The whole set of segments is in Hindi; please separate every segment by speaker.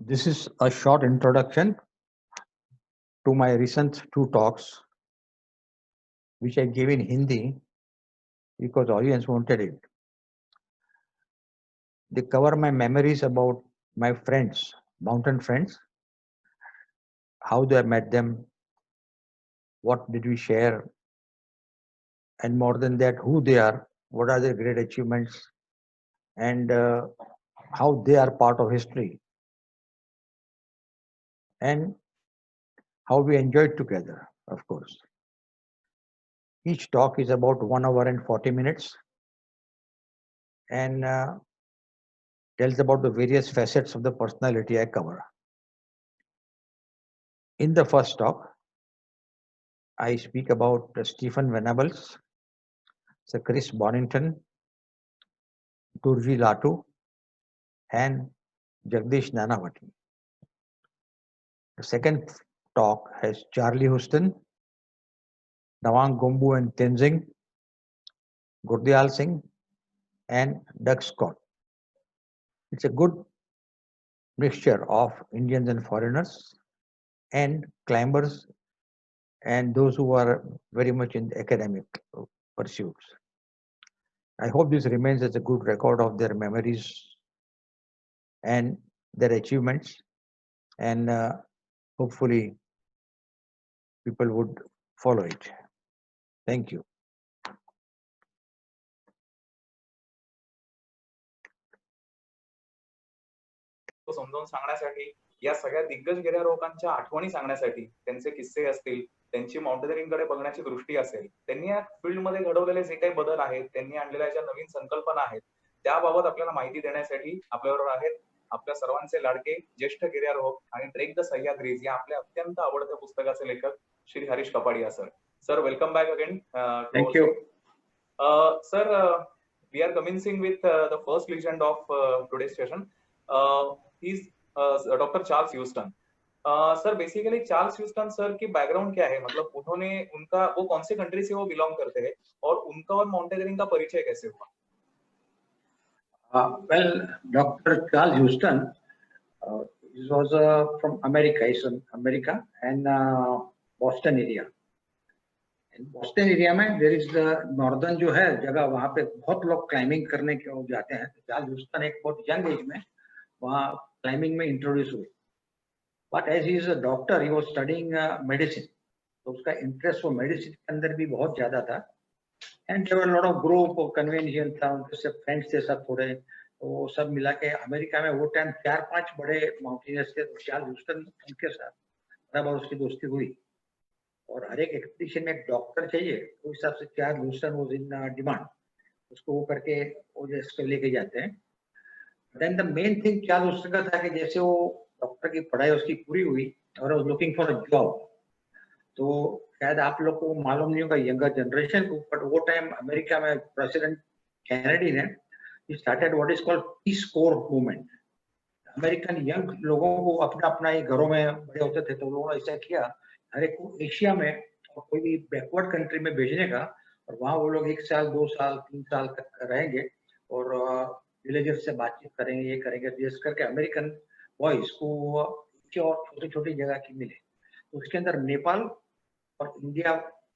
Speaker 1: This is a short introduction to my recent two talks, which I gave in Hindi because audience wanted it. They cover my memories about my friends, mountain friends, how I met them, what did we share, and more than that, who they are, what are their great achievements, and how they are part of history, and how we enjoyed together, of course. Each talk is about 1 hour and 40 minutes and tells about the various facets of the personality I cover. In the first talk, I speak about Stephen Venables, Sir Chris Bonington, Durji Latu, and Jagdish Nanavati. The second talk has Charlie Houston, Nawang Gombu and Tenzing, Gurdial Singh, and Doug Scott. It's a good mixture of Indians and foreigners, and climbers, and those who are very much in academic pursuits. I hope this remains as a good record of their memories and their achievements, and hopefully people would follow it. Thank you.
Speaker 2: तो समजावून सांगण्यासाठी, या सगळ्या दिग्गज गिर्यारोहकांच्या आठवणी सांगण्यासाठी, त्यांचे किस्से असतील, त्यांची माउंटेनिअरिंगकडे बघण्याची दृष्टी असेल, त्यांनी या फील्डमध्ये घडवलेले जे काही बदल आहेत, त्यांनी आणलेल्या ज्या नवीन संकल्पना आहेत, त्याबाबत आपल्याला माहिती देण्यासाठी आपल्याबरोबर आहेत आपल्या सर्वांचे लाडके ज्येष्ठ गिर्यारोहक आणि ट्रेक द सह्याद्रीज या आपल्या अत्यंत आवडत्या पुस्तकाचे लेखक Shri Harish Kapadia sir. Sir, welcome back again.
Speaker 1: Thank you.
Speaker 2: Sir, we are commencing with the first legend of today's session. He's Dr. Charles Houston. Sir, basically Charles Houston sir की बैकग्राउंड क्या है, मतलब उन्होंने उनका वो कौन सी कंट्री से वो बिलोंग करते हैं और उनका और माउंटेनियरिंग का परिचय कैसे हुआ?
Speaker 3: Well, Dr. Charles Houston was from America. He's from America and Boston area. In Boston area में there is the northern जो है जगह, वहाँ पे बहुत लोग क्लाइंबिंग करने के जाते हैं. चार्ल्स ह्यूस्टन एक बहुत यंग एज में वहाँ क्लाइंबिंग में इंट्रोड्यूस हुए. But as he is a doctor, he was studying medicine. तो उसका इंटरेस्ट वो मेडिसिन के अंदर भी बहुत ज्यादा था. And there were a lot of group और कन्वेंशन था, उनके सब फ्रेंड्स थे सब थोड़े, तो वो सब मिला के अमेरिका में वो टाइम 4-5 बड़े माउंटेनियर्स थे. चार्ल्स ह्यूस्टन उनके साथ बराबर उसकी दोस्ती हुई और हर एक एक्सपीडिशन में एक डॉक्टर चाहिए, तो उस हिसाब से Charles Houston was in demand. उसको वो करके वो जैसे लेके जाते हैं. Then the main thing Charles Houston का था कि जैसे वो डॉक्टर की पढ़ाई उसकी पूरी हुई और was looking for a job. तो शायद आप लोग को मालूम नहीं होगा यंगर जनरेशन को, बट वो टाइम अमेरिका में प्रेसिडेंट कैनेडी ने started what is called Peace Corps movement. American young लोगों को अपना अपना ही घरों में बड़े होते थे, तो लोगों ने ऐसा किया हर एक को एशिया में और कोई भी बैकवर्ड कंट्री में भेजने का, और वहाँ वो लोग 1 साल 2 साल 3 साल तक रहेंगे और विलेजर्स से बातचीत करेंगे, ये करेंगे, जिस करके अमेरिकन बॉयज को और छोटी छोटी जगह की मिले. तो उसके अंदर नेपाल और इंडिया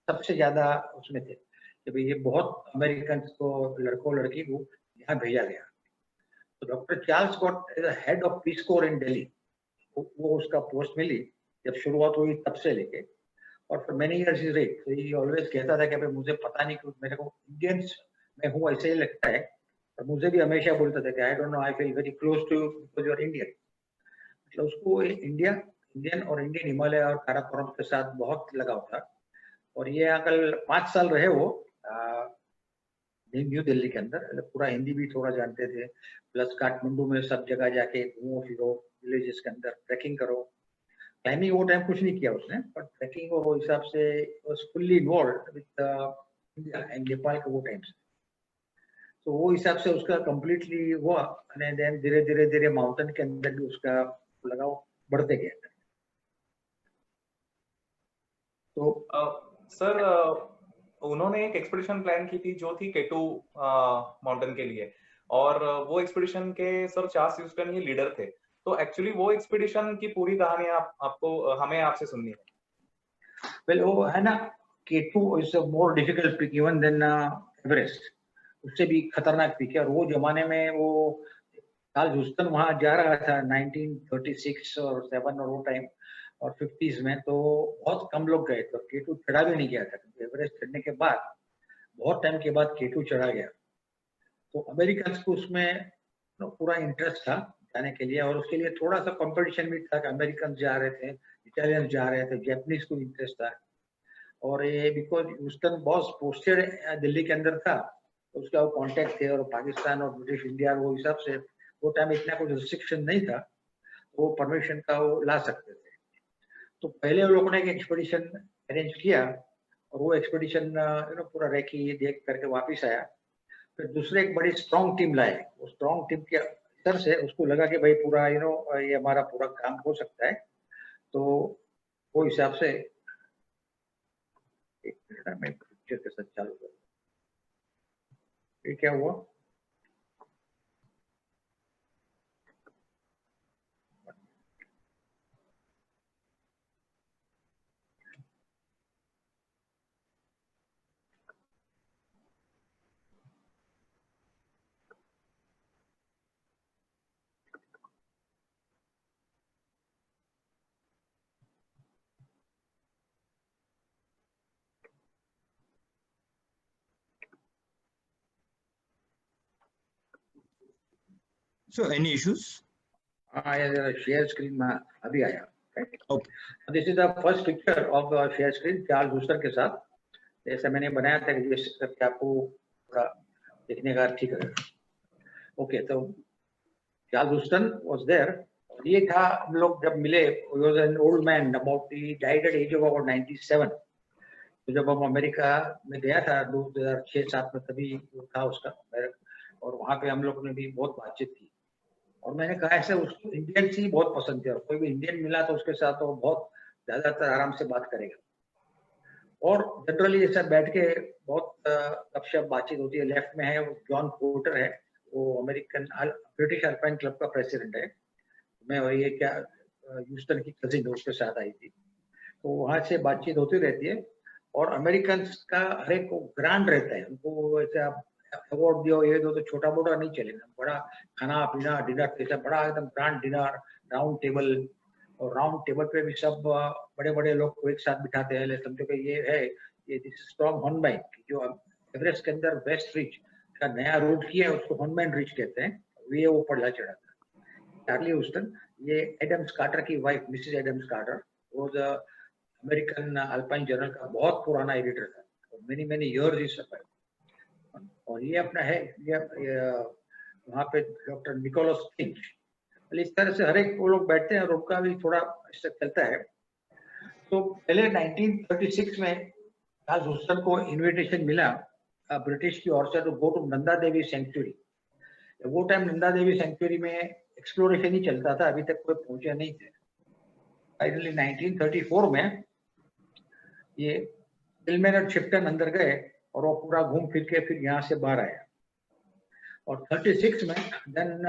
Speaker 3: सबसे ज्यादा उसमें थे कि भाई ये बहुत अमेरिकन को लड़कों लड़की को यहाँ भेजा गया. तो doctor Charles got as head of Peace Corps in Delhi. वो उसका पोस्ट मिली जब शुरुआत हुई तब से लेके, और for many years he red. तो ये ऑलवेज कहता था कि भाई मुझे पता नहीं कि मेरे को इंडियंस में हूँ ऐसे ही लगता है, और मुझे भी हमेशा बोलता था कि I don't know, I feel very close to you because you are Indian. मतलब उसको इंडियन और इंडियन हिमालय और काराकोरम के साथ बहुत लगाव था. और ये कल 5 साल रहे वो न्यू दिल्ली के अंदर. पूरा हिंदी भी थोड़ा जानते थे, प्लस काठमांडू में सब जगह जाके घूमो फिरो, विलेजेस के अंदर ट्रैकिंग करो. क्लाइंबिंग वो टाइम कुछ नहीं किया उसने, बट ट्रैकिंग वो हिसाब से was fully involved with India and Nepal के वो टाइम से. तो वो हिसाब से उसका कंप्लीटली हुआ, और देन धीरे धीरे माउंटेन के अंदर भी उसका लगाव बढ़ते गया.
Speaker 2: तो सर, उन्होंने एक एक्सपीडिशन प्लान की थी जो थी केटू माउंटेन के लिए, और वो एक्सपीडिशन के सर चार्ल्स ह्यूस्टन ही लीडर थे. तो एक्चुअली वो एक्सपीडिशन की पूरी कहानी आपको हमें आपसे सुननी है।
Speaker 3: वेल वो है ना, K2 is a more difficult peak even than Everest, उससे भी खतरनाक पीक है। और वो जमाने में वो चार्ल्स ह्यूस्टन वहां जा रहा था 1936 और 7 और वो टाइम और 50s में, तो बहुत कम लोग गए थे। K2 चढ़ा भी नहीं गया था, एवरेस्ट चढ़ने के बाद बहुत टाइम के बाद K2 चढ़ा गया। तो अमेरिकन को उसमें पूरा इंटरेस्ट था जाने के लिए, और उसके लिए थोड़ा सा कंपटीशन भी था कि अमेरिकन जा रहे थे, इटालियंस जा रहे थे, जैपनीज को इंटरेस्ट था। और ये because Houston boss posted Delhi के अंदर था, तो उसका वो कॉन्टेक्ट थे, और पाकिस्तान और ब्रिटिश इंडिया वो हिसाब से वो टाइम इतना कुछ रिस्ट्रिक्शन नहीं था, तो वो परमिशन का वो ला सकते थे। तो पहले वो लोगों ने एक एक्सपेडिशन अरेंज किया, और वो एक्सपेडिशन पूरा रेकी देख करके वापिस आया। फिर दूसरे एक बड़ी स्ट्रॉन्ग टीम लाए, वो स्ट्रॉन्ग टीम के असर से उसको लगा कि भाई पूरा ये हमारा पूरा काम हो सकता है। तो वो हिसाब से एक मिनट में पिक्चर के साथ चालू कर, ये क्या हुआ?
Speaker 4: So any issues?
Speaker 3: ये जरा शेयर स्क्रीन में अभी आया।
Speaker 4: Okay.
Speaker 3: This is the first picture of share screen Charles Houston के साथ। ऐसा मैंने बनाया था कि जिस करके आपको थोड़ा देखने का ठीक है। ओके, तो चार्ल्स ह्यूस्टन वाज देयर। ये था, हम लोग जब मिले, he was an old man, about he died at age of about 97। तो जब हम अमेरिका में गया था 2006-7 में, तभी वो था उसका, और वहाँ पे हम लोग ने भी बहुत बातचीत की। और मैंने कहा ऐसे उसको इंडियन ही बहुत पसंद थे, और कोई भी इंडियन मिला तो उसके साथ तो बहुत ज्यादातर आराम से बात करेगा। और जनरली ऐसा बैठ के बहुत गपशप बातचीत होती है। लेफ्ट में है वो जॉन पोर्टर है, वो अमेरिकन ब्रिटिश अल्पाइन क्लब का प्रेसिडेंट है। मैं वही ये क्या ह्यूस्टन की कजिन उसके साथ आई थी, तो वहां से बातचीत होती रहती है। और अमेरिकन का हर एक को ग्रांड रहता है, उनको ऐसे आप अवार्ड दियो ये दो तो छोटा मोटा नहीं चलेगा, बड़ा खाना पीना डिनर ऐसा बड़ा एकदम ग्रांड डिनर, राउंड टेबल। और राउंड टेबल पे भी सब बड़े बड़े लोग को एक साथ बिठाते हैं। समझो कि ये है, ये स्ट्रॉन्ग हॉर्नबाइन जो एवरेस्ट के अंदर वेस्ट रिज का नया रूट किया है, उसको हॉर्नबाइन रिज कहते हैं। वे वो पढ़ा चढ़ा था चार्ली ह्यूस्टन। ये एडम्स कार्टर की वाइफ मिसेस एडम्स कार्टर, वो अमेरिकन अल्पाइन जर्नल का बहुत पुराना एडिटर था, मेनी मेनी इयर्स ही सर्वाइव। और ये अपना है, ये वहाँ पे डॉक्टर निकोलस फिंच। इस तरह से हर एक वो लोग बैठते हैं, और उनका भी थोड़ा इससे चलता है। तो पहले 1936 में चार्ल्स ह्यूस्टन को इनविटेशन मिला ब्रिटिश की ओर से to go to Nanda Devi sanctuary. वो टाइम नंदा देवी सेंचुरी में एक्सप्लोरेशन ही चलता था, अभी तक कोई पहुंचे नहीं थे। फाइनली 1934 में ये टिलमैन और शिप्टन अंदर गए, और वो पूरा घूम फिर के फिर यहाँ से बाहर आया। और 36 में देन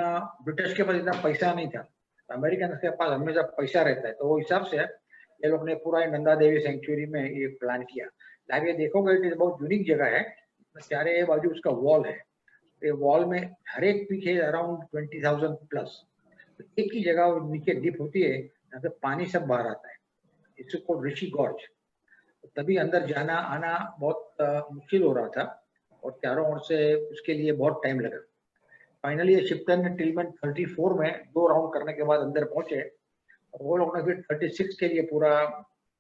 Speaker 3: ब्रिटिश के पास इतना पैसा नहीं था, अमेरिकन के पास हमेशा पैसा रहता है, तो वो हिसाब से ये लोग ने पूरा नंदा देवी सेंचुरी में ये प्लान किया। लाइक ये देखोगे इट इज बहुत यूनिक जगह है, चारे बाजू उसका वॉल है, ये वॉल में हर एक पीक है अराउंड 20,000 प्लस। एक ही जगह नीचे डिप होती है, यहाँ से पानी सब बाहर आता है, इसको ऋषि गॉर्ज। तभी अंदर जाना आना बहुत मुश्किल हो रहा था, और चारों ओर से उसके लिए बहुत टाइम लगा। फाइनली ये शिप्टन ने टिलमैन 34 में 2 राउंड करने के बाद अंदर पहुंचे, और वो लोग ने फिर 36 के लिए पूरा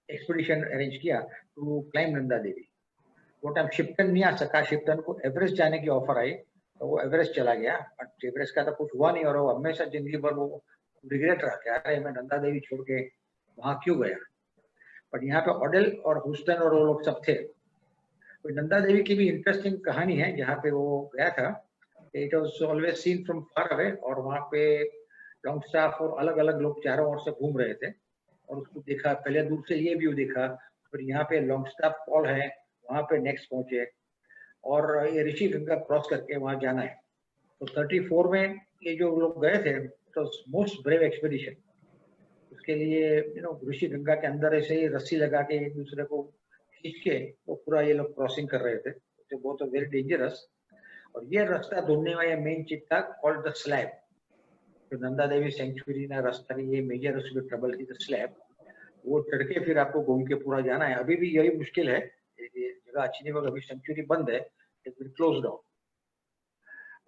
Speaker 3: एक्सपीडिशन अरेंज किया टू क्लाइम नंदा देवी। वो टाइम शिप्टन नहीं आ सका, शिप्टन को एवरेस्ट जाने की ऑफर आई, तो वो एवरेस्ट चला गया, बट एवरेस्ट का तो कुछ हुआ नहीं, और वो हमेशा जिंदगी भर वो रिग्रेट रहा कि अरे मैं नंदा देवी छोड़ के वहां क्यों गया। बट यहाँ पे ऑडेल और ह्यूस्टन और वो लोग सब थे। तो नंदा देवी की भी इंटरेस्टिंग कहानी है, जहाँ पे वो गया था। It was always seen from far away, और वहाँ पे लॉन्गस्टाफ और अलग अलग लोग चारों ओर से घूम रहे थे, और उसको देखा, पहले दूर से ये व्यू देखा, फिर यहाँ पे लॉन्गस्टाफ फॉल है, वहाँ पे नेक्स्ट पहुंचे, और ये ऋषि गंगा क्रॉस करके वहाँ जाना है। तो 34 में ये जो लोग गए थे, तो मोस्ट ब्रेव एक्सपीडिशन। उसके लिए ऋषि गंगा के अंदर ऐसे ही रस्सी लगा के एक दूसरे को खींच के वो पूरा ये लोग क्रॉसिंग कर रहे थे, तो बहुत वेरी डेंजरस। और ये रास्ता ढूंढने वाला मेन चीज था कॉल्ड द स्लैब। जो नंदा देवी सेंचुरी ना रास्ता की ये मेजर उसमें ट्रबल की द स्लैब, वो चढ़ के फिर आपको घूम के पूरा जाना है। अभी भी यही मुश्किल है, ये जगह अच्छी नहीं, अभी सेंचुरी बंद है, क्लोज डाउन।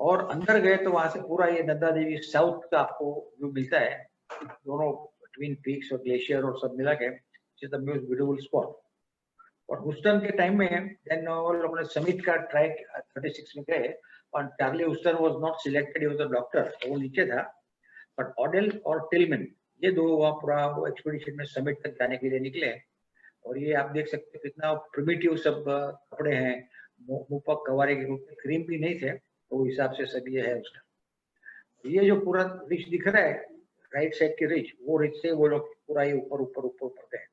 Speaker 3: और अंदर गए तो वहां से पूरा ये नंदा देवी साउथ का आपको व्यू मिलता है, दोनों ट्विन पीक्स और ग्लेशियर और सब मिला के, is the most beautiful spot. और ह्यूस्टन के टाइम में देन वो लोगों ने समिट का ट्रैक 36 में गए, और Charlie Houston was not selected, he was a doctor, वो नीचे था। बट ऑडेल और टिलमैन ये दो वहाँ पूरा वो एक्सपीडिशन में समिट तक जाने के लिए निकले। और ये आप देख सकते हैं कितना प्रिमिटिव सब कपड़े हैं, मुंह पर कवारे के रूप में, क्रीम भी नहीं थे, तो हिसाब से सब ये है उसका। ये जो पूरा रिच दिख रहा है राइट साइड के रिच, वो रिच से वो लोग पूरा ये ऊपर ऊपर ऊपर ऊपर गए,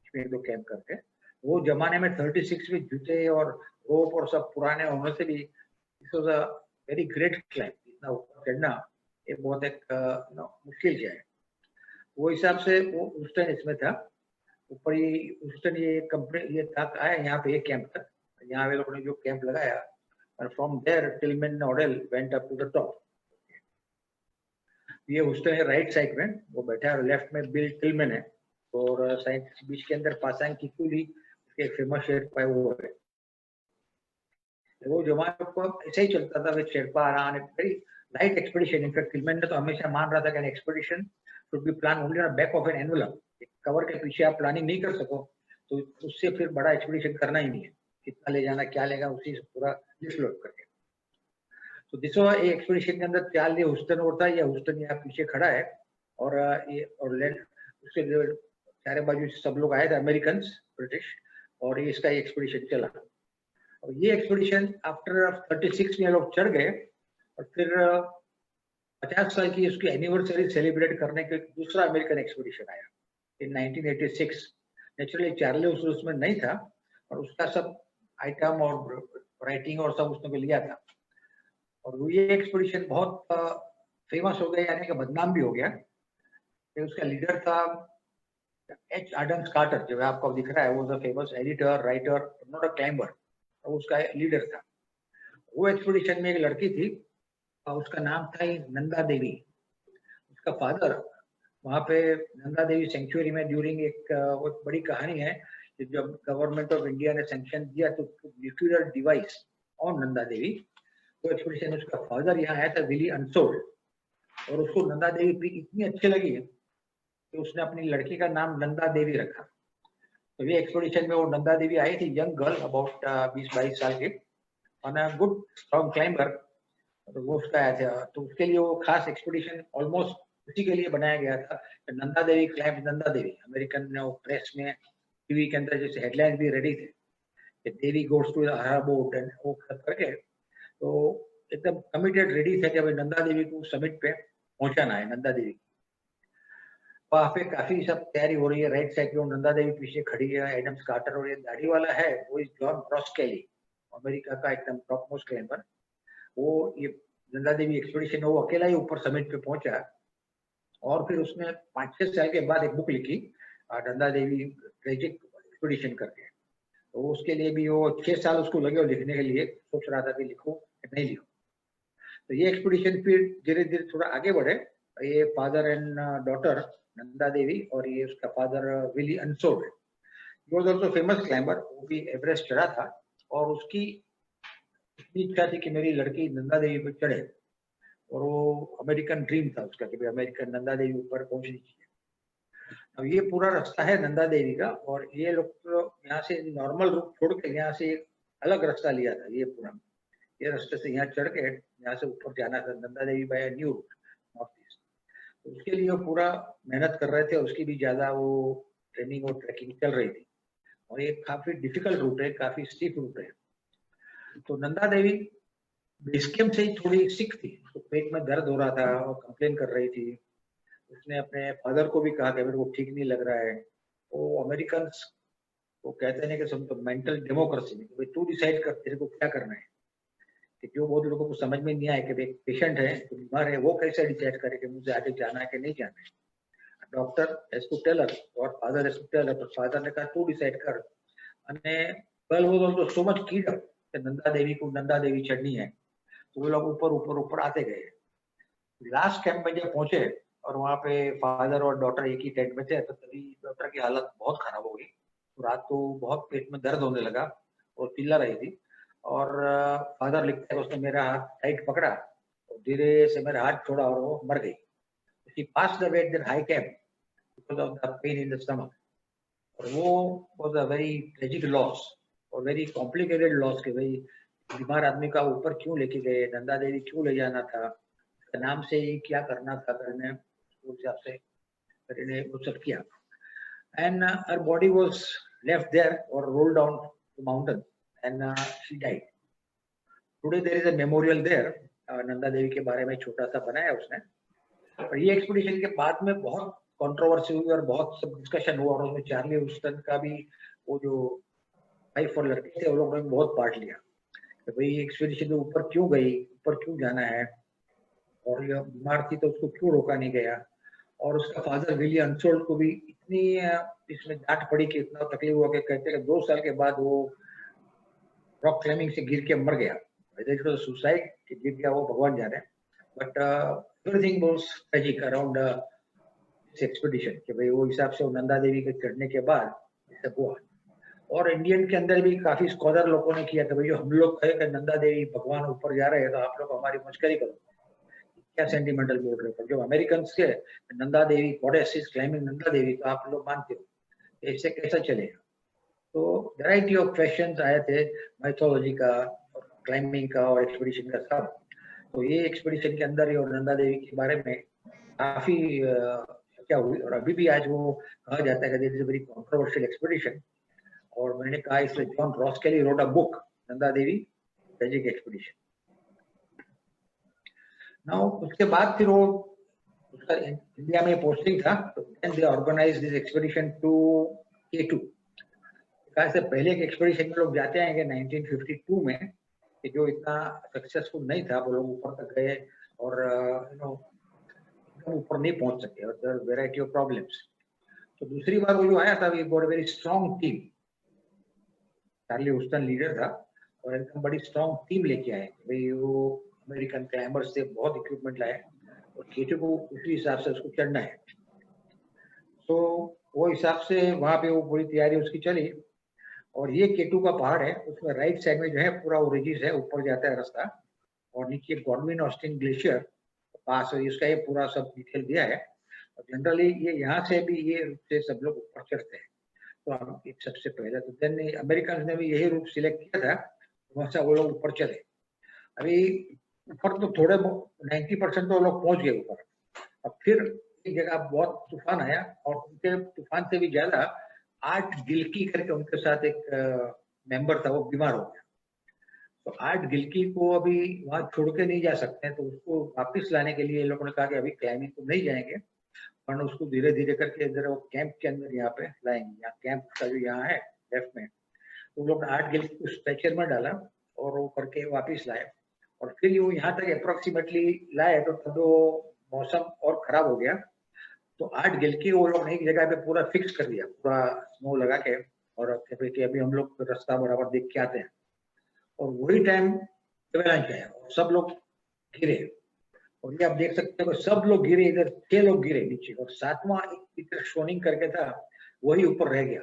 Speaker 3: इसमें दो कैंप करके। वो जमाने में 36 में जूते और रोप और सब पुराने होने से भी this was a very great climb. इतना ऊपर चढ़ना ये बहुत एक मुश्किल है। वो हिसाब से वो उस टाइम इसमें था ऊपर ही, उस टाइम ये कंपनी ये था आया यहाँ पे, ये कैंप था, यहाँ पे लोगों ने जो कैंप लगाया, और from there Tilman Odell went up to the top. ये उस टाइम राइट साइड में वो बैठा है, और लेफ्ट में बिल टिलमैन है, और साइड बीच के अंदर पासांग किकुली एक फेमस शेरपा है वो है। वो जमाने को ऐसे ही चलता था, विद शेरपा आरान, very light expedition. In fact Tilman ने तो हमेशा मान रहा था कि expedition should be plan only on back of an envelope. Cover के पीछे आप प्लानिंग नहीं कर सको तो उससे फिर बड़ा एक्सपीडिशन करना ही नहीं है, कितना ले जाना क्या लेगा उसी से पूरा लिस्ट लोड करके। तो दिस वाज एक एक्सपीडिशन के अंदर चार्ली ह्यूस्टन होता है, या ह्यूस्टन यहाँ पीछे खड़ा है, और ये और उसके चारे बाजू से सब लोग आए थे, अमेरिकन, ब्रिटिश, और ये इसका एक्सपीडिशन चला। और ये एक्सपीडिशन आफ्टर 36 में लोग चढ़ गए, और फिर 50 साल की उसकी एनिवर्सरी सेलिब्रेट करने के दूसरा अमेरिकन एक्सपीडिशन आया इन 1986। नेचुरली चार्ली उसमें नहीं था, और उसका सब आइटम और राइटिंग और सब उसने लिया था। और ये एक्सपीडिशन बहुत फेमस हो गया, यानी कि बदनाम भी हो गया। उसका लीडर था एच आडम्स कार्टर, जो आपको दिख रहा है, वो the famous editor, writer, not a climber, उसका लीडर था। वो एक्सपीडिशन में एक लड़की थी, उसका नाम था नंदा देवी। उसका फादर वहाँ पे नंदा देवी सेंचुरी में ड्यूरिंग एक बड़ी कहानी है, जब गवर्नमेंट ऑफ इंडिया ने सैंक्शन दिया तो nuclear device on Nanda Devi, तो एक्सपीडिशन में उसका फादर यहाँ आया था, विली अनसोल्ड, और उसको नंदा देवी इतनी अच्छी लगी कि उसने अपनी लड़की का नाम नंदा देवी रखा। तो ये एक्सपीडिशन में वो नंदा देवी आई थी, यंग गर्ल अबाउट 20-22 साल की, on a good strong climber, तो वो उसका आया था। तो उसके लिए वो खास एक्सपीडिशन ऑलमोस्ट उसी के लिए बनाया गया था, Nanda Devi climb Nanda Devi. American press में, टीवी के अंदर जैसे हेडलाइन भी रेडी थे कि Devi goes to the boat and वो करके, तो एकदम कमिटेड रेडी थे कि भाई नंदा देवी को समिट पे पहुंचाना है। नंदा देवी वहाँ पे काफी सब तैयारी हो रही है। राइट साइड में नंदा देवी पीछे खड़ी है, एडम्स कार्टर, और ये दाढ़ी वाला है वो is John Cross Kelly, America का एकदम टॉप मोस्ट क्लाइंबर। वो ये नंदा देवी एक्सपीडिशन में वो अकेला ही ऊपर समिट पे पहुंचा, और फिर उसने 5-6 साल के बाद एक बुक लिखी, नंदा देवी ट्रेजिक एक्सपीडिशन करके। तो उसके लिए भी वो 6 साल उसको लगे और लिखने के लिए, सोच रहा था कि लिखो कि नहीं लिखो। तो ये एक्सपीडिशन फिर धीरे धीरे थोड़ा आगे बढ़े। ये father and daughter Nanda Devi, और ये उसका father Willi Unsoeld, he was also famous climber, वो भी एवरेस्ट चढ़ा था, और उसकी इतनी इच्छा थी कि मेरी लड़की नंदा देवी पे चढ़े, और वो अमेरिकन ड्रीम था उसका कि अमेरिकन नंदा देवी ऊपर पहुंचनी चाहिए। अब ये पूरा रास्ता है नंदा देवी का, और ये लोग तो यहाँ से नॉर्मल रूट छोड़ के यहाँ से एक अलग रास्ता लिया था, ये पूरा ये रास्ते से यहाँ चढ़ के यहाँ से ऊपर जाना था Nanda Devi by new route north east. तो उसके लिए वो पूरा मेहनत कर रहे थे, उसकी भी ज्यादा वो ट्रेनिंग और ट्रैकिंग चल रही थी, और ये काफी डिफिकल्ट रूट है, काफी स्टीप रूट है। तो नंदा देवी बेस कैंप से ही थोड़ी सिक थी, तो पेट में दर्द हो रहा था और कंप्लेन कर रही थी। उसने अपने फादर को भी कहा कि मेरे को ठीक नहीं लग रहा है। वो अमेरिकन वो कहते हैं कि सब तो मेंटल डेमोक्रेसी में, तू डिसाइड कर तेरे को क्या करना है। कि जो बहुत लोगों को समझ में नहीं आया कि एक पेशेंट है, तो बीमार है, वो कैसे डिसाइड करे कि मुझे आगे जाना है कि नहीं जाना है. Doctor has to tell us और father has to tell us. Father ने कहा तू डिसाइड कर. અને girl was also so much keyed up कि नंदा देवी को नंदा देवी चढ़नी है. तो वो लोग ऊपर ऊपर ऊपर आते गए. लास्ट कैंप में जब पहुंचे और वहां पे फादर और डॉटर एक ही टेंट में थे, तो तभी डॉटर की हालत बहुत खराब हो गई. तो रात को बहुत पेट में दर्द होने लगा और चिल्ला रही थी. और फादर लिखते हैं उसने मेरा हाथ टाइट पकड़ा और धीरे से मेरा हाथ छोड़ा और वो मर गई. She passed away at that high camp because of the pain in the stomach. और वो was a very tragic loss और very complicated loss कि भाई बीमार आदमी का ऊपर क्यों लेके गए, नंदा देवी क्यों ले जाना था, उसके नाम से ही क्या करना था करने, उस हिसाब से करने वो सब किया. And her body was left there or rolled down the mountain and she died. Today there is a memorial there. Nanda Devi के बारे में छोटा सा बनाया उसने. और ये एक्सपीडिशन के बाद में बहुत कंट्रोवर्सी हुई और बहुत सब डिस्कशन हुआ और उसमें चार्ली ह्यूस्टन का भी वो जो वाइफ और लड़के थे वो लोगों ने बहुत पार्ट लिया कि भाई एक्सपीडिशन में ऊपर क्यों गई, ऊपर क्यों जाना है, और ये बीमार थी तो उसको क्यों रोका नहीं गया. और उसका फादर विली अनसोल्ड को भी इतनी इसमें डांट पड़ी कि इतना तकलीफ हुआ कि कहते हैं 2 साल के बाद वो रॉक क्लाइंबिंग से गिर के मर गया. सुसाइड कि गिर गया वो भगवान जाने. But everything was tragic around this expedition कि भाई वो हिसाब से नंदा देवी के चढ़ने के बाद ये सब हुआ. और इंडियन के अंदर भी काफी स्कॉलर लोगों ने किया था भाई जो हम लोग कहे कि नंदा देवी भगवान ऊपर जा रहे हैं तो आप लोग हमारी मस्करी करो, क्या सेंटिमेंटल बोल रहे हो. जो अमेरिकन के Nanda Devi goddess is climbing Nanda Devi तो आप लोग मानते हो, ऐसे कैसा चलेगा. तो वैरायटी ऑफ क्वेश्चंस आए थे माइथोलॉजी का और क्लाइंबिंग का और एक्सपीडिशन का सब. तो ये एक्सपीडिशन के अंदर ही और नंदा देवी के बारे में काफी क्या हुई. और अभी भी आज वो कहा जाता है कि this is a very controversial expedition. और मैंने कहा इसलिए जॉन रॉस केली wrote a book Nanda Devi tragic expedition. Now उसके बाद फिर वो उसका इंडिया में पोस्टिंग था तो then they organise this expedition to K2. से पहले एक एक्सपीडिशन में लोग जाते हैं कि 1952 में कि जो इतना सक्सेसफुल नहीं था, वो लोग ऊपर तक गए और एकदम ऊपर नहीं पहुंच सके और देयर वैरायटी ऑफ प्रॉब्लम्स. तो दूसरी बार वो जो आया था we got a very strong team. Charlie Houston leader था और एकदम बड़ी स्ट्रांग टीम लेके आए भाई. वो अमेरिकन क्लाइंबर्स से बहुत इक्विपमेंट लाए और K2 को उसी हिसाब से उसको चढ़ना है. तो वो हिसाब से वहां पे वो पूरी तैयारी उसकी चली. और ये K2 का पहाड़ है, उसमें राइट साइड में जो है पूरा वो रिजिस है, ऊपर जाता है रास्ता और नीचे गॉडविन ऑस्टिन ग्लेशियर पास है. इसका ये पूरा सब डिटेल दिया है. और जनरली ये यहाँ से भी ये रूट से सब लोग ऊपर चढ़ते हैं. तो हम एक सबसे पहले तो देन अमेरिकन ने भी यही रूट सिलेक्ट किया था, वहां से वो लोग ऊपर चले. अभी ऊपर तो थोड़े 90% तो लोग पहुंच गए ऊपर. अब फिर एक जगह बहुत तूफान आया और उनके तूफान से भी ज्यादा आर्ट गिल्की करके उनके साथ एक मेंबर था, वो बीमार हो गया. तो आर्ट गिल्की को अभी वहां छोड़ के नहीं जा सकते हैं, तो उसको वापस लाने के लिए लोगों ने कहा कि अभी क्लाइंबिंग तो नहीं जाएंगे पर उसको धीरे धीरे करके इधर वो कैंप के अंदर यहाँ पे लाएंगे. यहाँ कैंप का जो यहाँ है लेफ्ट में, तो लोग आर्ट गिल्की को स्ट्रेचर में डाला और वो करके वापिस लाए. और फिर वो यहाँ तक अप्रोक्सीमेटली लाए तो तब वो मौसम और खराब हो गया. तो आर्ट गिल्की वो लोग एक जगह पे पूरा फिक्स कर दिया, पूरा स्नो लगा के, और कि अभी हम लोग रास्ता बराबर देख के आते हैं. और वही टाइम एवलांच आया और सब लोग गिरे. और ये आप देख सकते हो सब लोग गिरे, इधर 6 लोग गिरे नीचे और 7वां एक पीटर शोनिंग करके था वही ऊपर रह गया.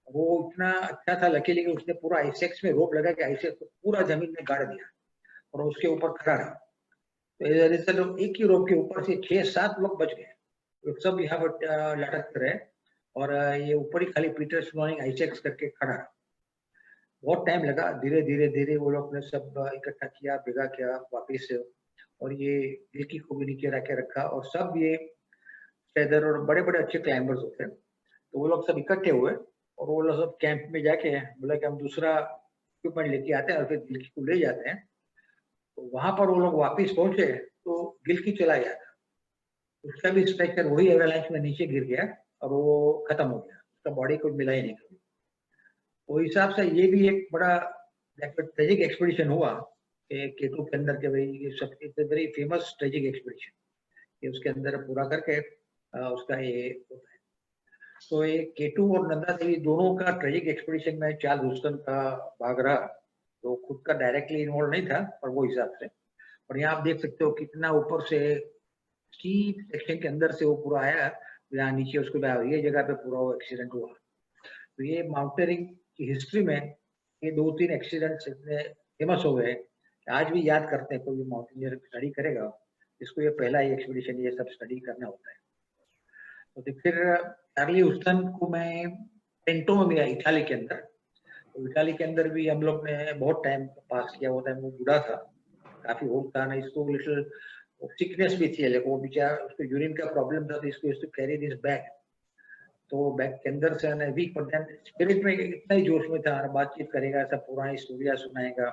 Speaker 3: वो इतना अच्छा था लकीली कि उसने पूरा आइसेक्स में रोप लगा के आइसेक्स को पूरा जमीन में गाड़ दिया और उसके ऊपर खड़ा रहा. तो रिजल्ट एक ही रोप के ऊपर से 6-7 लोग बच गए. तो सब यहाँ पर लटक रहे और ये ऊपर ही खाली पीटर शोनिंग आइसेक्स करके खड़ा रहा. बहुत टाइम लगा, धीरे धीरे धीरे वो लोग ने सब इकट्ठा किया, भेगा किया वापिस से. और ये गिल्की को भी नीचे रखे रखा और सब ये फेदर और बड़े बड़े अच्छे क्लाइंबर्स होते हैं. तो वो लोग सब इकट्ठे हुए और वो लोग सब कैंप में जाके बोला कि हम दूसरा इक्विपमेंट लेके आते हैं और फिर गिल्की को ले जाते हैं. तो वहां पर वो लोग वापिस पहुंचे तो गिल्की चला गया था. उसका भी स्ट्रक्चर वही एवलांच में नीचे गिर गया और वो खत्म हो गया, उसका बॉडी को मिला ही नहीं कभी. वो हिसाब से ये भी एक बड़ा ट्रेजिक एक्सपीडिशन हुआ कि केटू के अंदर के भाई ये सब it's very famous tragic expedition, ये उसके अंदर पूरा करके उसका ये होता है। तो ये केटू और नंदा देवी दोनों का ट्रेजिक एक्सपीडिशन में चार्ल्स ह्यूस्टन का भाग रहा, तो खुद का डायरेक्टली इन्वॉल्व नहीं था पर वो हिसाब से। और यहाँ आप देख सकते हो कितना ऊपर से स्टीप सेक्शन के अंदर से वो पूरा आया, यहाँ नीचे उसको ये जगह पे पूरा वो एक्सीडेंट हुआ। तो ये माउंटेनियरिंग की हिस्ट्री में ये 2-3 एक्सीडेंट्स इतने फेमस हो गए कि आज भी याद करते हैं। कोई भी माउंटेनियर स्टडी करेगा इसको ये पहला ही एक्सपीडिशन ये सब स्टडी करना होता है। तो फिर चार्ली ह्यूस्टन को मैं टेंटो में गया इटाली के अंदर। तो इटाली के अंदर भी हम लोग ने बहुत टाइम पास किया। वो टाइम वो बूढ़ा था, काफी ओल्ड था ना, इसको लिटिल सिकनेस भी थी, लेकिन वो बेचारा उसको यूरिन का प्रॉब्लम था, तो इसको टू कैरी दिस बैग। तो बैग के अंदर से ना वीक पर स्पिरिट में इतना ही जोश में था, बातचीत करेगा, सब पुरानी स्टोरिया सुनाएगा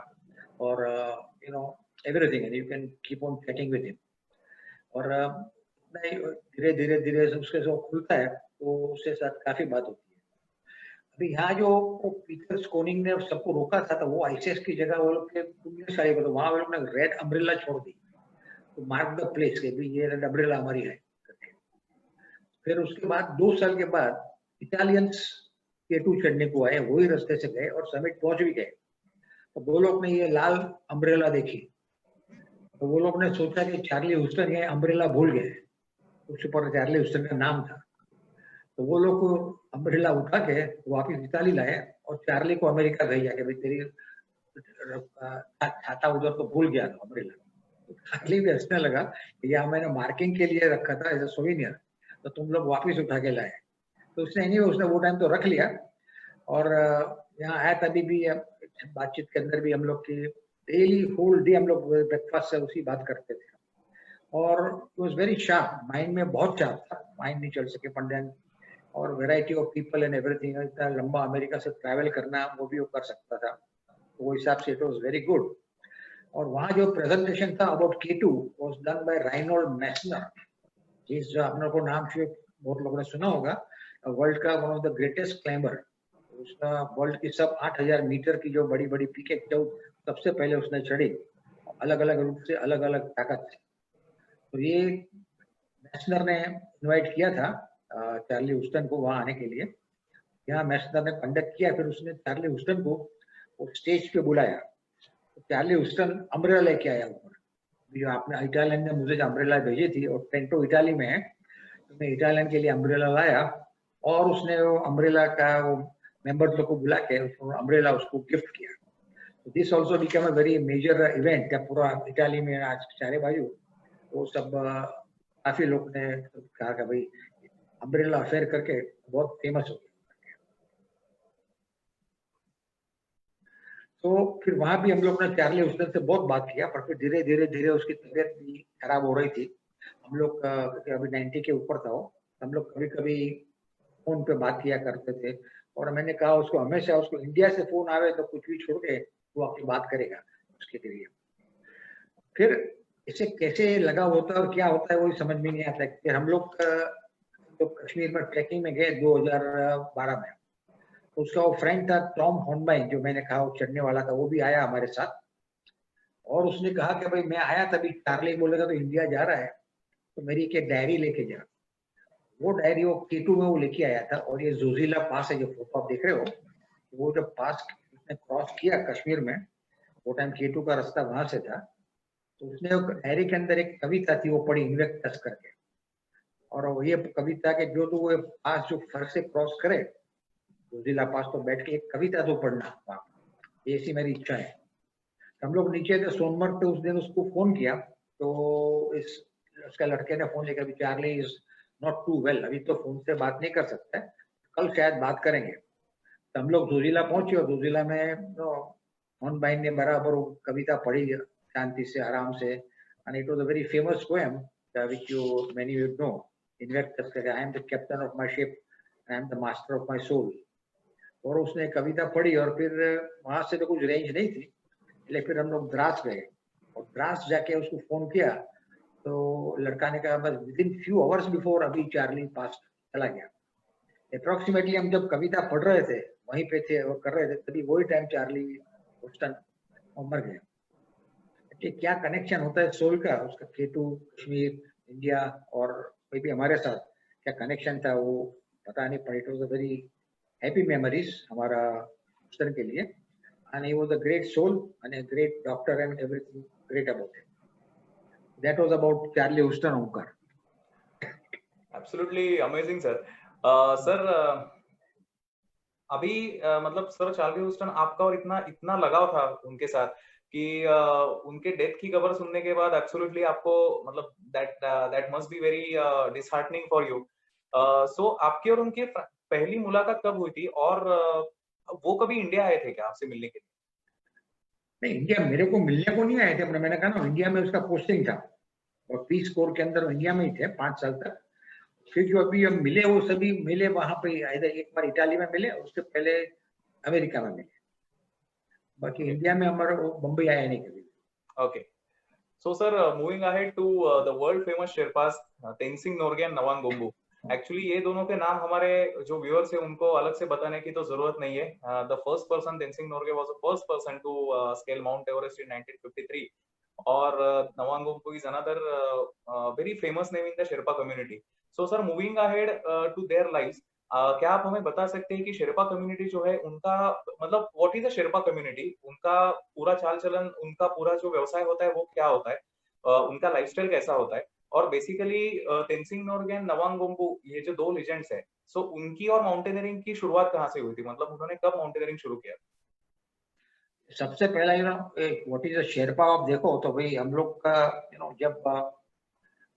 Speaker 3: और you know everything, you can keep on chatting with him. और धीरे धीरे धीरे उसके जो खुलता है तो उसके साथ काफी बात होती है। अभी यहाँ जो पीटर स्कोनिंग ने सबको रोका था, तो वो आईसीएस की जगह वो लोग के तो वहां वो लोग ने रेड अम्ब्रेला छोड़ दी, तो मार्क द प्लेस के भी ये रेड अम्ब्रेला हमारी है। फिर उसके बाद 2 साल के बाद इटालियंस केटू चढ़ने को आए, वही रास्ते से गए और समिट पहुंच भी गए। तो वो लोग ने ये लाल अम्ब्रेला देखी, तो वो लोग ने सोचा कि चार्ली ह्यूस्टन ये अम्ब्रेला भूल गए, उसके ऊपर चार्ली ह्यूस्टन का नाम था। तो वो लोग को अम्ब्रेला उठा के वापिस इटाली लाए और चार्ली को अमेरिका भेजा कि भाई तेरी छाता उधर तो भूल गया था अम्ब्रेला। तो चार्ली भी हंसने लगा कि यह मैंने मार्किंग के लिए रखा था एज अ सोवेनियर, तो तुम लोग वापिस उठा के लाए। तो उसने नहीं, उसने वो टाइम तो रख लिया। और यहाँ आया तभी भी बातचीत के अंदर भी हम लोग की डेली होल डे हम लोग ब्रेकफास्ट से उसी बात करते थे। और वॉज वेरी शार्प, माइंड में बहुत शार्प था, माइंड नहीं चल सके पंडित, और variety of people and everything. इतना लंबा अमेरिका से ट्रैवल करना वो भी वो कर सकता था, तो वो हिसाब से इट वॉज वेरी गुड। और वहाँ जो प्रेजेंटेशन था अबाउट केटू वाज डन बाय राइनोल्ड मैसनर, जिस आप लोगों को नाम से बहुत लोगों ने सुना होगा, वर्ल्ड का one of the greatest climber. उसका वर्ल्ड की सब 8000 मीटर की जो बड़ी बड़ी पीके सबसे पहले उसने चढ़ी, अलग अलग रूप से, अलग अलग ताकत से। तो ये मैसनर ने इनवाइट किया था चार्ली ह्यूस्टन को वहां आने के लिए। यहाँ मैसनर ने कंडक्ट किया, फिर उसने चार्ली ह्यूस्टन को स्टेज पे बुलाया। तो चार्ली ह्यूस्टन अम्ब्रेला लेके आया ऊपर, जो आपने इटालियन ने मुझे अम्ब्रेला भेजी थी, और टेंटो इटाली में है, तो मैं इटालियन के लिए अम्ब्रेला लाया। और उसने वो अम्ब्रेला का वो मेंबर्स लोग को बुला के अम्ब्रेला उसको गिफ्ट किया। तो this also become a very major event, क्या पूरा इटाली में आज चारे बाजू वो सब काफी लोग ने कहा कि भाई अम्ब्रेला अफेयर करके बहुत फेमस हो गया। तो फिर वहां भी हम लोग ने चार्ली ह्यूस्टन से बहुत बात किया, पर फिर धीरे धीरे धीरे उसकी तबीयत भी खराब हो रही थी। हम लोग अभी 90 के ऊपर था वो, हम लोग कभी कभी फोन पे बात किया करते थे। और मैंने कहा उसको हमेशा, उसको इंडिया से फोन आवे तो कुछ भी छोड़ के वो आपकी बात करेगा उसके लिए। फिर इसे कैसे लगा होता है और क्या होता है वही समझ में नहीं आता। फिर हम लोग तो कश्मीर में ट्रैकिंग में गए 2012 में, तो उसका वो फ्रेंड था टॉम हॉर्नबाइन, जो मैंने कहा वो चढ़ने वाला था, वो भी आया हमारे साथ। और उसने कहा कि भाई मैं आया तभी चार्ली बोलेगा तो इंडिया जा रहा है, तो मेरी एक डायरी लेके जा। वो डायरी वो केटू में वो लेके आया था। और ये जोजिला पास है जो फोटो आप देख रहे हो, वो जब पास उसने क्रॉस किया कश्मीर में, वो टाइम केटू का रास्ता वहां से था, तो उसने डायरी के अंदर एक कविता थी वो पढ़ी, इन्वेक्टस करके। और ये कविता के जो तो वो पास जो फर्क से क्रॉस करे जोजिला पास, तो बैठ के एक कविता तो पढ़ना, ऐसी मेरी इच्छा है। हम लोग नीचे थे सोनमर्ग पे, उस दिन उसको फोन किया, तो उसका लड़के ने फोन लेकर, Charlie is not too well, अभी तो फोन से बात नहीं कर सकता है, कल शायद बात करेंगे। तो हम लोग जोजिला पहुंचे, और जोजिला में हॉर्नबाइन ने बराबर वो कविता पढ़ी शांति से, आराम से। And it was a very famous poem which you many you know, Invictus करके, I am the captain of my ship, I am the master of my soul. और उसने कविता पढ़ी, और फिर वहां से तो कुछ रेंज नहीं थी, इसलिए फिर हम लोग द्रास गए। और द्रास जाके उसको फोन किया, तो लड़का ने कहा बस with in few hours before अभी चार्ली पास चला गया। अप्रोक्सीमेटली हम जब कविता पढ़ रहे थे, वहीं पे थे और कर रहे थे, तभी वही टाइम चार्ली ह्यूस्टन मर गया। कि क्या कनेक्शन होता है सोल का, उसका K2 कश्मीर इंडिया और कोई भी हमारे साथ क्या कनेक्शन था वो पता नहीं, पर it was a very happy memories हमारा ह्यूस्टन के लिए, and he was a great soul and a great doctor and everything great about him. That was about Charlie Houston Omkar.
Speaker 2: Absolutely amazing sir. Sir अभी मतलब सर चार्ली ह्यूस्टन आपका और इतना इतना लगाव था उनके साथ कि उनके डेथ की खबर सुनने के बाद एब्सोल्युटली आपको मतलब that must be very disheartening for you. So आपकी और उनकी पहली मुलाकात कब हुई थी और वो कभी इंडिया आए थे क्या आपसे मिलने के लिए?
Speaker 3: नहीं, इंडिया मेरे को मिलने को नहीं आए थे, मैंने कहा ना इंडिया में उसका पोस्टिंग था और पीस कोर के अंदर इंडिया में ही थे 5 साल तक. फिर जो अभी हम मिले वो सभी मिले वहां पे, इधर एक बार इटाली में मिले, उसके पहले अमेरिका में मिले, बाकी इंडिया में हमारा बम्बई आया नहीं कभी.
Speaker 2: Okay. So sir, moving ahead to the world famous Sherpas, Tenzing Norgay and Nawang Gumbu. Actually ये दोनों के नाम हमारे जो व्यूअर्स है उनको अलग से बताने की तो जरूरत नहीं है. The first person, Tenzing Norgay, was the first person to scale Mount Everest in 1953. और Nawang Gumbu is another very famous name in the Sherpa community. So sir, moving ahead to their lives, क्या आप हमें बता सकते हैं कि शेरपा कम्युनिटी जो है उनका मतलब what is a Sherpa community, उनका पूरा चाल चलन, उनका पूरा जो व्यवसाय होता है वो क्या होता है, उनका लाइफस्टाइल कैसा होता है, और बेसिकली तेंसिंग नोरगे एंड नवांग गोम्बू ये जो दो लेजेंड्स है, सो उनकी और माउंटेनियरिंग की शुरुआत कहाँ से हुई थी, मतलब उन्होंने कब माउंटेनियरिंग शुरू किया?
Speaker 3: सबसे पहला व्हाट इज अ शेरपा आप देखो तो भाई हम लोग का जब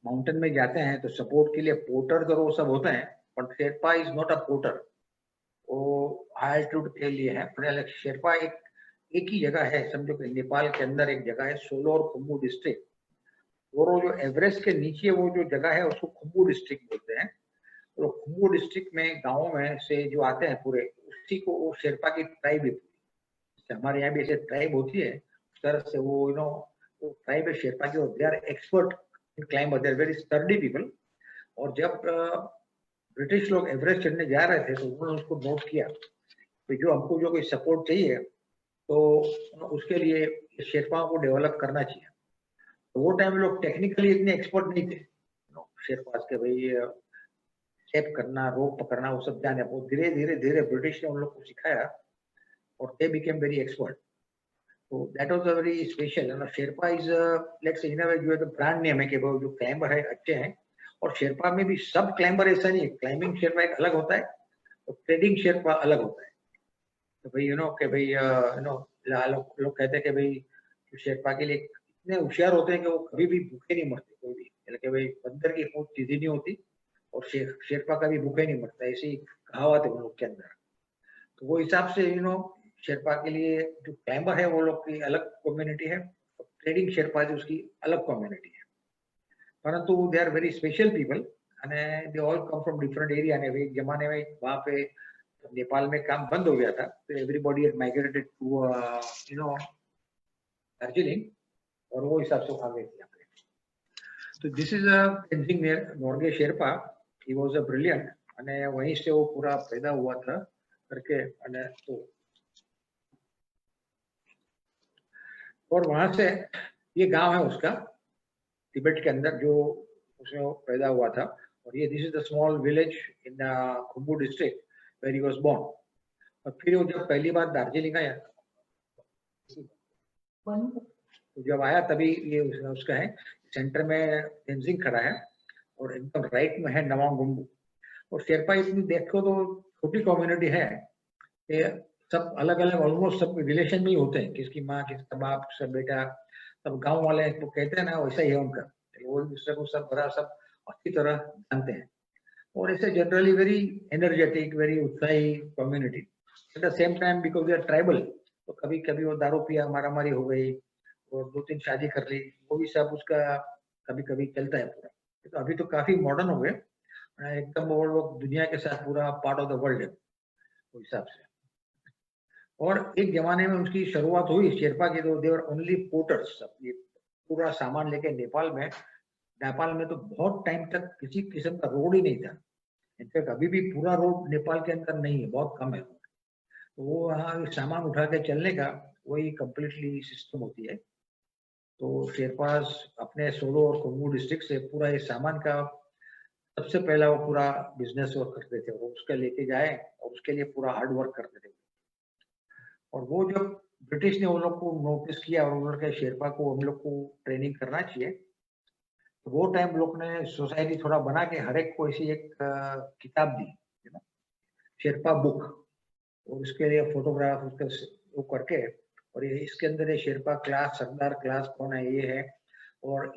Speaker 3: माउंटेन में जाते हैं तो सपोर्ट के लिए पोर्टर तो वो सब होते हैं, but Sherpa is not a porter. वो हाई एल्टीट्यूड के लिए है. शेरपा एक ही जगह है, समझो कि नेपाल के अंदर एक जगह है सोलोर खुम्बू डिस्ट्रिक्ट, और वो जो एवरेस्ट के नीचे वो जो जगह है उसको खुम्बू डिस्ट्रिक्ट बोलते हैं. तो खुम्बू डिस्ट्रिक्ट में गाँव में से जो आते हैं पूरे, उसी को वो शेरपा की ट्राइब है. हमारे यहाँ भी ऐसे ट्राइब होती है उस तरह से, वो वो ट्राइब है शेरपा की, और they are expert in climber, they are very sturdy people. और जब ब्रिटिश लोग एवरेस्ट चढ़ने जा रहे थे तो उन्होंने उसको नोट किया तो जो हमको जो कोई सपोर्ट चाहिए तो उसके लिए शेरपाओं को डेवलप करना चाहिए. तो वो टाइम लोग टेक्निकली इतने एक्सपर्ट नहीं थे शेरपास के, भाई स्टेप करना, रोप पकड़ना, वो सब जाने. वो धीरे धीरे धीरे ब्रिटिश ने उन लोग को सिखाया और दे बिकेम वेरी एक्सपर्ट. तो that was a very special. Sherpa is let's say इन अ वे जो है ब्रांड नेम है कि वो जो क्लाइंबर है अच्छे हैं. और शेरपा में भी सब क्लाइंबर ऐसा नहीं है. क्लाइंबिंग शेरपा एक अलग होता है और ट्रेडिंग शेरपा अलग होता है. तो भाई कि भाई लोग कहते हैं कि भाई शेरपा के लिए इतने होशियार होते हैं कि वो कभी भी भूखे नहीं मरते कोई भी, कि भाई बंदर की पूंछ सीधी नहीं होती और शेरपा कभी भूखे नहीं मरता, ऐसी कहावत है उन लोग के अंदर. तो वो हिसाब से शेरपा के लिए जो क्लाइंबर है वो लोग की अलग कम्युनिटी है, ट्रेडिंग शेरपा जो उसकी अलग कम्युनिटी है. परंतु they are very special people and they all come from different area. ने एक जमाने में वहाँ पे नेपाल में काम बंद हो गया था तो everybody had migrated to Darjeeling, और वो हिसाब से आ गए थे यहाँ पे. तो this is Tenzing Norgay Sherpa. He was a brilliant, અને वहीं से वो पूरा पैदा हुआ था करके. तो और वहां से ये गांव है उसका तिब्बत के अंदर जो उसमें वो पैदा हुआ था. और ये this is the small village in Khumbu district where he was born. और फिर वो जब पहली बार दार्जिलिंग आया तो जब आया तभी ये उसका है सेंटर में तेंजिंग खड़ा है और एकदम राइट में है नवांग गुम्बू. और शेरपा इतनी देखो तो छोटी कम्युनिटी है कि सब अलग अलग ऑलमोस्ट सब रिलेशन में ही होते हैं, किसकी माँ किसका बाप सब बेटा, सब गांव वाले वो कहते हैं ना वैसा ही है उनका. वो दूसरे को सब बड़ा सब अच्छी तरह जानते हैं और ऐसे जनरली वेरी एनर्जेटिक, वेरी उत्साही community. At the same time because they are tribal, तो कभी कभी वो दारू पिया मारामारी हो गई और 2-3 शादी कर ली, वो भी सब उसका कभी कभी चलता है पूरा. तो अभी तो काफी मॉडर्न हो गए एकदम, वो लोग दुनिया के साथ पूरा पार्ट ऑफ द वर्ल्ड है उस हिसाब से. और एक जमाने में उसकी शुरुआत हुई शेरपा की तो देवर ओनली पोर्टर्स. ये पूरा सामान लेके नेपाल में तो बहुत टाइम तक किसी किस्म का रोड ही नहीं था. इनफैक्ट अभी भी पूरा रोड नेपाल के अंदर नहीं है, बहुत कम है. तो वो वहाँ सामान उठा के चलने का वही कंप्लीटली सिस्टम होती है. तो शेरपास अपने सोलो और कुंगू डिस्ट्रिक्ट से पूरा ये सामान का सबसे पहला वो पूरा बिजनेस वर्क करते थे, वो उसके लेके जाए और उसके लिए पूरा हार्ड वर्क करते थे। और वो जब ब्रिटिश ने उन लोग को नोटिस किया और उन्होंने कहा शेरपा को हम लोग को ट्रेनिंग करना चाहिए, तो वो टाइम लोग ने सोसाइटी थोड़ा बना के हर एक को ऐसी एक किताब दी, है ना, शेरपा बुक, और उसके लिए फोटोग्राफ उसका वो करके, और ये इसके अंदर ये शेरपा क्लास, सरदार क्लास कौन है ये है, और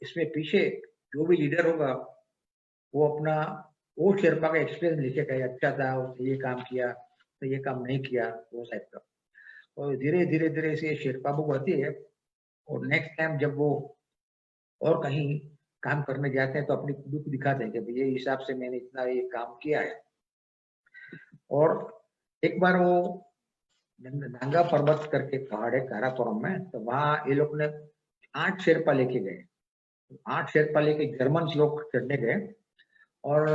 Speaker 3: इसमें पीछे जो भी लीडर होगा वो अपना वो शेरपा का एक्सपीरियंस लिखेगा, अच्छा था उसने ये काम किया तो ये काम नहीं किया, वो टाइप का। और धीरे धीरे धीरे से शेरपा बुक आती है, और नेक्स्ट टाइम जब वो और कहीं काम करने जाते हैं तो अपनी बुक दिखाते हैं कि ये हिसाब से मैंने इतना ये काम किया है। और एक बार वो नांगा पर्वत करके पहाड़ है काराकोरम में, तो वहां ये लोग ने 8 शेरपा लेके गए, 8 शेरपा लेके जर्मन लोग चढ़ने गए, और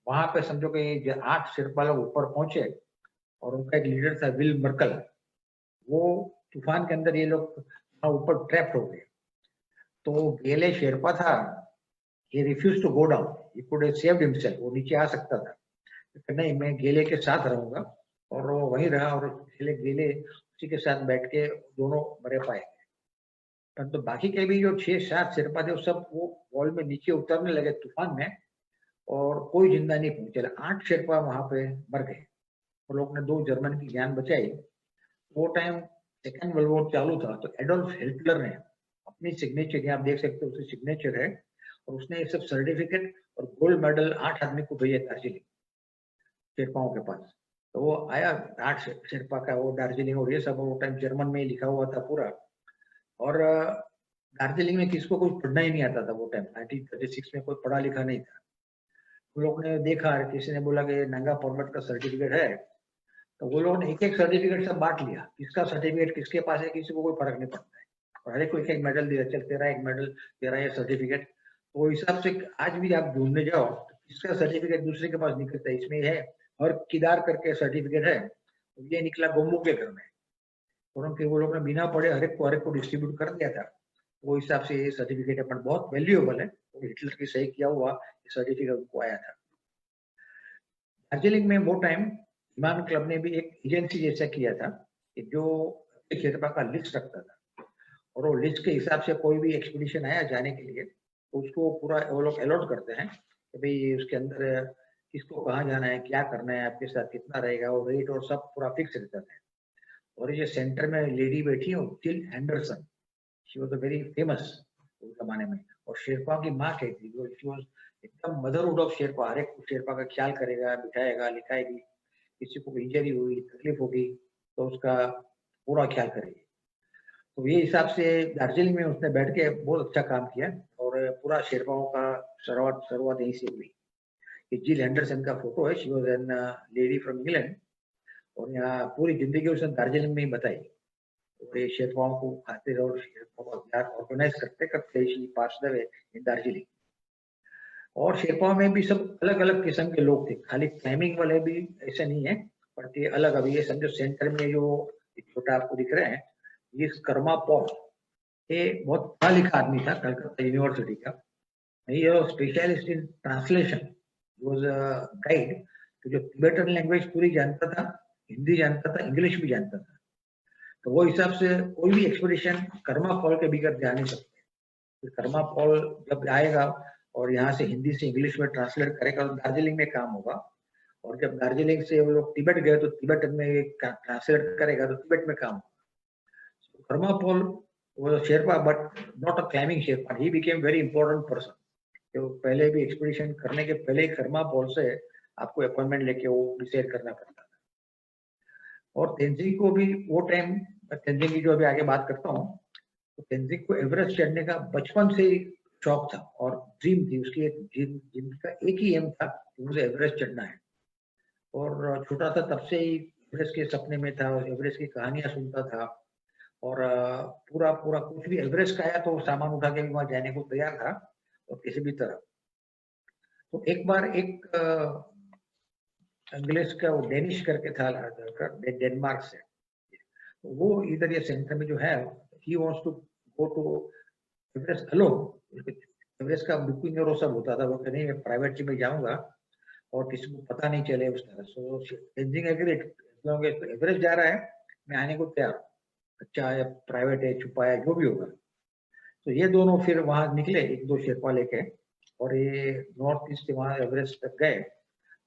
Speaker 3: वहां पे समझो कि 8 शेरपा लोग ऊपर पहुंचे, और उनका एक लीडर था विल मर्कल, वो तूफान के अंदर ये लोग ऊपर ट्रैप्ड हो गए। तो गेले शेरपा था, he refused to go down, he could have saved himself, वो नीचे आ सकता था, तो नहीं मैं गेले के साथ रहूंगा, और वो वहीं रहा, और गेले उसी के साथ बैठ के दोनों मरे पाए। परंतु बाकी के भी जो 6-7 शेरपा थे वो सब वो वॉल में नीचे उतरने लगे तूफान में, और कोई जिंदा नहीं पहुंचे, 8 शेरपा वहां पे मर गए, और लोग ने 2 जर्मन की जान बचाई। वो टाइम सेकेंड वर्ल्ड वॉर चालू था, तो एडोल्फ हिटलर ने अपनी सिग्नेचर, आप देख सकते हो उसकी सिग्नेचर है, और उसने ये सब सर्टिफिकेट और गोल्ड मेडल 8 आदमी को भेजे दार्जिलिंग शेरपाओं के पास। तो वो आया 8 शेरपा का वो दार्जिलिंग, और ये सब वो टाइम जर्मन में लिखा हुआ था पूरा। और दार्जिलिंग में किसको कुछ पढ़ना ही नहीं आता था वो टाइम, 1936 में कोई पढ़ा लिखा नहीं था। वो लोग ने देखा, किसी ने बोला कि नंगा पर्वत का सर्टिफिकेट है, तो वो लोगों ने एक एक सर्टिफिकेट सब बांट लिया, किसका सर्टिफिकेट किसके पास है किसी को कोई फर्क नहीं पड़ता है, और हर एक को एक एक मेडल दिया, चल तेरा एक मेडल, तेरा ये सर्टिफिकेट। तो हिसाब से आज भी आप ढूंढने जाओ तो किसका सर्टिफिकेट दूसरे के पास निकलता है, इसमें है और किदार करके सर्टिफिकेट है, तो ये निकला गोमू के घर में, और वो लोग ने बिना पढ़े हर एक को डिस्ट्रीब्यूट कर दिया था। वो हिसाब से ये सर्टिफिकेट अपन बहुत वैल्यूएबल है, तो हिटलर की सही किया हुआ सर्टिफिकेट उनको आया था। दार्जिलिंग में वो टाइम इमाम क्लब ने भी एक एजेंसी जैसा किया था कि जो शेरपा का लिस्ट रखता था, और वो लिस्ट के हिसाब से कोई भी एक्सपीडिशन आया जाने के लिए तो उसको पूरा वो लोग अलॉट करते हैं कि भाई उसके अंदर किसको कहाँ जाना है, क्या करना है, आपके साथ कितना रहेगा, और रेट और सब पूरा फिक्स रहता है। और ये सेंटर में लेडी बैठी है जिल Anderson, she was a very famous उस जमाने में, और शेरपा की माँ कहती थी, शी वाज एकदम मदरहुड ऑफ शेरपा, हर एक शेरपा का ख्याल करेगा, बिठाएगा, लिखाएगी, किसी को इंजरी हुई तकलीफ होगी तो उसका पूरा ख्याल करेगी। तो ये हिसाब से दार्जिलिंग में उसने बैठ के बहुत अच्छा काम किया, और पूरा शेरपाओं का शुरुआत यहीं से हुई। ये जिल एंडरसन का फोटो है, she was an lady from England, और यहाँ पूरी जिंदगी उसने दार्जिलिंग में ही बताई, और ये शेरपाओं को खातिर और शेरपाओं को ऑर्गेनाइज करते करते she passed away in Darjeeling. और शेरपाओं में भी सब अलग अलग किस्म के लोग थे, खाली क्लाइंबिंग वाले भी ऐसे नहीं है, बट ये अलग। अभी ये समझो सेंटर में जो छोटा आपको दिख रहे हैं, ये कर्मा पॉल, ये बहुत पढ़ा लिखा आदमी था, कलकत्ता यूनिवर्सिटी का, ये specialist in translation, was a guide, तो जो तिब्बतन लैंग्वेज पूरी जानता था, हिंदी जानता था, इंग्लिश भी जानता था। तो वो हिसाब से कोई भी एक्सपीडिशन कर्मा पॉल के बगैर जा नहीं सकते। तो कर्मा पॉल जब आएगा और यहाँ से हिंदी से इंग्लिश में ट्रांसलेट करेगा तो दार्जिलिंग में काम होगा, और जब दार्जिलिंग से वो लोग तिब्बत गए तो तिब्बत में ट्रांसलेट करेगा तो तिब्बत में काम होगा। Karma Paul was a Sherpa, but not a climbing Sherpa. He became very important person. तो पहले भी एक्सपीडिशन करने के पहले कर्मा पॉल से आपको अपॉइंटमेंट लेके वो डिसाइड करना पड़ता था। और तेंजिंग को भी वो टाइम, तेंजिंग की जो अभी आगे बात करता हूँ, तो तेंजिंग को एवरेस्ट चढ़ने का बचपन से शौक था और ड्रीम थी उसकी, जिनका एक ही एम था कि मुझे एवरेस्ट चढ़ना है। और छोटा था तब से ही एवरेस्ट के सपने में था, एवरेस्ट की कहानियां सुनता था, और पूरा पूरा कुछ भी एवरेस्ट का आया तो सामान उठा के भी वहां जाने को तैयार था, और किसी भी तरह। तो एक बार एक इंग्लिश का वो डेनिश करके था, डेनमार्क से, तो वो इधर ये सेंटर में जो है, he wants to go to Everest alone. Everest का बुकिंग और वो सब होता था, वो कह नहीं मैं प्राइवेट में जाऊंगा और किसी को पता नहीं चले उस तरह। सो तेंजिंग एग्रीड, एवरेस्ट जा रहा है मैं आने को तैयार, अच्छा है प्राइवेट है छुपा है जो भी होगा। तो ये दोनों फिर वहां निकले, एक दो शेरपा लेके, और ये नॉर्थ ईस्ट से वहां एवरेस्ट तक गए।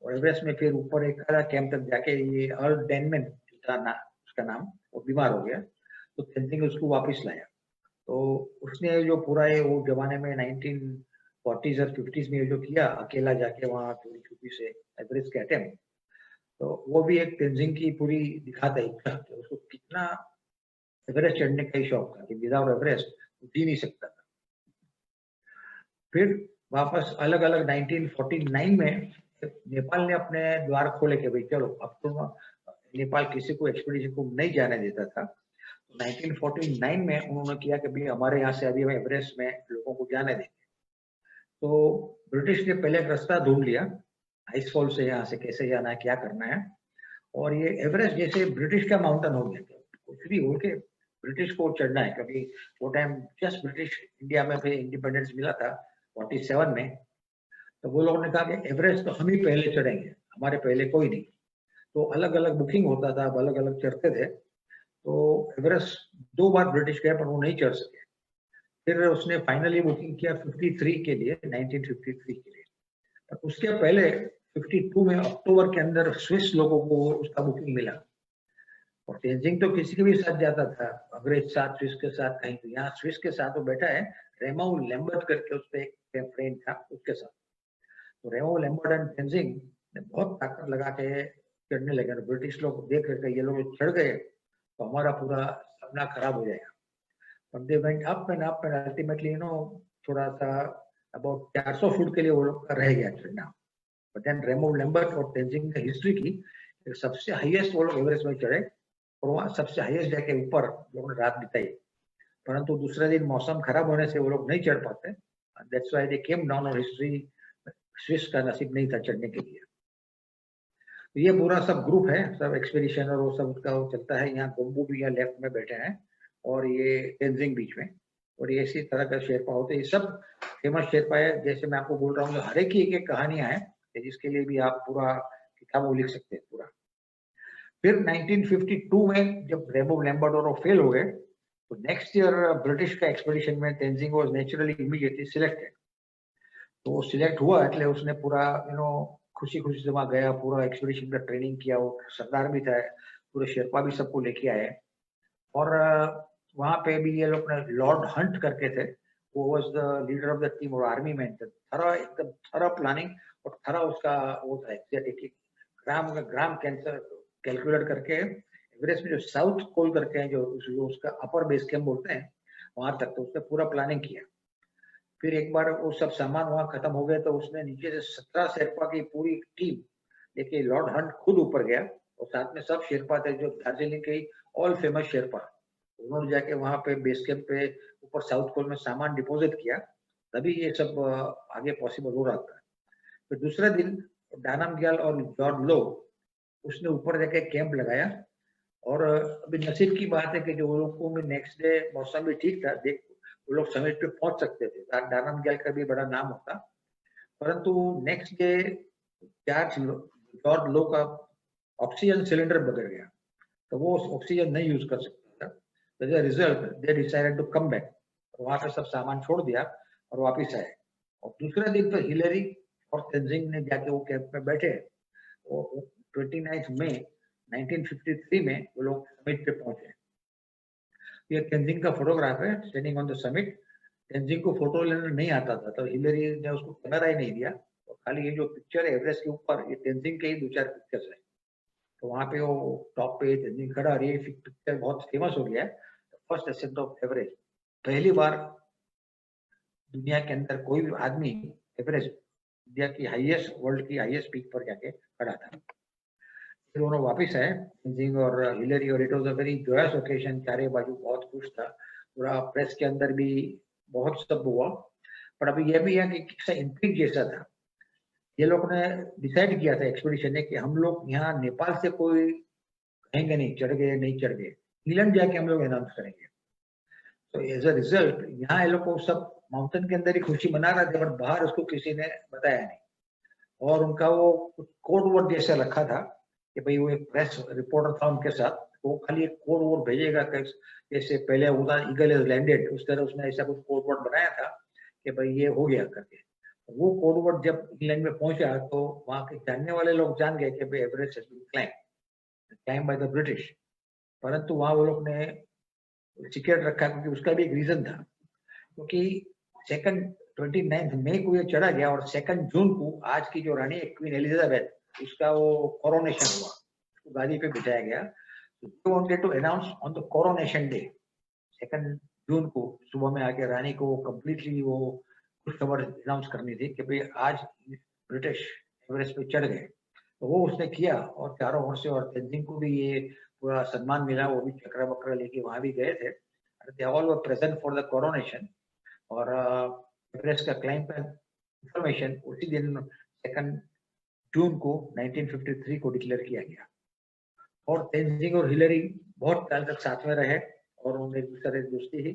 Speaker 3: और एवरेस्ट में फिर ऊपर एक कैंप तक जाके ये अर्ल डेनमैन था ना उसका नाम, वो बीमार हो गया तो तेंजिंग उसको वापस लाया। तो उसने जो पूरा ये वो जमाने में 1940s और 50s में जो किया अकेला जाके वहाँ थोड़ी छुपी से एवरेस्ट के अटेम्प्ट, तो वो भी एक तेंजिंग की पूरी दिखाता है इच्छा कि उसको कितना एवरेस्ट चढ़ने का ही शौक था कि विदाउट एवरेस्ट जी नहीं सकता था। फिर वापस अलग अलग 1949 में नेपाल ने अपने द्वार खोले कि भाई चलो अब तो नेपाल किसी को एक्सपीडिशन को नहीं जाने देता था। 1949 में उन्होंने किया कि भाई हमारे यहाँ से अभी हम एवरेस्ट में लोगों को जाने देंगे। तो ब्रिटिश ने पहले एक रास्ता ढूंढ लिया आइस फॉल से, यहाँ से कैसे जाना है क्या करना है। और ये एवरेस्ट जैसे ब्रिटिश का माउंटेन हो गया, कुछ भी हो के ब्रिटिश को चढ़ना है, क्योंकि वो टाइम जस्ट ब्रिटिश इंडिया में फिर इंडिपेंडेंस मिला था 47 में। तो वो लोगों ने कहा कि एवरेस्ट तो हम ही पहले चढ़ेंगे, हमारे पहले कोई नहीं। तो अलग अलग बुकिंग होता था, अलग अलग चढ़ते थे। तो एवरेस्ट 2 बार ब्रिटिश गए पर वो नहीं चढ़ सके। फिर उसने फाइनली बुकिंग किया 53 के लिए, 1953 के लिए। पर उसके पहले 52 में अक्टूबर के अंदर स्विस लोगों को उसका बुकिंग मिला। और तेंजिंग तो किसी के भी साथ जाता था, अंग्रेज साथ स्विस के साथ कहीं। तो यहाँ स्विस के साथ वो बैठा है, रेमाउ लैम्बर्ट करके उसपे एक फ्रेंड था उसके साथ। तो रेमाउ लैम्बर्ट एंड तेंजिंग ने बहुत ताकत लगा के चढ़ने लगे। तो ब्रिटिश लोग देख रहे थे ये लोग चढ़ गए तो हमारा पूरा सपना खराब हो जाएगा। But they went up and up and ultimately, थोड़ा सा about 400 फुट के लिए वो लोग का रह गया चढ़ना। But then रेमो लैम्बर्ट और तेंजिंग ने हिस्ट्री की, सबसे हाईएस्ट वो लोग एवरेस्ट में चढ़े और वहाँ सबसे हाईएस्ट जाके ऊपर लोगों ने रात बिताई। परंतु दूसरे दिन मौसम खराब होने से वो लोग नहीं चढ़ पाते। That's why they came down, और हिस्ट्री स्विस का नसीब नहीं था चढ़ने के लिए। तो ये पूरा सब ग्रुप है, सब एक्सपीडिशन और वो सब उसका वो चलता है। यहाँ गोम्बू भी यहाँ लेफ्ट में बैठे हैं और ये तेंजिंग बीच में, और ये इसी तरह का शेरपा होते हैं। ये सब फेमस शेरपा है। जैसे मैं आपको बोल रहा हूँ हर एक की एक कहानियां हैं जिसके लिए भी आप पूरा किताब लिख सकते हैं पूरा। फिर 1952 में जब रेमो लैम्बर्ट और वो फेल हो गए तो नेक्स्ट ईयर ब्रिटिश का एक्सपीडिशन में Tenzing was naturally immediately selected. तो वो सिलेक्ट हुआ એટલે उसने पूरा खुशी खुशी से वहां गया, पूरा एक्सपीडिशन का ट्रेनिंग किया। वो सरदार भी था, पूरे शेरपा भी सबको लेके आए। और वहां पे भी ये लोग ने लॉर्ड हंट करके थे, वो was the leader of the team और आर्मी मैन थे। एकदम थरा प्लानिंग और थरा उसका वो था एग्जैक्ट ग्राम कैंसर कैलकुलेट करके एवरेस्ट में जो साउथ पोल करके हैं, जो उसका अपर बेस कैंप बोलते हैं, वहां तक तो उसने पूरा प्लानिंग किया। फिर एक बार वो सब सामान वहां खत्म हो गए तो उसने नीचे से 17 शेरपा की पूरी टीम लेके लॉर्ड हंट खुद ऊपर गया और साथ में सब शेरपा थे जो दार्जिलिंग के ऑल फेमस शेरपा। उन्होंने जाके वहां पे बेस कैंप पे ऊपर साउथ पोल में सामान डिपॉजिट किया, तभी ये सब आगे पॉसिबल हो रहा था। फिर दूसरे दिन डानम ग्याल और जॉर्ज लो उसने ऊपर जाके कैंप लगाया। और अभी नसीब की बात है कि जो लोग को नेक्स्ट डे मौसम भी ठीक था, देख वो लोग समिट पे पहुंच सकते थे। डानम ग्याल का भी बड़ा नाम होता, परंतु नेक्स्ट डे जॉर्ज लो का ऑक्सीजन सिलेंडर बदल गया तो वो ऑक्सीजन नहीं यूज कर सकता था। As a result they decided to come back, वहां पे सब सामान छोड़ दिया और वापिस आए। और दूसरे दिन तो हिलरी और तेंजिंग ने जाके वो कैंप में बैठे। 29 मई 1953 में वो लोग समिट पे पहुंचे। ये तेंजिंग का फोटोग्राफ है standing on the summit. Tenzing को फोटो लेना नहीं आता था तो हिलरी ने उसको कैमरा ही नहीं दिया, और खाली ये जो पिक्चर है एवरेस्ट के ऊपर, ये तेंजिंग के ही 2-4 पिक्चर्स है। तो वहां पे वो टॉप पे तेंजिंग खड़ा, और ये पिक्चर बहुत फेमस हो गया है, फर्स्ट असेंट ऑफ एवरेस्ट। पहली बार दुनिया के अंदर कोई भी आदमी एवरेस्ट, इंडिया की हाईएस्ट, वर्ल्ड की हाईएस्ट पीक पर जाके खड़ा था। फिर दोनों वापिस आए तेंजिंग और हिलरी, और it was a very joyous occasion. चारे बाजू बहुत खुश था, पूरा प्रेस के अंदर भी बहुत सब हुआ। पर अभी यह भी है कि इंट्रिग जैसा था। ये लोग ने डिसाइड किया था एक्सपीडिशन ने कि हम लोग यहाँ नेपाल से कोई कहेंगे नहीं चढ़ गए नहीं चढ़ गए, इंग्लैंड जाके हम लोग अनाउंस करेंगे। तो एज अ रिजल्ट यहाँ ये लोग को सब माउंटेन के अंदर ही खुशी मना रहे थे, बट बाहर उसको किसी ने बताया नहीं। और उनका वो कोड वर्ड जैसा रखा था कि भाई वो एक प्रेस रिपोर्टर था उनके साथ, वो खाली एक कोड वर्ड भेजेगा, जैसे पहले उधर ईगल इज लैंडेड उस तरह उसने ऐसा कुछ कोड वर्ड बनाया था कि भाई ये हो गया करके। वो कोड वर्ड जब इंग्लैंड में पहुंचा तो वहां के जानने वाले लोग जान गए कि भाई Everest has been climb by the British. परंतु वहां वो लोग ने सीक्रेट रखा, क्योंकि उसका भी एक रीजन था, क्योंकि 29 मई को ये चढ़ा गया और 2 जून को आज की जो रानी क्वीन एलिजाबेथ उसका वो कोरोनेशन हुआ, उसको गादी पे बिठाया गया। तो wanted to announce on the coronation day 2 जून को सुबह में आके रानी को कंप्लीटली वो खुशखबर अनाउंस करनी थी कि भाई आज ब्रिटिश एवरेस्ट पे चढ़ गए। तो वो उसने किया और चारों ओर से, और तेंजिंग को भी ये पूरा सम्मान मिला, वो भी चक्रा बकरा लेके वहां भी गए थे। They all were present for the coronation. और एवरेस्ट का क्लाइम का इंफॉर्मेशन उसी दिन 2 जून को 1953 को डिक्लेयर किया गया। और तेंजिंग और हिलरी बहुत साल तक साथ में रहे और उन्हें एक दूसरे से दोस्ती थी।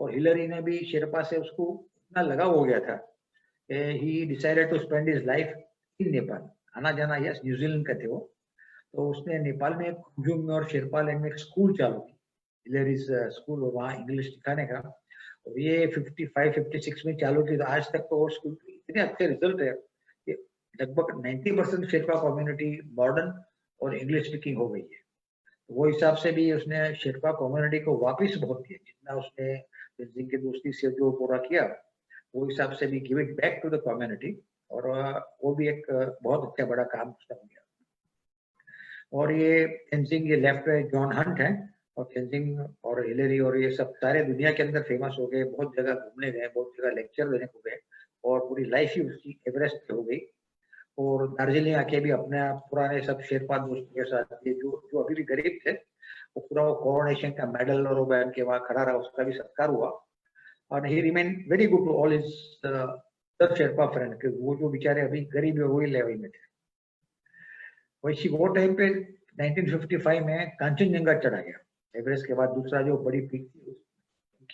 Speaker 3: और हिलरी ने भी शेरपा से उसको इतना लगाव हो गया था कि he decided to spend his life in Nepal. आना जाना यस न्यूजीलैंड का थे वो, तो उसने नेपाल में खुंजुम में और शेरपा लैंड में एक स्कूल चालू की, हिलरीज स्कूल, वहाँ इंग्लिश सिखाने का। और ये 55-56 में चालू की, तो आज तक तो वो स्कूल इतने अच्छे रिजल्ट है कि लगभग 90% शेरपा कम्युनिटी मॉडर्न और इंग्लिश स्पीकिंग हो गई है। तो वो हिसाब से भी उसने शेरपा कम्युनिटी को वापस बहुत दिया, जितना उसने तेंजिंग की दोस्ती से जो पूरा किया वो हिसाब से भी give it back to the community. और वो भी एक बहुत अच्छा बड़ा काम उसका हो गया। और ये तेंजिंग, ये लेफ्ट में जॉन हंट है, और तेंजिंग और हिलरी और ये सब सारे दुनिया के अंदर फेमस हो गए, बहुत जगह घूमने गए, बहुत जगह लेक्चर देने को गए, और पूरी लाइफ ही उसकी एवरेस्ट पे हो गई। और दार्जिलिंग आके भी अपने पुराने सब शेरपा दोस्तों के साथ, ये जो जो अभी भी गरीब थे, वो पूरा वो कोरोनेशन का मेडल और वो पहन के वहाँ खड़ा रहा, उसका भी सत्कार हुआ। और he remain very good to all his Sherpa friend, कि वो जो बेचारे अभी गरीब है वही लेवल में थे। वैसे वो टाइम पे 1955 में कांचनजंगा चढ़ा गया एवरेस्ट के बाद। दूसरा जो बड़ी पीक थी,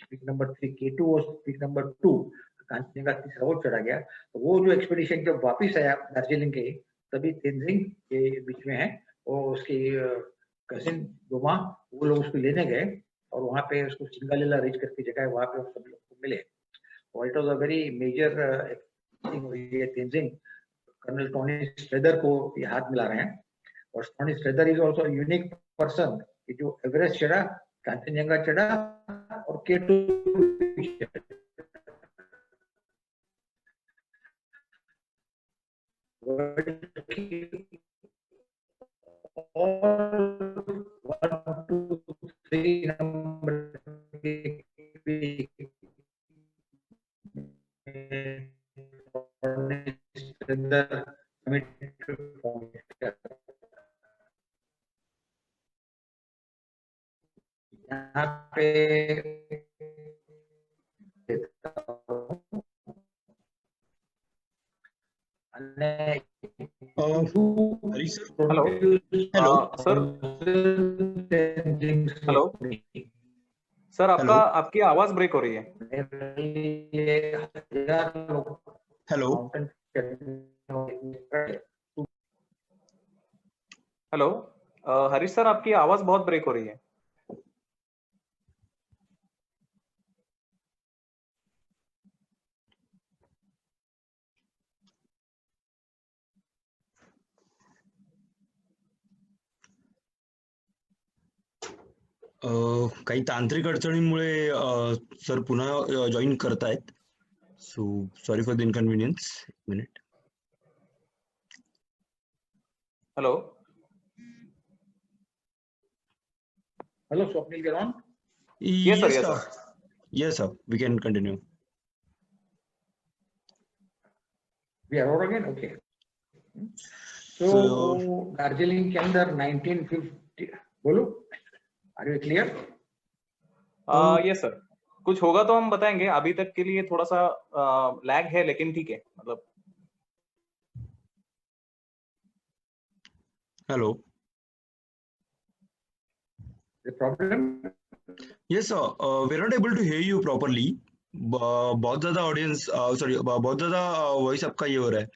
Speaker 3: पीक नंबर 3 K2 और पीक नंबर 2 कांचनजंगा, तीसरा वो चढ़ा गया। तो वो जो एक्सपीडिशन जब वापिस आया दार्जिलिंग के, तभी तेंजिंग के बीच में है और उसकी कजिन डोमा, वो लोग उसको लेने गए और वहाँ पे उसको सिंगालीला रिच करके जगह है, वहाँ पे सब लोग को मिले। और it was a very major thing. ये तेंजिंग कर्नल टोनी स्ट्रेदर को ये हाथ मिला रहे हैं। और Tony Streather is also unique person, जो एवरेस्ट चढ़ा, कांचनजंगा चढ़ा और K2 1, 2, 3 नंबर यहाँ पे
Speaker 4: Hari sir.
Speaker 2: Hello
Speaker 4: Hello.
Speaker 2: Sir. Hello sir,
Speaker 4: Hello.
Speaker 2: आपकी आवाज ब्रेक हो रही है।
Speaker 4: Hello.
Speaker 2: हेलो हरीश सर, आपकी आवाज बहुत ब्रेक हो रही है।
Speaker 4: काही तांत्रिक अडचणींमुळे सर पुन्हा जॉईन करतायत. So sorry for the inconvenience. Minute.
Speaker 2: Hello
Speaker 3: hello Swapnil, get on?
Speaker 2: Yes, sir.
Speaker 4: Yes,
Speaker 2: Yes,
Speaker 4: sir.
Speaker 2: sir.
Speaker 4: Yes, sir. We can continue.
Speaker 3: We are on again? Okay. So Darjeeling के अंदर 1950, बोलो, are you clear?
Speaker 2: Yes sir, कुछ होगा तो हम बताएंगे। अभी तक के लिए थोड़ा सा लैग है, लेकिन ठीक है, मतलब।
Speaker 4: Hello.
Speaker 3: The problem?
Speaker 4: Yes, sir. We're not able to hear you properly. बहुत ज्यादा ऑडियंस सॉरी बहुत ज्यादा वॉइस आपका ये हो रहा है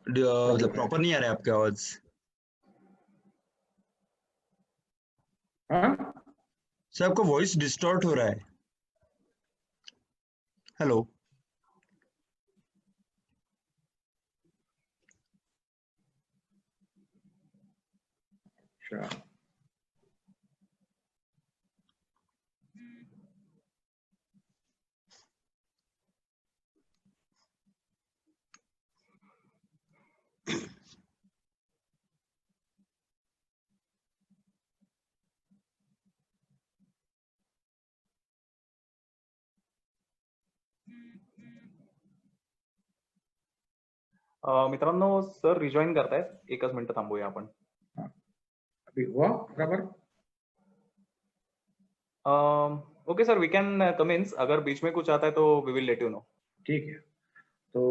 Speaker 4: मतलब प्रॉपर नहीं आ रहा है आपका आवाज.
Speaker 3: हाँ
Speaker 4: सर आपका वॉइस डिस्टॉर्ट हो रहा है. हेलो.
Speaker 3: अच्छा
Speaker 2: मित्रांनो सर रिजॉईन करतायत. एकच मिनिट थांबूया आपण.
Speaker 3: अभी हुआ बराबर.
Speaker 2: Okay sir, we can commence. अगर बीच में कुछ आता है तो we will let you know.
Speaker 3: ठीक है तो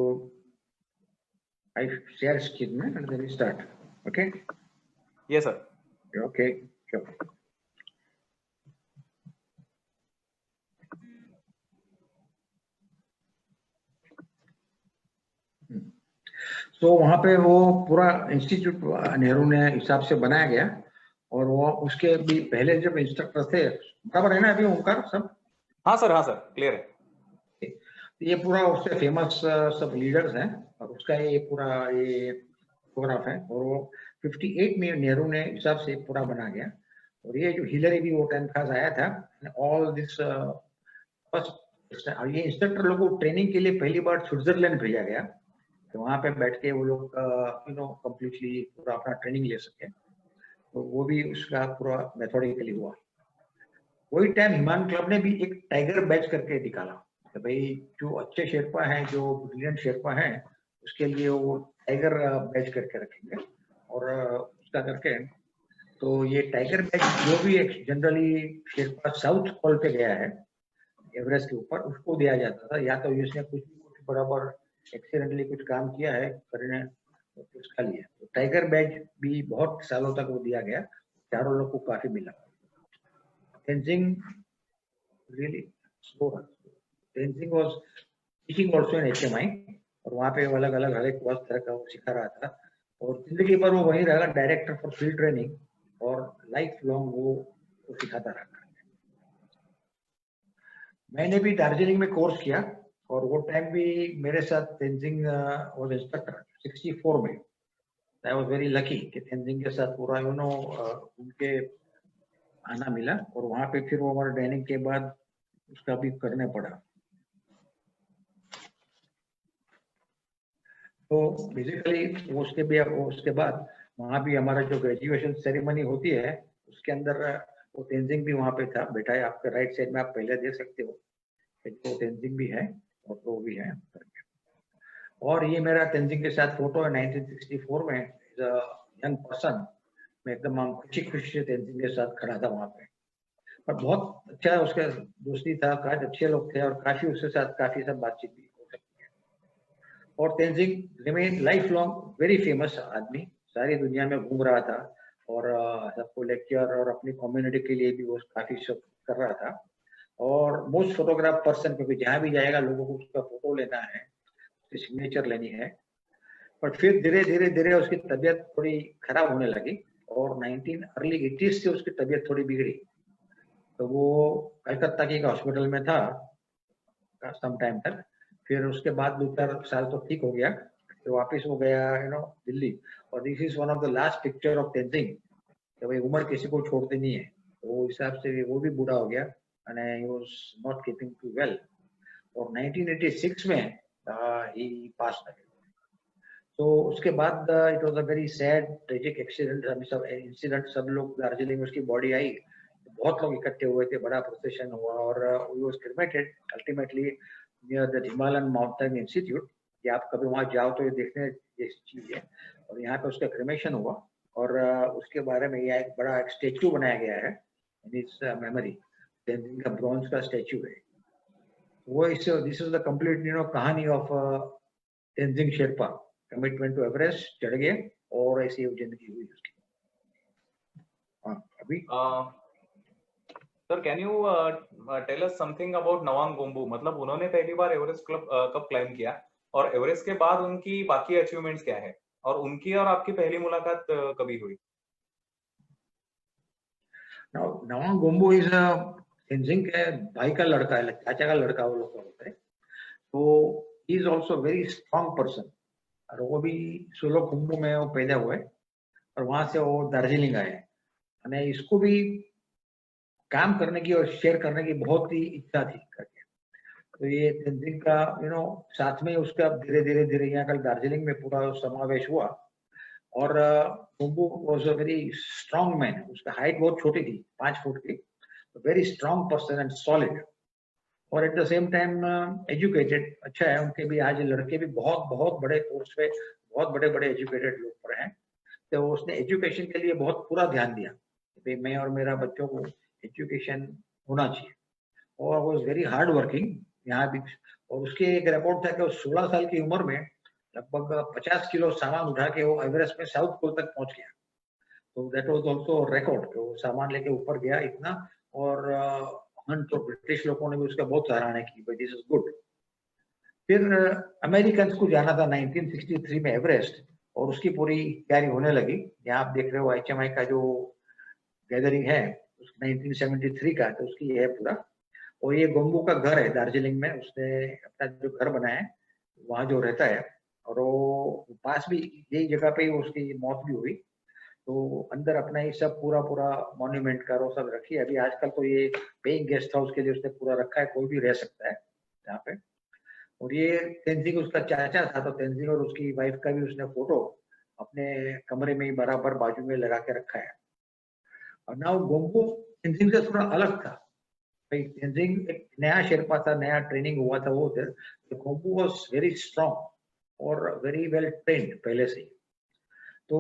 Speaker 3: आई शेयर स्क्रीन में and then start. Okay
Speaker 2: yes sir.
Speaker 3: Okay तो वहां पे वो पूरा इंस्टीट्यूट नेहरू ने हिसाब से बनाया गया और वो उसके भी पहले जब इंस्ट्रक्टर थे बराबर है ना अभी ओंकार सब.
Speaker 2: हाँ सर क्लियर है.
Speaker 3: ये पूरा उससे फेमस सब लीडर्स हैं और उसका ये पूरा ये फोटोग्राफ है और वो 58 में नेहरू ने हिसाब से पूरा बना गया. और ये जो हिलरी भी वो टाइम खास आया था. ऑल दिस फर्स्ट ये इंस्ट्रक्टर लोगों को ट्रेनिंग के लिए पहली बार स्विट्जरलैंड भेजा गया. तो वहां पे बैठ के वो लोग कंप्लीटली पूरा अपना ट्रेनिंग ले सके. तो वो भी उसका पूरा मेथोडिकली हुआ. वही टाइम हिमान क्लब ने भी एक टाइगर बैच करके निकाला कि भाई जो अच्छे शेरपा हैं जो ब्रिलियंट शेरपा हैं उसके लिए वो टाइगर बैच करके रखेंगे और उसका करके. तो ये टाइगर बैच जो भी जनरली शेरपा साउथ पोल पे गया है एवरेस्ट के ऊपर उसको दिया जाता था. या तो इसने कुछ बराबर एक्सीडेंटली कुछ काम किया है करने उसका लिए. तो टाइगर बैच भी बहुत सालों तक वो दिया गया. चारों लोग को काफी मिला. Tenzing really slow. Tenzing was teaching also in HMI और वहाँ पे अलग अलग हर एक तरह का वो सिखा रहा था. और जिंदगी भर वो वहीं रहा डायरेक्टर फॉर फील्ड ट्रेनिंग और लाइफ लॉन्ग वो सिखाता रहा. मैंने भी दार्जिलिंग में कोर्स किया और वो टाइम भी मेरे साथ तेंजिंग वाज इंस्ट्रक्टर 64 में. आई वाज वेरी लकी कि तेंजिंग के साथ पूरा उनके आना मिला और वहां पे फिर वो हमारे ट्रेनिंग के बाद उसका भी करने पड़ा. तो बेसिकली उसके बाद वहां भी हमारा जो ग्रेजुएशन सेरेमनी होती है उसके अंदर वो तेंजिंग भी वहां पे था. बैठा है आपके राइट साइड में, आप पहले देख सकते हो तो तेंजिंग भी है और वो भी है. और ये मेरा तेंजिंग के साथ फोटो है 1964 में. यंग पर्सन मैं एकदम खुशी खुशी से तेंजिंग के साथ खड़ा था वहां पे. पर बहुत अच्छा उसका दोस्ती था, काफी अच्छे लोग थे और काफी उसके साथ काफी सब बातचीत भी हो सकती है. और Tenzing remain life long very famous आदमी. सारी दुनिया में घूम रहा था और सबको लेक्चर और अपनी कम्युनिटी के लिए भी वो काफी सब कर रहा था. और मोस्ट फोटोग्राफ पर्सन, क्योंकि जहां भी जाएगा लोगों को उसका फोटो लेना है, उसकी सिग्नेचर लेनी है. पर फिर धीरे धीरे उसकी तबीयत थोड़ी खराब होने लगी और अर्ली 80s से उसकी तबीयत थोड़ी बिगड़ी. तो वो कलकत्ता के एक हॉस्पिटल में था सम टाइम तक. फिर उसके बाद 2-4 साल तो ठीक हो गया. फिर वापस वो गया दिल्ली. और this is one of the last picture of Tenzing कि भाई उम्र किसी को छोड़ती नहीं है. तो वो हिसाब से वो भी बूढ़ा हो गया and he was not keeping too well. और 1986 में he passed away. तो उसके बाद it was a very sad tragic accident. सब इंसिडेंट सब लोग दार्जिलिंग में उसकी बॉडी आई, बहुत लोग इकट्ठे हुए थे, बड़ा प्रोसेशन हुआ और he was cremated ultimately near the Himalayan mountain institute. कि आप कभी वहां जाओ तो ये देखने जैसी चीज है. और यहाँ पे उसका क्रिमेशन हुआ और उसके बारे में यह एक बड़ा एक स्टेच्यू बनाया गया है इन इट्स मेमोरी. तेंजिंग का ब्रॉन्ज का स्टेच्यू है वो. दिस इज द कंप्लीट कहानी of Tenzing Sherpa. Commitment to Everest चढ़ गए और ऐसी जिंदगी हुई उसकी. अभी
Speaker 2: sir can you tell us something about Nawang Gombu? मतलब उन्होंने पहली बार एवरेस्ट कब क्लाइम किया और एवरेस्ट के बाद उनकी बाकी अचीवमेंट्स क्या है, और उनकी और आपकी पहली मुलाकात कभी हुई?
Speaker 3: नवांग गोम्बू इज तेंजिंग के भाई का लड़का है, चाचा का लड़का वो लोग बोलते हैं। तो he is also very strong person, और वो भी सोलो कुंभू में वो पैदा हुए और वहां से वो दार्जिलिंग आए। અને इसको भी काम करने की और शेयर करने की बहुत ही इच्छा थी करके। तो ये तेंजिंग का साथ में उसका धीरे धीरे धीरे यहाँ कल दार्जिलिंग में पूरा समावेश हुआ। और Kumbhu was a very strong man, उसका हाइट बहुत छोटी थी, 5 फुट की, very strong person and solid, और at the same time educated. अच्छा है, उनके भी आज लड़के भी बहुत बहुत बड़े कोर्स पे बहुत बड़े बड़े एजुकेटेड लोग पढ़े हैं। तो उसने एजुकेशन के लिए बहुत पूरा ध्यान दिया कि मैं और मेरा बच्चों को एजुकेशन होना चाहिए, और वॉज वेरी हार्ड वर्किंग यहाँ भी। और उसके एक रिपोर्ट था कि वो 16 साल की उम्र में लगभग 50 किलो सामान उठा के वो एवरेस्ट में साउथ पोल तक पहुंच गया। तो दैट वाज आल्सो रिकॉर्ड कि वो सामान लेके ऊपर गया इतना। और तो ब्रिटिश लोगों ने भी उसका बहुत सराहना की, भाई दिस इज गुड। फिर अमेरिकन को जाना था 1963 में एवरेस्ट, और उसकी पूरी तैयारी होने लगी। यहाँ आप देख रहे हो HMI का जो गैदरिंग है 1973 का, तो उसकी है पूरा। और ये गोम्बू का घर है दार्जिलिंग में, उसने अपना जो घर बनाया है वहां जो रहता है, और वो पास भी यही जगह पे ही उसकी मौत भी हुई। तो अंदर अपना ये सब पूरा पूरा मॉन्यूमेंट का वो सब रखी है। अभी आजकल तो ये पेइंग गेस्ट हाउस के लिए उसने पूरा रखा है, कोई भी रह सकता है यहाँ पे। और ये तेंजिंग उसका चाचा था, तो तेंजिंग और उसकी वाइफ का भी उसने फोटो अपने कमरे में ही बराबर बाजू में लगा के रखा है। और ना वो गोम्बू तेंजिंग से थोड़ा अलग था भाई। तेंजिंग एक नया शेरपा था, नया ट्रेनिंग हुआ था वो उधर। गोम्बू वॉज वेरी स्ट्रॉन्ग और वेरी वेल ट्रेन्ड पहले से ही। तो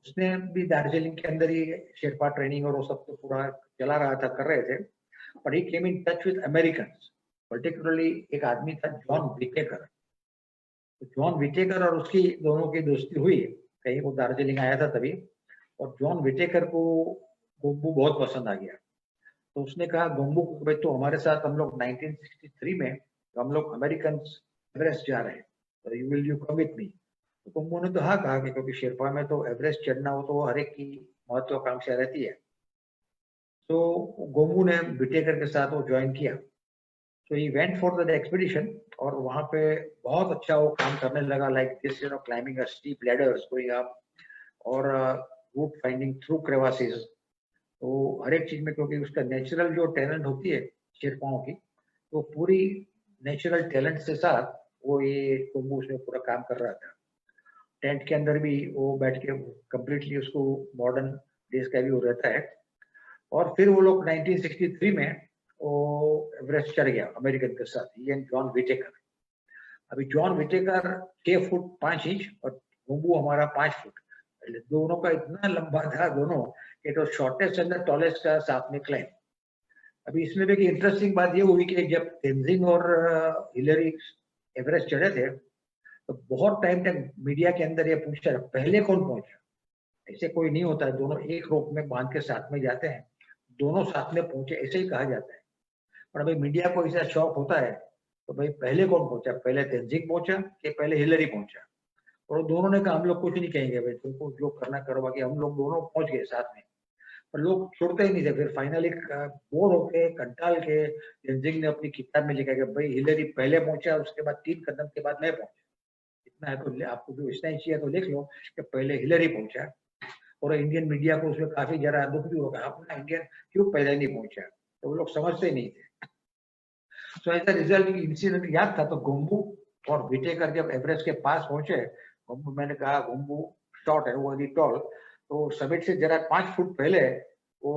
Speaker 3: उसने भी दार्जिलिंग के अंदर ही शेरपा ट्रेनिंग और वो सब तो पूरा चला रहा था, कर रहे थे। पर he came in touch with American, particularly एक आदमी था जॉन विटेकर। तो जॉन विटेकर और उसकी दोनों की दोस्ती हुई, कहीं वो दार्जिलिंग आया था तभी। और जॉन विटेकर को गोम्बू बहुत पसंद आ गया। तो उसने कहा गोम्बू को, भाई तो हमारे साथ हम लोग 1963 में तो हम लोग अमेरिकन एवरेस्ट जा रहे हैं, तो will you come with me? तो गोम्बू ने तो हाँ कहा कि क्योंकि शेरपा में तो एवरेस्ट चढ़ना हो तो हर एक की महत्वाकांक्षा रहती है। तो गोम्बू ने विटेकर के साथ वो ज्वाइन किया। तो he went for the expedition, और वहां पे बहुत अच्छा वो काम करने लगा, like this climbing a steep ladders going up, और रूट फाइंडिंग थ्रू क्रेवासिस। तो हर एक चीज में, क्योंकि उसका नेचुरल जो टैलेंट होती है शेरपाओं की, तो पूरी नेचुरल टैलेंट से साथ वो ये गोम्बू उसमें पूरा काम कर रहा था। टेंट के अंदर भी वो बैठ के कंप्लीटली उसको मॉडर्न डेज का भी वो रहता है। और फिर वो लोग 1963 में वो एवरेस्ट चढ़ गया अमेरिकन के साथ, ही एंड जॉन विटेकर। अभी जॉन विटेकर 6 फुट 5 इंच और गोम्बू हमारा 5 फुट, दोनों का इतना लंबा था दोनों कि तो शॉर्टेस्ट एंड टॉलेस्ट का साथ में क्लाइम। अभी इसमें भी इंटरेस्टिंग बात ये हुई कि जब तेंजिंग और हिलरी एवरेस्ट चढ़े थे, तो बहुत टाइम तक मीडिया के अंदर ये पूछा पहले कौन पहुंचा। ऐसे कोई नहीं होता है, दोनों एक रोप में बांध के साथ में जाते हैं, दोनों साथ में पहुंचे ऐसे ही कहा जाता है। पर भाई मीडिया को ऐसा शौक होता है, तो भाई पहले कौन पहुंचा, पहले तेंजिंग पहुंचा कि पहले हिलरी पहुंचा? और दोनों ने कहा हम लोग कुछ नहीं कहेंगे भाई, तुमको जो करना करो, बाकी हम लोग दोनों पहुंच गए साथ में। पर लोग छोड़ते ही नहीं थे। फिर फाइनली बोर होके कंटाल के तेंजिंग ने अपनी किताब में लिखा कि भाई हिलरी पहले पहुंचा, उसके बाद 3 कदम के बाद मैं पहुंचा। इतना है तो आपको जो इतना ही चाहिए तो लिख लो कि पहले हिलरी पहुंचा। और इंडियन मीडिया को उसमें काफी जरा दुख भी होगा, अपना इंडियन क्यों पहले नहीं पहुंचा, तो वो लोग समझते नहीं थे। So as a result incident याद था। तो गोम्बू और विटेकर जब एवरेस्ट के पास पहुंचे, गोम्बू, मैंने कहा गोम्बू शॉर्ट है, वो टॉल, तो समिट से जरा 5 फुट पहले वो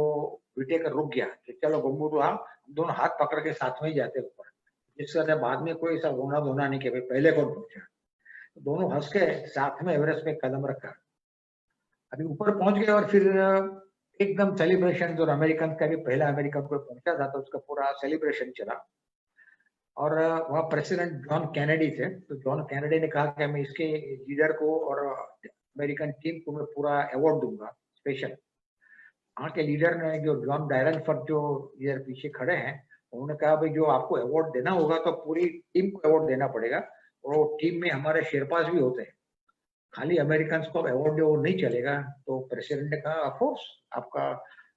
Speaker 3: विटेकर रुक गया कि चलो गोम्बू तो हम दोनों हाथ पकड़ के साथ में ही जाते ऊपर, जिसके वजह बाद में कोई ऐसा रोना धोना नहीं कि भाई पहले कौन पहुंचा। तो दोनों हंस के साथ में एवरेस्ट में कदम रखा। अभी ऊपर पहुंच गए और फिर एकदम सेलिब्रेशन, जो अमेरिकन का भी पहला अमेरिकन को पहुंचा था तो उसका पूरा सेलिब्रेशन चला। और वहाँ प्रेसिडेंट जॉन कैनेडी थे। तो जॉन कैनेडी ने कहा कि मैं इसके लीडर को और अमेरिकन टीम को मैं पूरा अवार्ड दूंगा स्पेशल। वहाँ के लीडर ने, जो जॉन डायरनफर्ड जो इधर पीछे खड़े हैं, उन्होंने कहा भाई जो आपको अवार्ड देना होगा तो पूरी टीम को अवार्ड देना पड़ेगा, और वो टीम में हमारे शेरपास भी होते हैं, खाली अमेरिकन को अवार्ड वो नहीं चलेगा। तो प्रेसिडेंट ने कहा ऑफ कोर्स, आपका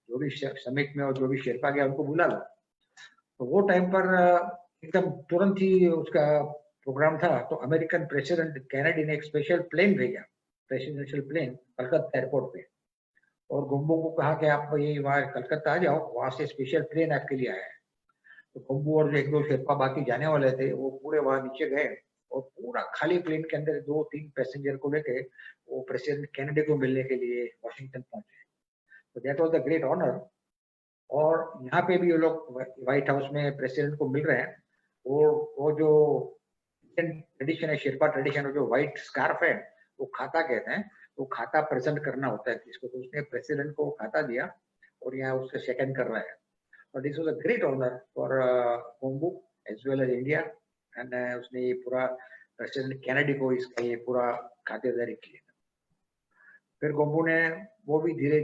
Speaker 3: जो भी समिट में और जो भी शेरपा गया उनको बुला लो। तो वो टाइम पर एकदम तुरंत ही उसका प्रोग्राम था, तो अमेरिकन प्रेसिडेंट कैनेडी ने एक स्पेशल प्लेन भेजा, प्रेसिडेंशियल प्लेन, कलकत्ता एयरपोर्ट पे, और गुम्बू को कहा कि आप ये वहाँ कलकत्ता आ जाओ, वहां से स्पेशल प्लेन आपके लिए आया है। तो गुम्बू और जो एक दो शेरपा बाकी जाने वाले थे वो पूरे वहां नीचे गए, और पूरा खाली प्लेन के अंदर 2-3 पैसेंजर को लेके वो प्रेसिडेंट कैनेडी को मिलने के लिए वॉशिंगटन पहुंचे। तो that was the great honour. और यहाँ पे भी ये लोग व्हाइट हाउस में प्रेसिडेंट को मिल रहे हैं, वो जो ट्रेडिशन है, शेरपा ट्रेडिशन, जो व्हाइट स्कार्फ है वो खाता कहते हैं, वो खाता प्रेजेंट करना होता है किसको, तो उसने प्रेसिडेंट को खाता दिया और यहाँ उससे सेकंड कर रहा है। और this was a great honour for Gombu as well as India, and उसने ये पूरा प्रेसिडेंट कैनेडी को इसका ये पूरा खातिरदारी की। फिर गोम्बू ने, वो भी धीरे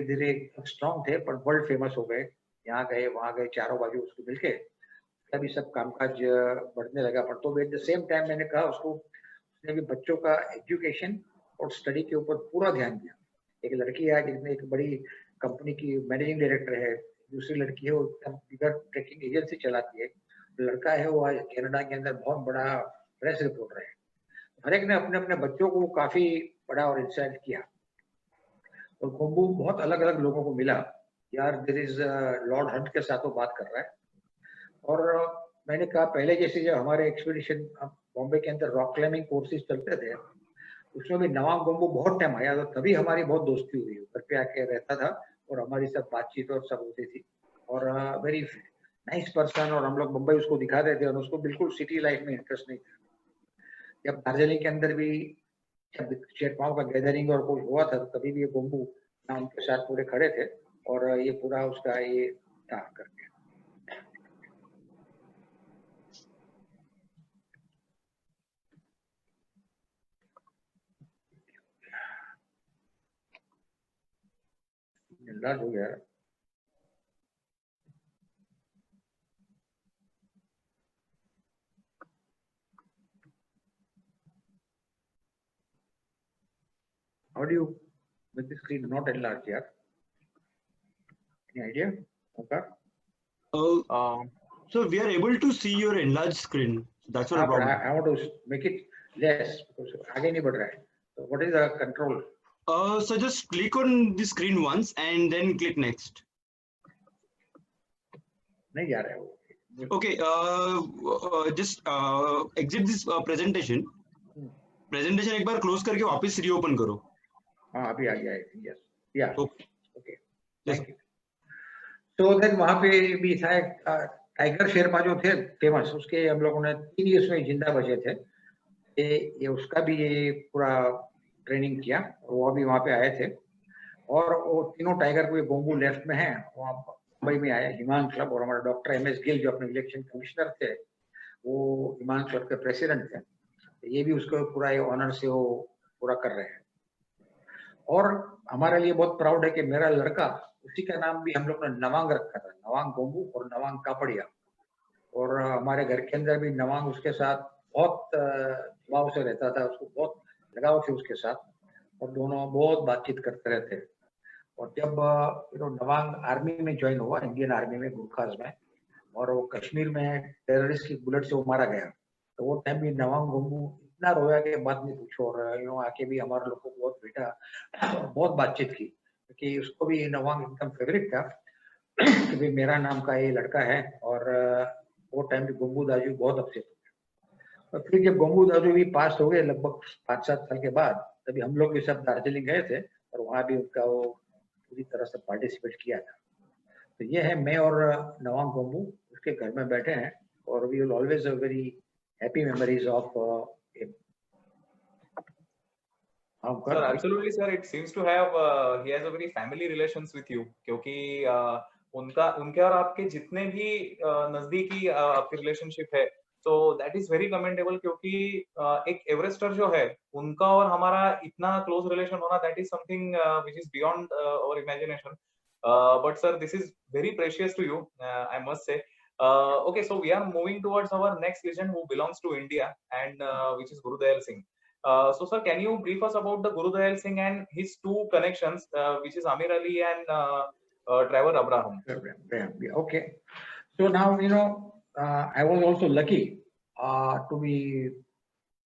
Speaker 3: धीरे स्ट्रॉन्ग थे पर वर्ल्ड फेमस हो गए, यहाँ गए वहां गए, चारों बाजू उसको मिलके तभी सब कामकाज बढ़ने लगा। पर तो एट द सेम टाइम मैंने कहा उसको, उसने भी बच्चों का एजुकेशन और स्टडी के ऊपर पूरा ध्यान दिया। एक लड़की है जिसमें एक बड़ी कंपनी की मैनेजिंग डायरेक्टर है, दूसरी लड़की है वो बिगर ट्रैकिंग एजेंसी चलाती है, लड़का है वो आज कनाडा के अंदर बहुत बड़ा प्रेस रिपोर्टर है। हर एक ने अपने अपने बच्चों को काफी बड़ा और इंस्पायर किया। और कोम्बू बहुत अलग अलग लोगों को मिला, यार देयर इज लॉर्ड हंट के साथ वो बात कर रहा है। और मैंने कहा पहले जैसे जब हमारे एक्सपीडिशन बॉम्बे के अंदर रॉक क्लाइंबिंग कोर्सेज चलते थे, उसमें भी नवांग गोम्बू बहुत टाइम आया, तो तभी हमारी बहुत दोस्ती हुई, घर पे आके रहता था और हमारी सब बातचीत और सब होती थी, और वेरी नाइस पर्सन। और हम लोग मुंबई उसको दिखाते थे और उसको बिल्कुल सिटी लाइफ में इंटरेस्ट नहीं था। जब दार्जिलिंग के अंदर भी जब शेरपाओं का गैदरिंग और कुछ हुआ था, तभी भी ये गोम्बू उनके साथ पूरे खड़े थे, और ये पूरा उसका ये था करके। लाल हो गया। How do you make the screen not enlarge, yaar? Any idea? Okay.
Speaker 4: So we are able to see your enlarged screen. That's not a problem.
Speaker 3: I want to make it less because आगे नहीं बढ़ रहा है. So what is the control?
Speaker 4: So just click on the screen once and then click next.
Speaker 3: नहीं जा रहा है वो.
Speaker 4: Okay. Just exit this presentation. Presentation एक बार close करके वापस reopen करो.
Speaker 3: हाँ अभी आ गया है. Yes. Yeah.
Speaker 4: Okay.
Speaker 3: Okay.
Speaker 4: Yes.
Speaker 3: Thank you. तो then वहाँ पे भी था टाइगर शेरपा जो थे फेमस, उसके हम लोगों ने 3 years में जिंदा बचे थे, ये उसका भी ये पूरा ट्रेनिंग किया, वो अभी वहाँ पे आए थे। और वो तीनों टाइगर को, ये गोम्बू लेफ्ट में है, वहाँ मुंबई में आया हिमान क्लब, और हमारा डॉक्टर MS गिल जो अपने इलेक्शन कमिश्नर थे वो हिमान क्लब के प्रेसिडेंट थे, ये भी उसको पूरा ये ऑनर से वो पूरा कर रहे हैं। और हमारे लिए बहुत प्राउड है कि मेरा लड़का, उसी का नाम भी हम लोग ने नवांग रखा था, नवांग गोम्बू और नवांग कापड़िया। और हमारे घर के अंदर भी नवांग उसके साथ बहुत भाव से रहता था, उसको बहुत लगाव थे उसके साथ, और दोनों बहुत बातचीत करते रहते। और जब नवांग आर्मी में ज्वाइन हुआ, इंडियन आर्मी में, गुरखास में, और वो कश्मीर में टेररिस्ट की बुलेट से वो मारा गया, तो वो टाइम भी नवांग गोम्बू इतना रोया कि बात नहीं पूछो। और आके भी हमारे लोगों को बहुत बेटा बहुत बातचीत की, क्योंकि उसको भी नवांग एकदम फेवरेट था कि भाई मेरा नाम का ये लड़का है। और वो टाइम भी गोम्बू दाजू बहुत अपसेट हो गए। और फिर जब गोम्बू दाजू भी पास हो गए लगभग 5-7 साल के बाद, तभी हम लोग भी सब दार्जिलिंग गए थे और वहाँ भी उनका वो पूरी तरह से पार्टिसिपेट किया था। तो ये है मैं और नवांग गोम्बू उसके घर में बैठे हैं, और we will always have very happy memories of him.
Speaker 2: Sir, absolutely sir, it seems to have he has a very family relations with you, क्योंकि उनके और आपके जितने भी नजदीकी आपके रिलेशनशिप है, so that is very commendable, क्योंकि एक एवरेस्टर जो है उनका और हमारा इतना क्लोज रिलेशन होना, that is something which is beyond our imagination. But sir, this is very precious to you, I must say. Okay, so we are moving towards our next legend who belongs to India, and which is Guru Dayal Singh. So sir, can you brief us about the Guru Dayal Singh and his two connections, which is Amir Ali and Trevor Abraham?
Speaker 3: Okay. So now, I was also lucky to be,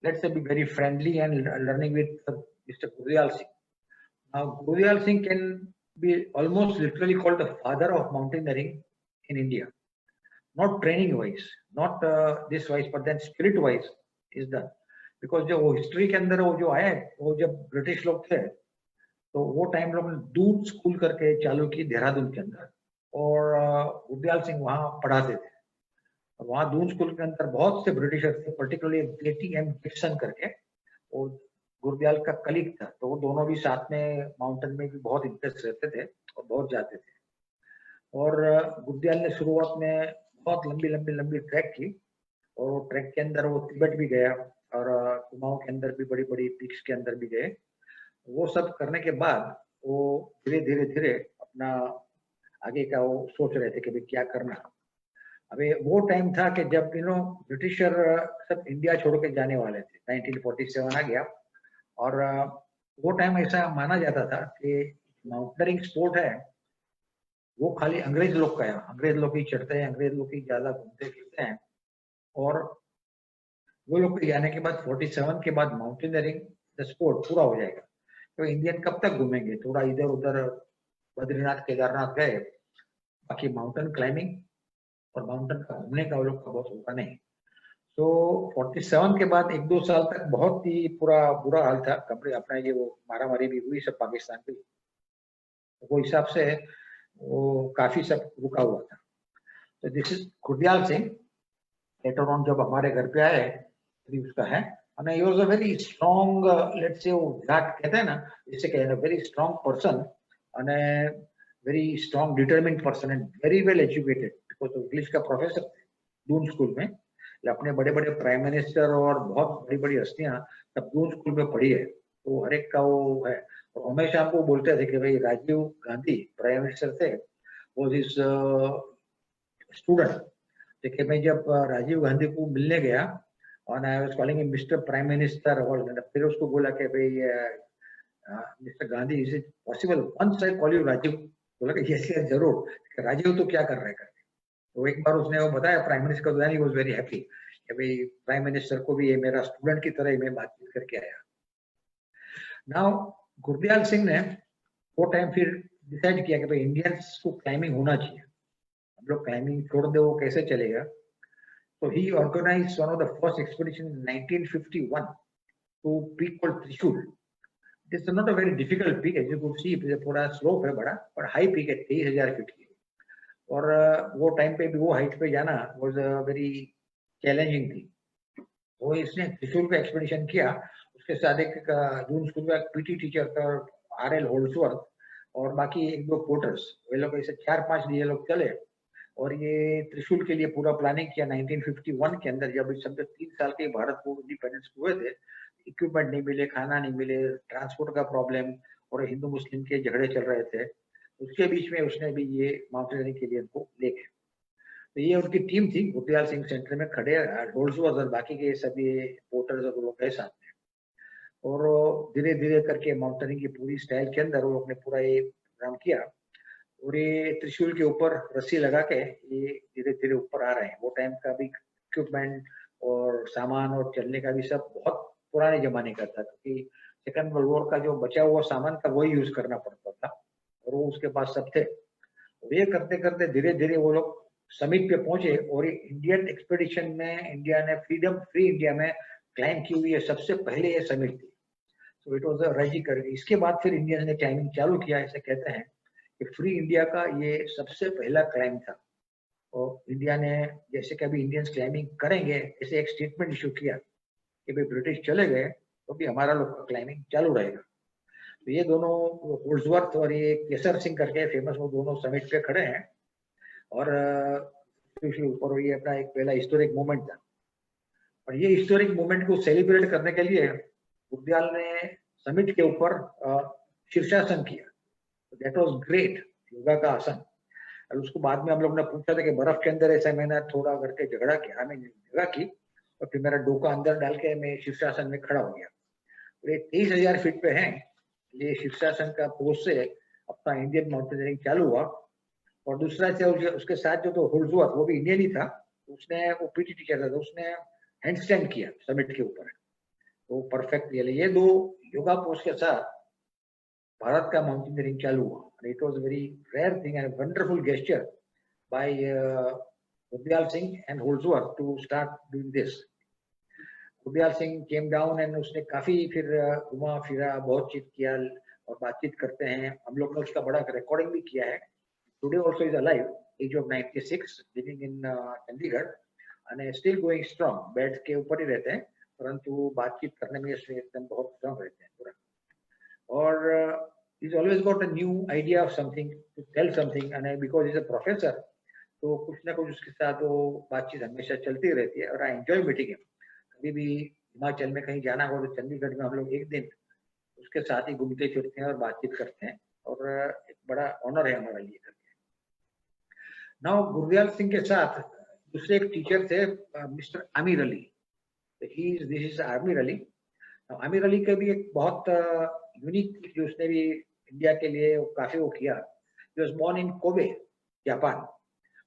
Speaker 3: let's say, be very friendly and learning with Mr. Guru Dayal Singh. Now, Guru Dayal Singh can be almost literally called the father of mountaineering in India. Not training wise, not this wise, but then spirit wise is the, because जो वो हिस्ट्री के अंदर वो जो आया वो जब ब्रिटिश लोग थे तो वो टाइम लोग ने दून स्कूल करके चालू की देहरादून के अंदर, और गुरदयाल सिंह वहाँ पढ़ाते थे। वहाँ दून स्कूल के अंदर बहुत से ब्रिटिशर्स थे, पर्टिकुलरली ATM गिब्सन करके, और गुरदयाल का कलीग था, तो वो दोनों भी साथ में माउंटेन में भी बहुत इंटरेस्ट रहते थे और बहुत जाते थे। और गुरदयाल ने शुरुआत में बहुत लंबी ट्रैक की, और वो ट्रैक के अंदर वो तिब्बत भी गया और कुमाऊं के अंदर भी बड़ी पीक्स के अंदर भी गए। वो सब करने के बाद वो धीरे अपना आगे का वो सोच रहे थे कि भाई क्या करना। अबे वो टाइम था कि जब ब्रिटिशर सब इंडिया छोड़ के जाने वाले थे, 1947 आ गया, और वो टाइम ऐसा माना जाता था कि माउंटेनियरिंग स्पोर्ट है वो खाली अंग्रेज लोग का है, अंग्रेज लोग ही चढ़ते हैं, अंग्रेज लोग ही ज्यादा घूमते फिरते हैं, और वो लोग के जाने के बाद 47 के बाद माउंटेनियरिंग द स्पोर्ट पूरा हो जाएगा। तो इंडियन कब तक घूमेंगे, थोड़ा इधर उधर बद्रीनाथ केदारनाथ गए, बाकी माउंटेन क्लाइंबिंग और माउंटेन का घूमने का वो लोग का बहुत होगा नहीं। तो 47 के बाद 1-2 साल तक बहुत ही पूरा बुरा हाल था, कपड़े अपना ये वो मारामारी भी हुई सब पाकिस्तान पे, तो वो हिसाब से वो काफी सब रुका हुआ था। तो this is Gurdayal Singh, later on जब हमारे घर पे आए तो उसका है, and he was a very strong, let's say, that कहते हैं ना, जिसे कहते हैं very strong person and a very strong determined person and very well educated, because English का प्रोफेसर थे दून स्कूल में, अपने बड़े प्राइम मिनिस्टर और बहुत बड़ी हस्तियां सब दून स्कूल में पढ़ी है, तो हर एक का वो है। और हमेशा हमको बोलते थे कि भाई राजीव गांधी प्राइम मिनिस्टर थे, वो इस स्टूडेंट, देखिए मैं जब राजीव गांधी को मिलने गया और I was calling him mister prime minister, और फिर उसको बोला कि भाई mister Gandhi, is it possible once I call you Rajiv? बोला कि यस यस जरूर, राजीव तो क्या कर रहे हैं। तो एक बार उसने वो बताया प्राइम मिनिस्टर को, ही वाज वेरी हैप्पी कि भाई प्राइम मिनिस्टर को भी ये मेरा स्टूडेंट की तरह ही मैं बातचीत करके आया। नाउ गुरदयाल सिंह ने वो टाइम फिर डिसाइड किया कि भाई इंडियंस को क्लाइंबिंग होना चाहिए, हम लोग क्लाइंबिंग छोड़ दे वो कैसे चलेगा। So he organized one of the first expeditions in 1951 to peak called Trishul. This is not a very difficult peak, as you could see, पूरा slope है बड़ा, पर high peak है 23,000 फीट की, और वो टाइम पे भी वो हाइट पे जाना was a very challenging thing। वो इसने त्रिशूल का एक्सपेडिशन किया, उसके साथ एक जून स्कूल का PT टीचर था RL होल्सवर्थ, और बाकी 1-2 पोर्टर्स, वे लोग ऐसे 4-5 ये लोग चले, और ये त्रिशूल के लिए पूरा प्लानिंग किया 1951 के अंदर, जब सब 3 साल के भारत को इंडिपेंडेंस हुए थे, इक्विपमेंट नहीं मिले, खाना नहीं मिले, ट्रांसपोर्ट का प्रॉब्लम, और हिंदू मुस्लिम के झगड़े चल रहे थे, उसके बीच में उसने भी ये माउंटेनियरिंग के लिए उनको ले गए। तो ये उनकी टीम थी, गुरदयाल सिंह सेंटर में खड़े, होल्सवर्थ और बाकी के सभी पोर्टर्स और लोग के साथ में, और धीरे करके माउंटेनियरिंग की पूरी स्टाइल के अंदर वो लोग ने पूरा ये प्रोग्राम किया, और ये त्रिशूल के ऊपर रस्सी लगा के ये धीरे ऊपर आ रहे हैं। वो टाइम का भी इक्विपमेंट और सामान और चलने का भी सब बहुत पुराने जमाने का था, क्योंकि सेकंड वर्ल्ड वॉर का जो बचा हुआ सामान था वही यूज करना पड़ता था, और वो उसके पास सब थे। और ये करते धीरे वो लोग समिट पे पहुंचे, और इंडियन एक्सपेडिशन में इंडिया ने फ्री इंडिया में क्लाइंब की हुई है सबसे पहले ये समिट थी। सो इट वाज अ रजिकर। इसके बाद फिर इंडिया ने क्लाइंबिंग चालू किया, ऐसे कहते हैं कि फ्री इंडिया का ये सबसे पहला क्लाइंब था, और इंडिया ने जैसे कभी इंडियंस क्लाइंबिंग करेंगे ऐसे एक स्टेटमेंट इशू किया कि भाई ब्रिटिश चले गए तो भी हमारा लोग का क्लाइंबिंग चालू रहेगा। तो ये दोनों होल्सवर्थ और ये केसर सिंह करके फेमस, वो दोनों समिट पे खड़े हैं, और ऊपर ये अपना एक पहला हिस्टोरिक मोमेंट था। और ये हिस्टोरिक मोमेंट को सेलिब्रेट करने के लिए गुरदयाल ने समिट के ऊपर शीर्षासन किया। That was great योगा का आसन। और उसको बाद में हम लोग ने पूछा था कि बर्फ के अंदर ऐसा मैंने थोड़ा करके झगड़ा किया, मैंने योगा की और फिर मेरा डोका अंदर डाल के मैं शीर्षासन में खड़ा हो गया। और ये 23,000 फीट पे है, ये शीर्षासन का पोज से अपना इंडियन माउंटेनियरिंग चालू हुआ। और दूसरा उसके साथ जो तो होल्सवर्थ, वो भी इंडियन ही था, उसने वो पीटी टीचर था, तो उसने हैंडस्टैंड किया समिट के ऊपर, वो परफेक्ट ये 2 योगा पोज के साथ भारत का माउंटेनियरिंग चालू हुआ। And it was a very rare thing and a wonderful gesture by Gurdial Singh and Holdsworth to start doing this. Gurdial Singh came down and उसने काफी फिर घुमा फिरा, बहुत चीज किया और बातचीत करते हैं। हम लोग ने उसका बड़ा रिकॉर्डिंग भी किया है। Today also is alive, age of 96, living in Chandigarh and still going strong. Bed के ऊपर ही रहते हैं, परंतु बातचीत करने में एकदम बहुत स्ट्रांग रहते हैं पूरा। और he's always got a new idea of something to tell something, and because he's a professor, तो कुछ ना कुछ उसके साथ वो बातचीत हमेशा चलती रहती है। और आई एंजॉय मीटिंग हिम। कभी भी हिमाचल में कहीं जाना हो तो चंडीगढ़ में हम लोग एक दिन उसके साथ ही घूमते फिरते हैं और बातचीत करते हैं, और एक बड़ा ऑनर है हमारे लिए करके। नाउ गुरदयाल सिंह के साथ दूसरे एक टीचर थे, mister Aamir Ali. This is Aamir Ali. Aamir Ali का भी एक बहुत यूनिक, जो उसने भी इंडिया के लिए काफी वो किया। He was born in Kobe, Japan.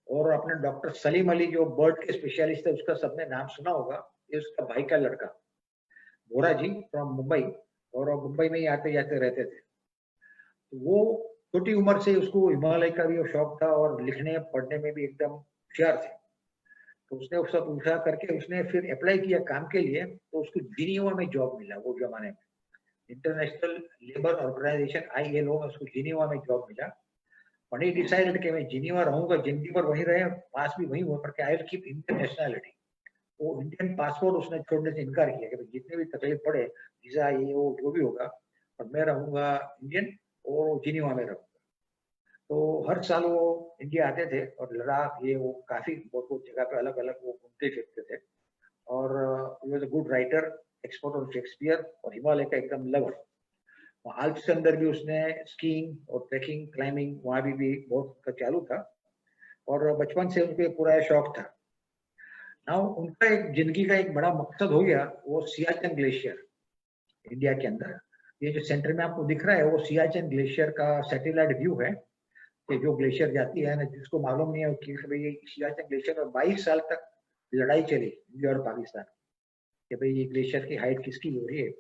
Speaker 3: और अपने डॉक्टर सलीम अली जो बर्ड के स्पेशलिस्ट है, उसका सबने नाम सुना होगा। ये उसका भाई का लड़का बोरा जी फ्रॉम मुंबई, और वो मुंबई में ही आते जाते रहते थे। तो वो छोटी उम्र से उसको हिमालय का भी शौक था और लिखने पढ़ने में भी एकदम होशियार थे। तो उसने उससे पूछा करके उसने फिर अप्लाई किया काम के लिए, तो उसको जिनीवा में जॉब मिला। वो जमाने में इंटरनेशनल लेबर ऑर्गेनाइजेशन ILO में उसको जिनीवा में जॉब मिला। और ही डिसाइडेड कि मैं जिनीवा रहूंगा, जिंदगी पर वहीं रहे, पास भी वहीं हुआ, पर I will keep Indian nationality. वो इंडियन पासपोर्ट उसने छोड़ने से इनकार किया कि जितने भी तकलीफ पड़े, वीजा ये वो जो भी होगा, और मैं रहूंगा इंडियन और जिनीवा में रहूंगा। तो हर साल वो इंडिया आते थे और लद्दाख ये वो काफी बहुत जगह पे अलग अलग वो घूमते फिरते थे। और ही was a good writer, expert on Shakespeare और हिमालय का एकदम लवर। आल्प्स के अंदर भी उसने स्कीइंग और ट्रेकिंग, क्लाइंबिंग वहां भी बहुत चालू था, और बचपन से उनको पूरा शौक था। नाउ उनका एक जिंदगी का एक बड़ा मकसद हो गया, वो सियाचिन ग्लेशियर इंडिया के अंदर। ये जो सेंटर में आपको दिख रहा है, वो सियाचिन ग्लेशियर का सैटेलाइट व्यू है कि जो ग्लेशियर जाती है ना, जिसको मालूम नहीं है कि भाई सियाचिन ग्लेशियर में 22 साल तक लड़ाई चली इंडिया और पाकिस्तान कि भाई ये ग्लेशियर की हाइट किसकी हो रही है।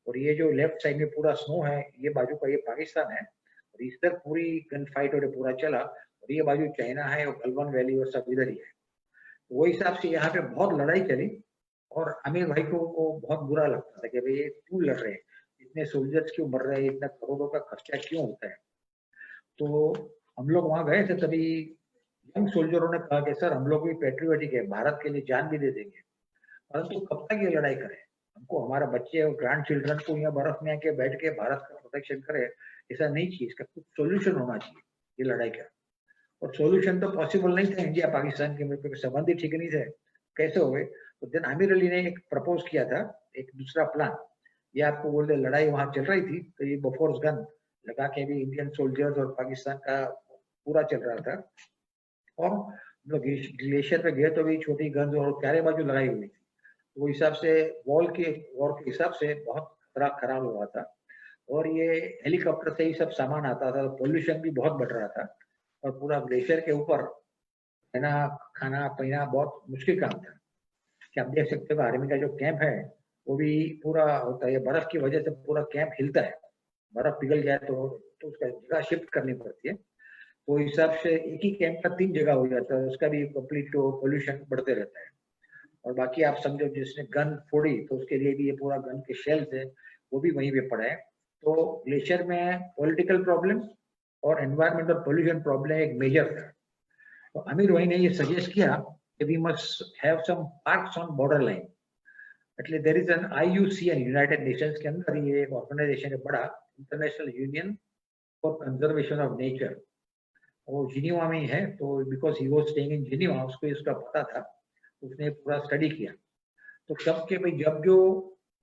Speaker 3: और ये जो लेफ्ट साइड में पूरा स्नो है, ये बाजू का ये पाकिस्तान है, और इस तरफ पूरी गन फाइट और पूरा चला, और ये बाजू चाइना है और गलवान वैली और सब इधर ही है। वो हिसाब से यहाँ पे बहुत लड़ाई चली, और आमिर भाई को बहुत बुरा लगता था कि भाई ये क्यों लड़ रहे हैं, इतने सोल्जर्स क्यों मर रहे हैं, इतना करोड़ों का खर्चा क्यों होता है। तो हम लोग वहां गए थे, तभी यंग सोल्जरों ने कहा कि सर हम लोग भी पेट्रियोटिक है, भारत के लिए जान भी दे देंगे, परंतु कब तक ये लड़ाई करें, हमको हमारा बच्चे और ग्रैंड चिल्ड्रन को यहाँ बर्फ में आके बैठ के भारत का प्रोटेक्शन करे, ऐसा नहीं चाहिए। इसका कुछ सोल्यूशन होना चाहिए ये लड़ाई का। और सोल्यूशन तो पॉसिबल नहीं था, इंडिया पाकिस्तान के संबंध ही ठीक नहीं थे, कैसे हो गए। तो देन आमिर अली ने एक प्रपोज किया था, एक दूसरा प्लान। ये आपको बोल दे, लड़ाई वहां चल रही थी, तो ये बफोर्स गन लगा के भी इंडियन सोल्जर्स और पाकिस्तान का पूरा चल रहा था। और हम लोग ग्लेशियर पे गए तो भी छोटी गन्स और चारे बाजू लगाई हुई थी। वो हिसाब से वॉर के हिसाब से बहुत खराब हुआ था, और ये हेलीकॉप्टर से ही सब सामान आता था, पोल्यूशन भी बहुत बढ़ रहा था, और पूरा ग्लेशियर के ऊपर रहना, खाना पीना बहुत मुश्किल काम था। कि आप देख सकते हो आर्मी का जो कैंप है वो भी पूरा होता है, बर्फ की वजह से पूरा कैंप हिलता है, बर्फ पिघल जाए तो उसका जगह शिफ्ट करनी पड़ती है। तो हिसाब से एक ही कैंप का 3 जगह हो जाता है, उसका भी कंप्लीट पोल्यूशन बढ़ते रहता है। और बाकी आप समझो जिसने गन फोड़ी तो उसके लिए भी ये पूरा गन के शेल्स है वो भी वहीं पे पड़ा है। तो ग्लेशियर में पॉलिटिकल प्रॉब्लम और एनवायरमेंटल पोल्यूशन प्रॉब्लम एक मेजर था। तो आमिर भाई ने ये सजेस्ट किया कि we must have some parks on border line. એટલે there is an IUCN, United Nations के अंदर ये एक ऑर्गेनाइजेशन है बड़ा, International Union for Conservation of Nature, वो जिनीवा में ही है। तो because he was staying in Geneva, उसको इसका पता था, उसने पूरा स्टडी किया। तो कब के भाई जब जो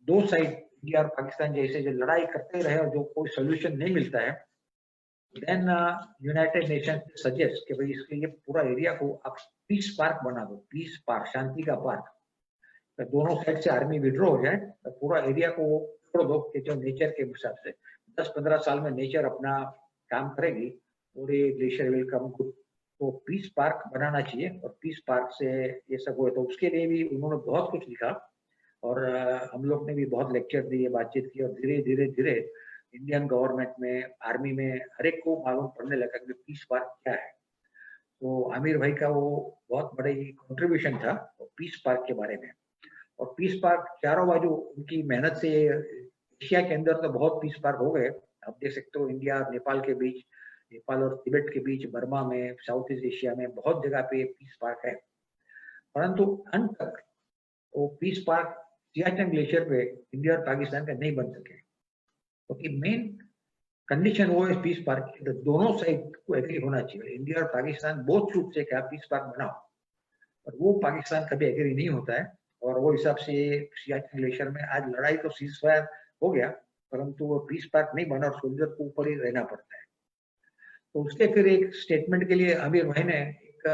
Speaker 3: 2 साइड इंडिया और पाकिस्तान जैसे जो लड़ाई करते रहे और जो कोई सोल्यूशन नहीं मिलता है, देन यूनाइटेड नेशन सजेस्ट कि भाई इसके लिए पूरा एरिया को आप पीस पार्क बना दो, पीस पार्क, शांति का पार्क। तो दोनों साइड से आर्मी विड्रॉ हो जाए तो पूरा एरिया को छोड़ दो कि जो नेचर के हिसाब से 10-15 साल में नेचर अपना काम करेगी और ये ग्लेशियर विल कम गुड। तो पीस पार्क बनाना चाहिए और पीस पार्क से ये सब हुए। तो उसके लिए भी उन्होंने बहुत कुछ लिखा और हम लोग ने भी बहुत लेक्चर दिए, बातचीत की और धीरे धीरे धीरे इंडियन गवर्नमेंट में, आर्मी में हर एक को मालूम पड़ने लगा कि पीस पार्क क्या है। तो आमिर भाई का वो बहुत बड़ी कंट्रीब्यूशन था पीस पार्क के बारे में। और पीस पार्क चारों बाजू उनकी मेहनत से एशिया के अंदर तो बहुत पीस पार्क हो गए। आप देख सकते हो इंडिया नेपाल के बीच, नेपाल और तिब्बत के बीच, बर्मा में, साउथ ईस्ट एशिया में बहुत जगह पे पीस पार्क है। परंतु अंत तक वो पीस पार्क सियाचिन ग्लेशियर पे इंडिया और पाकिस्तान का नहीं बन सके, क्योंकि मेन कंडीशन वो है पीस पार्क की, तो दोनों साइड को एग्री होना चाहिए। इंडिया और पाकिस्तान बहुत चूक से क्या पीस पार्क बनाओ, और वो पाकिस्तान कभी एग्री नहीं होता है। और वो हिसाब से सियाचिन ग्लेशियर में आज लड़ाई तो सीज फायर हो गया, परंतु वो पीस पार्क नहीं बना और सोल्जर को ऊपर ही रहना पड़ता है। तो उसके फिर एक स्टेटमेंट के लिए आमिर भाई ने एक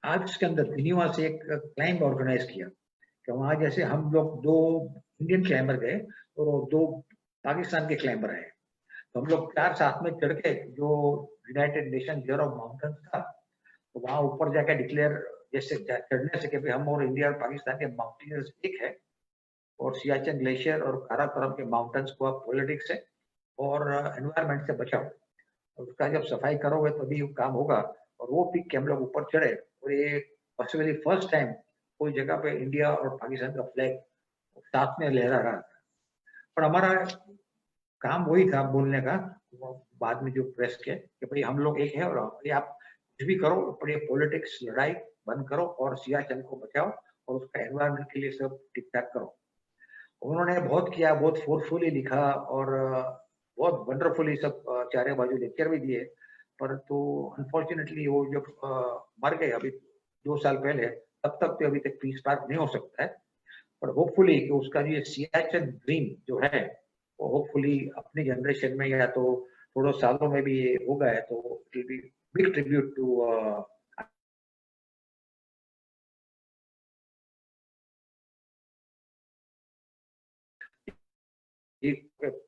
Speaker 3: आज के अंदर जिनीवा से एक क्लाइंब ऑर्गेनाइज किया कि वहां जैसे हम लोग 2 इंडियन क्लाइंबर गए और 2 पाकिस्तान के क्लाइंबर आए, तो हम लोग 4 साथ में चढ़ के जो United nation year of mountains था, तो वहां ऊपर जाके डिक्लेयर जैसे चढ़ने से कि हम और इंडिया और पाकिस्तान के माउंटेनियर्स एक है, और सियाचिन ग्लेशियर और काराकोरम के माउंटेन्स को आप पॉलिटिक्स से और एनवायरमेंट से बचाओ, और उसका जब सफाई करोगे तभी वो काम होगा। और वो पीक के हम लोग ऊपर चढ़े और ये पॉसिबली फर्स्ट टाइम कोई जगह पे इंडिया और पाकिस्तान का फ्लैग साथ में लहरा रहा था। पर हमारा काम वही था बोलने का बाद में जो प्रेस के कि भाई हम लोग एक है और आप कुछ भी करो, पर ये पॉलिटिक्स लड़ाई बंद करो और सियाचिन को बचाओ और उसका एनवायरमेंट के लिए सब ठीक ठाक करो। उन्होंने बहुत किया, बहुत फोर्सफुली लिखा और बहुत वंडरफुली सब चारे बाजू लेक्चर भी दिए। परंतु अनफॉर्चुनेटली वो जब मर गए अभी 2 साल पहले, तब तक तो अभी तक पीस पार्क नहीं हो सकता है। पर होपफुली कि उसका जो सियाचिन ड्रीम जो है वो होपफुली अपनी जनरेशन में या तो थोड़े सालों में भी होगा है, तो it will be big tribute to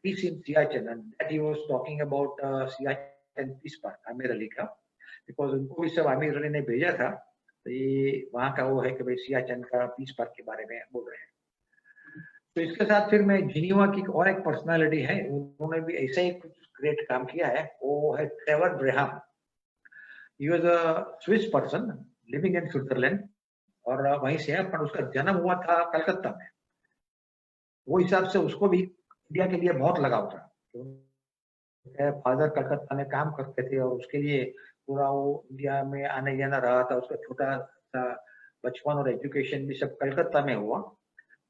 Speaker 3: peace in Siachen, and that he was talking about Siachen Peace Park, Aamir Ali का, बिकॉज उनको भी सब आमिर अली ने भेजा था। तो ये वहाँ का वो है कि भाई सियाचिन का पीस पार्क के बारे में बोल रहे हैं। तो इसके साथ फिर मैं जिनीवा की और एक पर्सनालिटी है, उन्होंने भी ऐसा ही कुछ ग्रेट काम किया है, वो है Trevor Braham. He was a Swiss person living in Switzerland और वहीं से है, पर उसका जन्म हुआ था कलकत्ता में। वो हिसाब से उसको भी इंडिया के लिए बहुत लगाव था। फादर कलकत्ता में काम करते थे और उसके लिए पूरा वो इंडिया में आने जाना रहा था। उसका छोटा सा बचपन और एजुकेशन भी सब कलकत्ता में हुआ,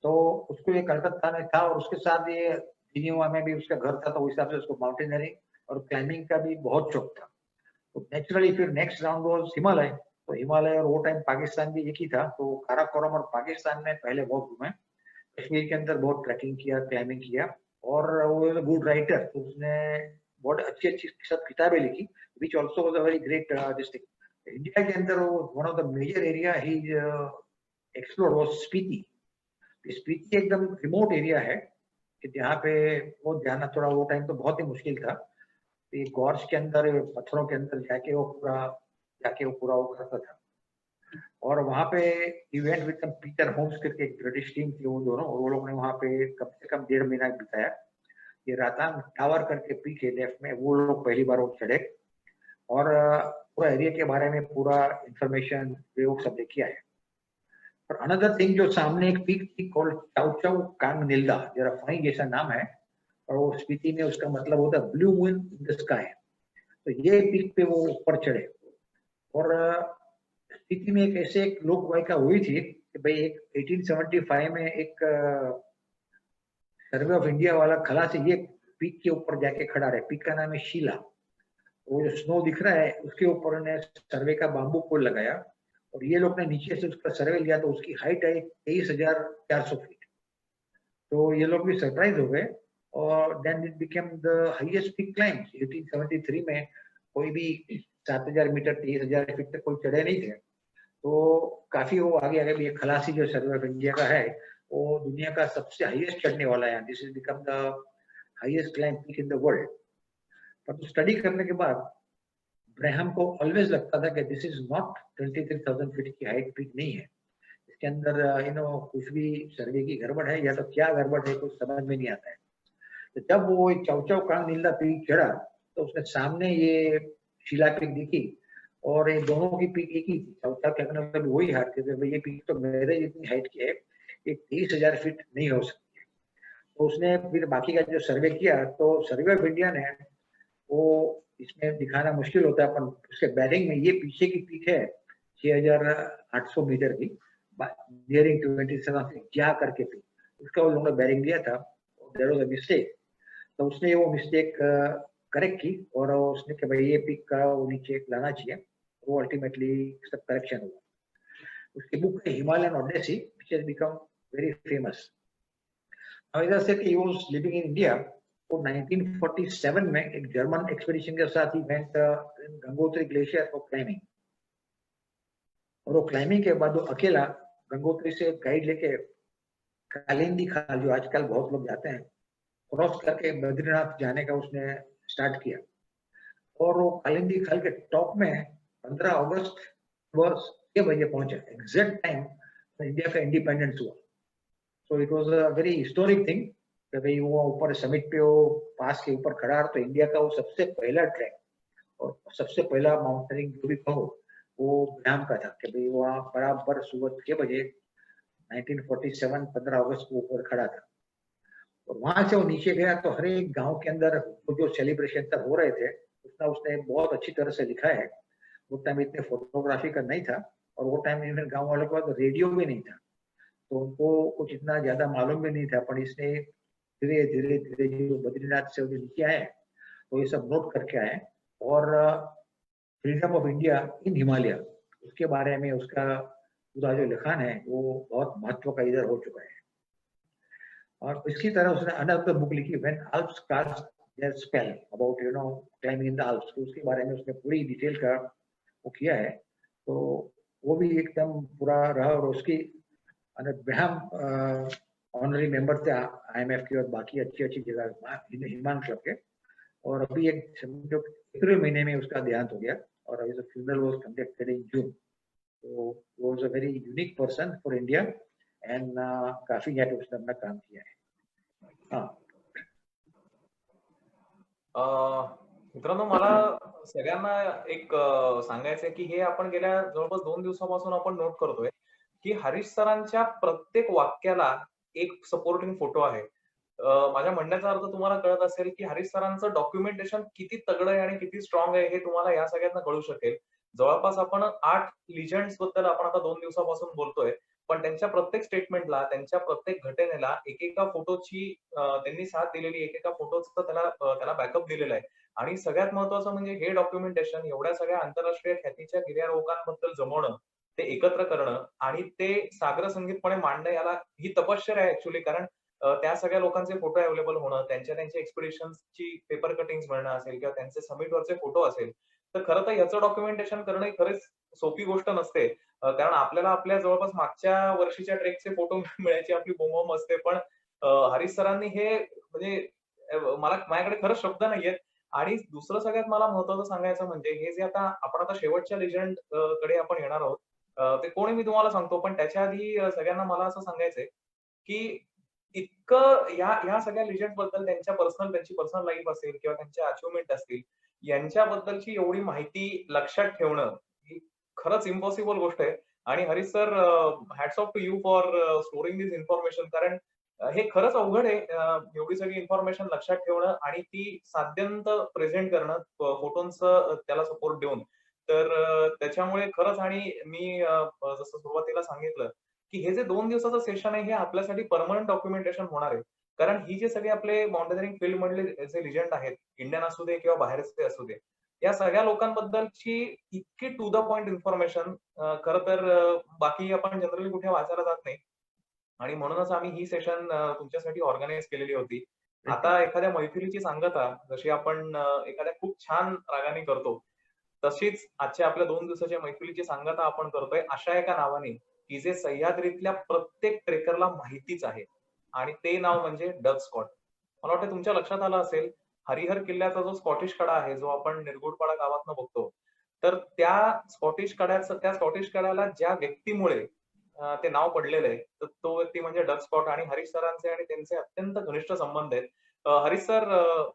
Speaker 3: तो उसको ये कलकत्ता में था और उसके साथ ये जिनीवा में भी उसका घर था, तो उस हिसाब से उसको माउंटेनियरिंग और क्लाइंबिंग का भी बहुत शौक था। तो नेचुरली फिर नेक्स्ट राउंड वाज हिमालय। तो हिमालय और वो टाइम पाकिस्तान भी एक ही था, तो काराकोरम और पाकिस्तान में पहले बहुत घूमे, कश्मीर के अंदर बहुत ट्रैकिंग किया, क्लाइंबिंग किया, और वो गुड राइटर, तो उसने बहुत अच्छी अच्छी सब किताबें लिखी, which also was a very great district India के अंदर। One of the major area he explore was Spiti. Spiti एकदम रिमोट एरिया है कि जहाँ पे वो जाना थोड़ा वो टाइम तो बहुत ही मुश्किल था। ये गॉर्ज के अंदर, पत्थरों के अंदर जाके वो पूरा वो करता था। और वहाँ पे इवेंट विद पीटर होम्स करके एक ब्रिटिश टीम थी वो दोनों, और वो लोग ने वहाँ पे कम से कम 1.5 महीना बिताया। ये रातांग टावर करके पीक है लेफ्ट में, वो लोग पहली बार वो चढ़े और पूरा एरिया के बारे में पूरा इंफॉर्मेशन प्रयोग सब किया है। और अनदर थिंग, जो सामने एक पीक थी कॉल्ड चाउ चाउ कांगनिल्ला, जरा फनी जैसा नाम है, और वो स्पीति में उसका मतलब होता है blue moon in the sky. तो ये पीक पे वो ऊपर चढ़े और स्पीति में एक ऐसे एक लोक वायका हुई थी कि भाई एक 1875 में एक सर्वे ऑफ इंडिया वाला खला से ये पीक के ऊपर जाके खड़ा रहे। पीक का नाम है शीला। वो जो स्नो दिख रहा है उसके ऊपर उन्होंने सर्वे का बाम्बू पोल लगाया और ये लोग ने नीचे से उसका सर्वे लिया, तो उसकी हाइट है 23,400 फीट। तो ये लोग भी सरप्राइज हो गए और then it became the highest peak climb. 1873 में कोई भी 7000 मीटर 30,000 फीट तक कोई चढ़े नहीं थे, तो काफी वो आगे आगे भी। खलासी जो सर्वे ऑफ इंडिया का है वो दुनिया का सबसे हाईएस्ट चढ़ने वाला है। This is become the highest climb peak in the world. पर स्टडी करने के बाद ब्रैहम को ऑलवेज लगता था कि दिस इज नॉट 23,000 फीट की हाइट पीक नहीं है, इसके अंदर कुछ भी सर्वे की गड़बड़ है, या तो क्या गड़बड़ है कुछ समझ में नहीं आता है। तो जब वो चौचौ कांगनीला पीक चढ़ा तो उसने सामने ये शिला पीक दिखी, और ये दोनों की पीक एक ही थी। चौथा कहने मतलब वही हाइट थी, ये पीक तो मेरे जितनी हाइट की है, ये 30,000 फीट नहीं हो सकती। तो उसने फिर बाकी का जो सर्वे किया, तो सर्वे ऑफ इंडिया ने वो इसमें दिखाना मुश्किल होता है, पर उसके बैरिंग में ये पीछे की पीक है 6,800 मीटर की, नियरिंग 27 फीट क्या करके पीक, उसका उन लोगों ने बैरिंग दिया था। देयर वाज अ मिस्टेक, तो उसने वो मिस्टेक करेक्ट की, और उसने कि भाई ये पीक का वो नीचे लाना चाहिए। वो अल्टीमेटली सब करेक्शन हुआ। उसकी बुक है Himalayan odyssey, which has become very famous. Now, as I said, he was living in India. तो 1947 में एक जर्मन एक्सपीडिशन के साथ he went Gangotri glacier for climbing, और वो क्लाइंबिंग के बाद वो अकेला गंगोत्री से गाइड लेके कालिंदी खाल, जो आजकल बहुत लोग जाते हैं, क्रॉस करके बद्रीनाथ जाने का उसने स्टार्ट किया। और वो कालिंदी खाल के टॉप में 15 अगस्त 6 बजे पहुंचा, एग्जैक्ट टाइम इंडिया का इंडिपेंडेंस हुआ। सो it was a very historic thing कि भाई वो ऊपर समिट पे वो पास के ऊपर खड़ा, तो इंडिया का वो सबसे पहला ट्रैक और सबसे पहला माउंटेनिंग जो भी कहो वो ब्रह्म का था, कि भाई वहाँ बराबर सुबह 6 बजे 1947 15 अगस्त को ऊपर खड़ा था। और वहां से वो नीचे गया, तो हर एक गांव के अंदर वो जो सेलिब्रेशन तक हो रहे थे उसने बहुत अच्छी तरह से लिखा है। वो टाइम इतने फोटोग्राफी का नहीं था, और वो टाइम इवन गाँव वालों के पास रेडियो भी नहीं था, तो उनको कुछ इतना ज्यादा मालूम भी नहीं था। पर इसने धीरे धीरे धीरे जो बद्रीनाथ से जो नीचे आए तो ये सब नोट करके आए, और freedom of India in Himalaya उसके बारे में उसका पूरा जो लिखान है वो बहुत महत्व का इधर हो चुका है। और इसकी तरह उसने अनदर बुक लिखी, when Alps cast their spell about climbing in the Alps, तो उसके बारे में उसने पूरी डिटेल का वो किया है। तो वो भी एकदम पूरा रहा, और उसकी ब्रह्म ऑनरी मेंबर थे IMF की, और बाकी अच्छी अच्छी जगह हिमान क्लब के। और अभी एक समझो अप्रैल महीने में उसका देहांत हो गया, और अभी फ्यूनरल वाज कंडक्टेड इन जून। तो was a very unique person for India, and काफी ज्यादा उसने अपना काम किया है।
Speaker 2: मित्रांनो, मला सगळ्यांना एक सांगायचंय की हे आपण गेल्या जवळपास 2 दिवसापासून आपण नोट करतोय की हरीश सरांच्या प्रत्येक वाक्याला एक सपोर्टिंग फोटो आहे. माझ्या म्हणण्याचा अर्थ तुम्हाला कळत असेल की हरीश सरांचं डॉक्युमेंटेशन किती तगडं आहे आणि किती स्ट्रॉंग आहे हे तुम्हाला या सगळ्यांना कळू शकेल. जवळपास आपण 8 लिजंड्स बद्दल आपण आता 2 दिवसापासून बोलतोय, पण त्यांच्या प्रत्येक स्टेटमेंटला, त्यांच्या प्रत्येक घटनेला एकेका फोटोची त्यांनी साथ दिलेली, एकेका फोटोचं त्याला बॅकअप दिलेला आहे. आणि सगळ्यात महत्त्वाचं म्हणजे हे डॉक्युमेंटेशन एवढ्या सगळ्या आंतरराष्ट्रीय ख्यातीच्या गिर्यारोहकांबद्दल जमवणं, ते एकत्र करणं आणि ते सागरसंगीतपणे मांडणं, याला ही तपश्चर्या आहे ऍक्च्युअली. कारण त्या सगळ्या लोकांचे फोटो अवेलेबल होणं, त्यांच्या एक्सपिडिशन्सची पेपर कटिंग्स मिळणं असेल किंवा त्यांचे समिटवरचे फोटो असेल, तर खरं तर याचं डॉक्युमेंटेशन करणं ही खरंच सोपी गोष्ट नसते. कारण आपल्याला आपल्या जवळपास मागच्या वर्षीच्या ट्रेकचे फोटो मिळायची आपली बोंबाबोंब असते. पण हरीश सरांनी हे म्हणजे माझ्याकडे खरंच शब्द नाहीयेत. आणि दुसरं सगळ्यात मला महत्त्वाचं सांगायचं म्हणजे हे जे आपण आता शेवटच्या लेजंड कडे आपण येणार आहोत. ते कोण मी तुम्हाला सांगतो, पण त्याच्या आधी सगळ्यांना मला असं सांगायचंय की इतकं ह्या सगळ्या लिजंड बद्दल त्यांची पर्सनल लाईफ असेल किंवा त्यांच्या अचिव्हमेंट असतील, यांच्याबद्दलची एवढी माहिती लक्षात ठेवणं ही खरंच इम्पॉसिबल गोष्ट आहे. आणि Harish sir, hats off to you for storing this information. कारण हे खरंच अवघड आहे एवढी सगळी इन्फॉर्मेशन लक्षात ठेवणं आणि ती साध्यंत प्रेझेंट करणं फोटोंचं त्याला सपोर्ट देऊन. तर त्याच्यामुळे खरंच, आणि मी जसं सुरुवातीला सांगितलं की हे जे 2 दिवसाचं सेशन आहे हे आपल्यासाठी परमनंट डॉक्युमेंटेशन होणार आहे. कारण ही जे सगळे आपले माउंटेनिअरिंग फील्ड मधले जे लिजंड आहेत, इंडियन असू दे किंवा बाहेरचे असू दे, या सगळ्या लोकांबद्दलची इतकी टू द पॉइंट इन्फॉर्मेशन खरं तर बाकी आपण जनरली कुठे वाचायला जात नाही. आणि म्हणूनच आम्ही ही सेशन तुमच्यासाठी ऑर्गनाइज केलेली होती. आता एखाद्या मैफिलीची सांगता जशी आपण एखाद्या खूप छान रागाने करतो, तशीच आजच्या आपल्या 2 दिवसाच्या मैफिलीची सांगता आपण करतोय अशा एका नावाने, की जे सह्याद्रीतल्या प्रत्येक ट्रेकरला माहितीच आहे. आणि ते नाव म्हणजे डग स्कॉट. मला वाटतं तुमच्या लक्षात आलं असेल, हरिहर किल्ल्याचा जो स्कॉटिश कडा आहे, जो आपण निरगुडपाडा गावातनं बघतो, तर त्या स्कॉटिश कड्याला ज्या व्यक्तीमुळे ते नाव पडलेलं आहे, तर तो व्यक्ती म्हणजे डग स्कॉट आणि हरीश सरांचे आणि त्यांचे अत्यंत घनिष्ठ संबंध आहेत. हरीश सर,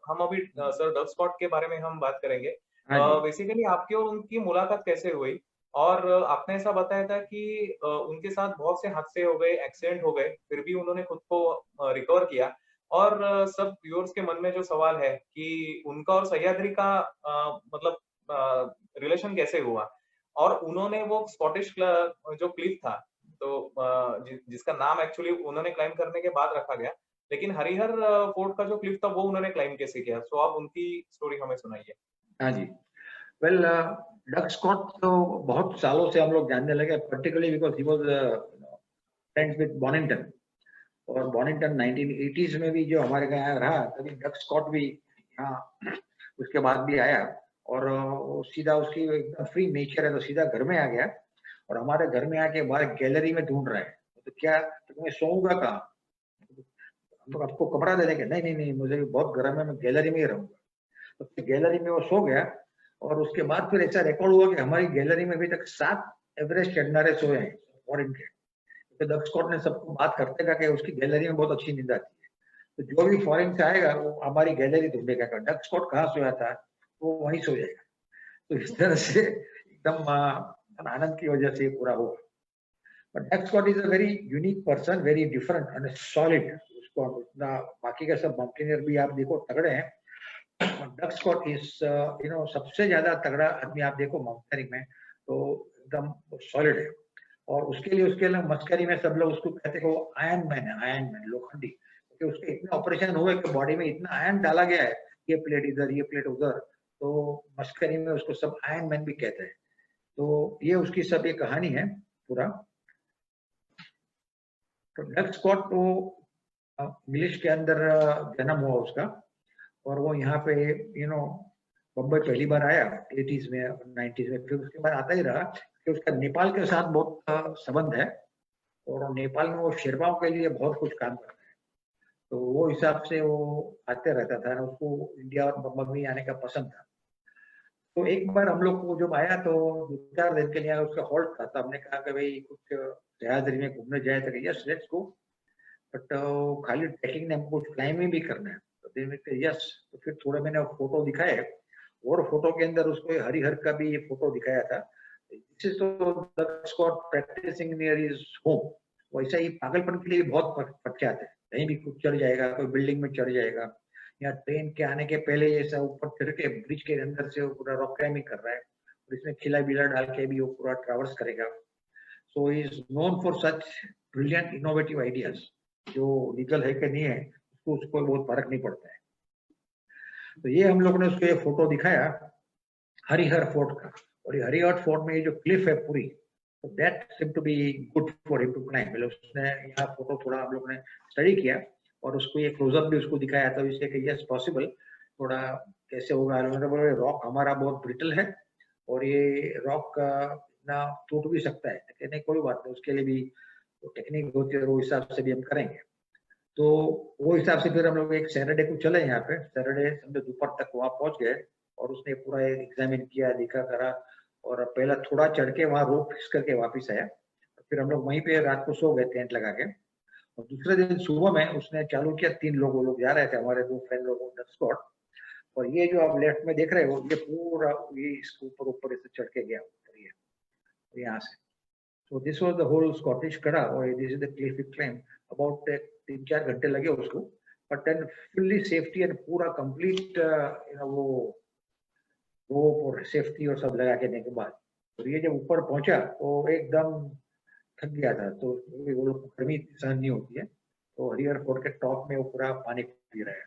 Speaker 2: हम अभी सर डग स्कॉट के बारे में हम बात करेंगे।
Speaker 3: हाँ जी।
Speaker 2: बेसिकली आपकी और उनकी मुलाकात कैसे हुई? और आपने ऐसा बताया था कि उनके साथ बहुत से हादसे हो गए, एक्सीडेंट हो गए, फिर भी उन्होंने खुद को रिकवर किया। और सब व्यूअर्स के मन में जो सवाल है कि उनका और सह्याद्री का मतलब रिलेशन कैसे हुआ? और उन्होंने वो स्कॉटिश जो क्लिफ था, तो जिसका नाम एक्चुअली उन्होंने क्लाइम करने के बाद रखा गया, लेकिन हरिहर फोर्ट का जो क्लिफ था वो उन्होंने क्लाइम कैसे किया? सो आप उनकी स्टोरी हमें सुनाइए।
Speaker 3: हाँ जी। वेल, डग स्कॉट तो बहुत सालों से हम लोग जानने लगे, particularly because he was friends with Bonington. और बॉनिंगटन 1980s में भी जो हमारे यहाँ रहा, तभी डग स्कॉट भी यहाँ उसके बाद भी आया। और वो सीधा उसकी एकदम फ्री नेचर है तो सीधा घर में आ गया और हमारे घर में आके बाहर गैलरी में ढूंढ रहा है। तो क्या, तो मैं सोऊंगा कहाँ? हम लोग आपको कमरा दे देंगे? नहीं नहीं नहीं, मुझे बहुत गर्म है, मैं गैलरी में ही रहूंगा। तो फिर गैलरी में वो सो गया। और उसके बाद फिर ऐसा रिकॉर्ड हुआ कि हमारी गैलरी में अभी तक 7 एवरेस्ट चढ़नारे सोए हैं फॉरेन के। तो डग स्कॉट ने सबको बात करते कहा कि उसकी गैलरी में बहुत अच्छी नींद आती है, तो जो भी फॉरेन से आएगा वो हमारी गैलरी ढूंढेगा। डग स्कॉट कहाँ सोया था, वो वहीं सो जाएगा। तो इस तरह से एकदम आनंद की वजह से ये पूरा हुआ। But Doug Scott is a very unique person, very different and solid. उसको हम इतना, बाकी का सब माउंटेनियर भी आप देखो तगड़े हैं, डग स्कॉट इज सबसे ज्यादा तगड़ा आदमी आप देखो माउंटेनियरिंग में, तो एकदम सॉलिड है। और उसके लिए मस्करी में सब लोग उसको कहते हैं वो आयरन मैन है, आयरन मैन, लोखंडी, क्योंकि उसके इतने ऑपरेशन हुए कि बॉडी में इतना आयरन डाला गया है, ये प्लेट इधर, ये प्लेट उधर, तो मस्करी में उसको सब आयरन मैन भी कहते हैं। तो ये उसकी सब एक कहानी है पूरा। तो डग स्कॉट तो इंग्लिश के अंदर जन्म हुआ उसका, और वो यहाँ पे बम्बई पहली बार आया 80s में, 90s में, फिर उसके बाद आता ही रहा कि उसका नेपाल के साथ बहुत संबंध है और नेपाल में वो शेरपाओं के लिए बहुत कुछ काम करता है। तो वो हिसाब से वो आते रहता था, उसको इंडिया और बम्बई आने का पसंद था। तो एक बार हम लोग को जब आया तो 2-4 दिन के लिए उसका हॉल्ट था, तो हमने कहा कि भाई कुछ सह्याद्री में घूमने जाए, तो यस लेट्स गो, बट खाली ट्रैकिंग ने हमको कुछ क्लाइंबिंग भी करना है। तो यस, तो फिर थोड़े मैंने फोटो दिखाए और फोटो के अंदर उसको हरिहर का भी फोटो दिखाया था। This is Doug Scott practising near his home. वैसा ही पागलपन के लिए बहुत प्रख्यात है, कहीं भी कुछ चढ़ जाएगा, कोई बिल्डिंग में चढ़ जाएगा, या ट्रेन के आने के पहले ऐसा ऊपर चढ़ के ब्रिज के अंदर से वो पूरा रॉक क्लाइंबिंग कर रहा है, और इसमें खिला बिला डाल के भी वो पूरा ट्रैवर्स करेगा। So he is known for such brilliant innovative ideas. जो लीगल है कि नहीं है उसको बहुत फर्क नहीं पड़ता है। तो ये हम लोग ने उसको ये फोटो दिखाया हरिहर फोर्ट का, और ये हरिहर फोर्ट में ये जो क्लिफ है पूरी, तो that seem to be good for him to climb. मतलब उसने यहाँ फोटो थोड़ा हम लोग ने स्टडी किया और उसको ये क्लोजअप भी उसको दिखाया, तो इसलिए कि यस पॉसिबल, थोड़ा कैसे होगा। रॉक हमारा बहुत ब्रिटल है और ये रॉक ना टूट भी सकता है, नहीं कोई बात नहीं, उसके लिए भी टेक्निक होती है, वो हिसाब से भी हम करेंगे। तो वो हिसाब से फिर हम लोग एक सैटरडे को चले यहाँ पे, सैटरडे समझो दोपहर तक वहाँ पहुंच गए और उसने पूरा एग्जामिन किया, देखा करा, और पहला थोड़ा चढ़ के वहाँ रोप फिक्स करके वापस आया। फिर हम लोग वहीं पे रात को सो गए टेंट लगा के, और दूसरे दिन सुबह में उसने चालू किया, 3 लोग जा रहे थे, हमारे 2 फ्रेंड लोग डग स्कॉट, और ये जो आप लेफ्ट में देख रहे हो ये पूरा ये इसके ऊपर से चढ़ के गया ऊपर, ये यहाँ से। So this was the whole Scottish Kada, or this is the cliff climb. About 3-4 घंटे लगे उसको, but then fully safety and पूरा complete वो रोप और सेफ्टी और सब लगा के देने के बाद, तो ये जब ऊपर पहुंचा तो एकदम थक गया था, तो वो लोग गर्मी सहन नहीं होती है, तो हरिहर फोर्ट के टॉप में वो पूरा पानी पी रहा है।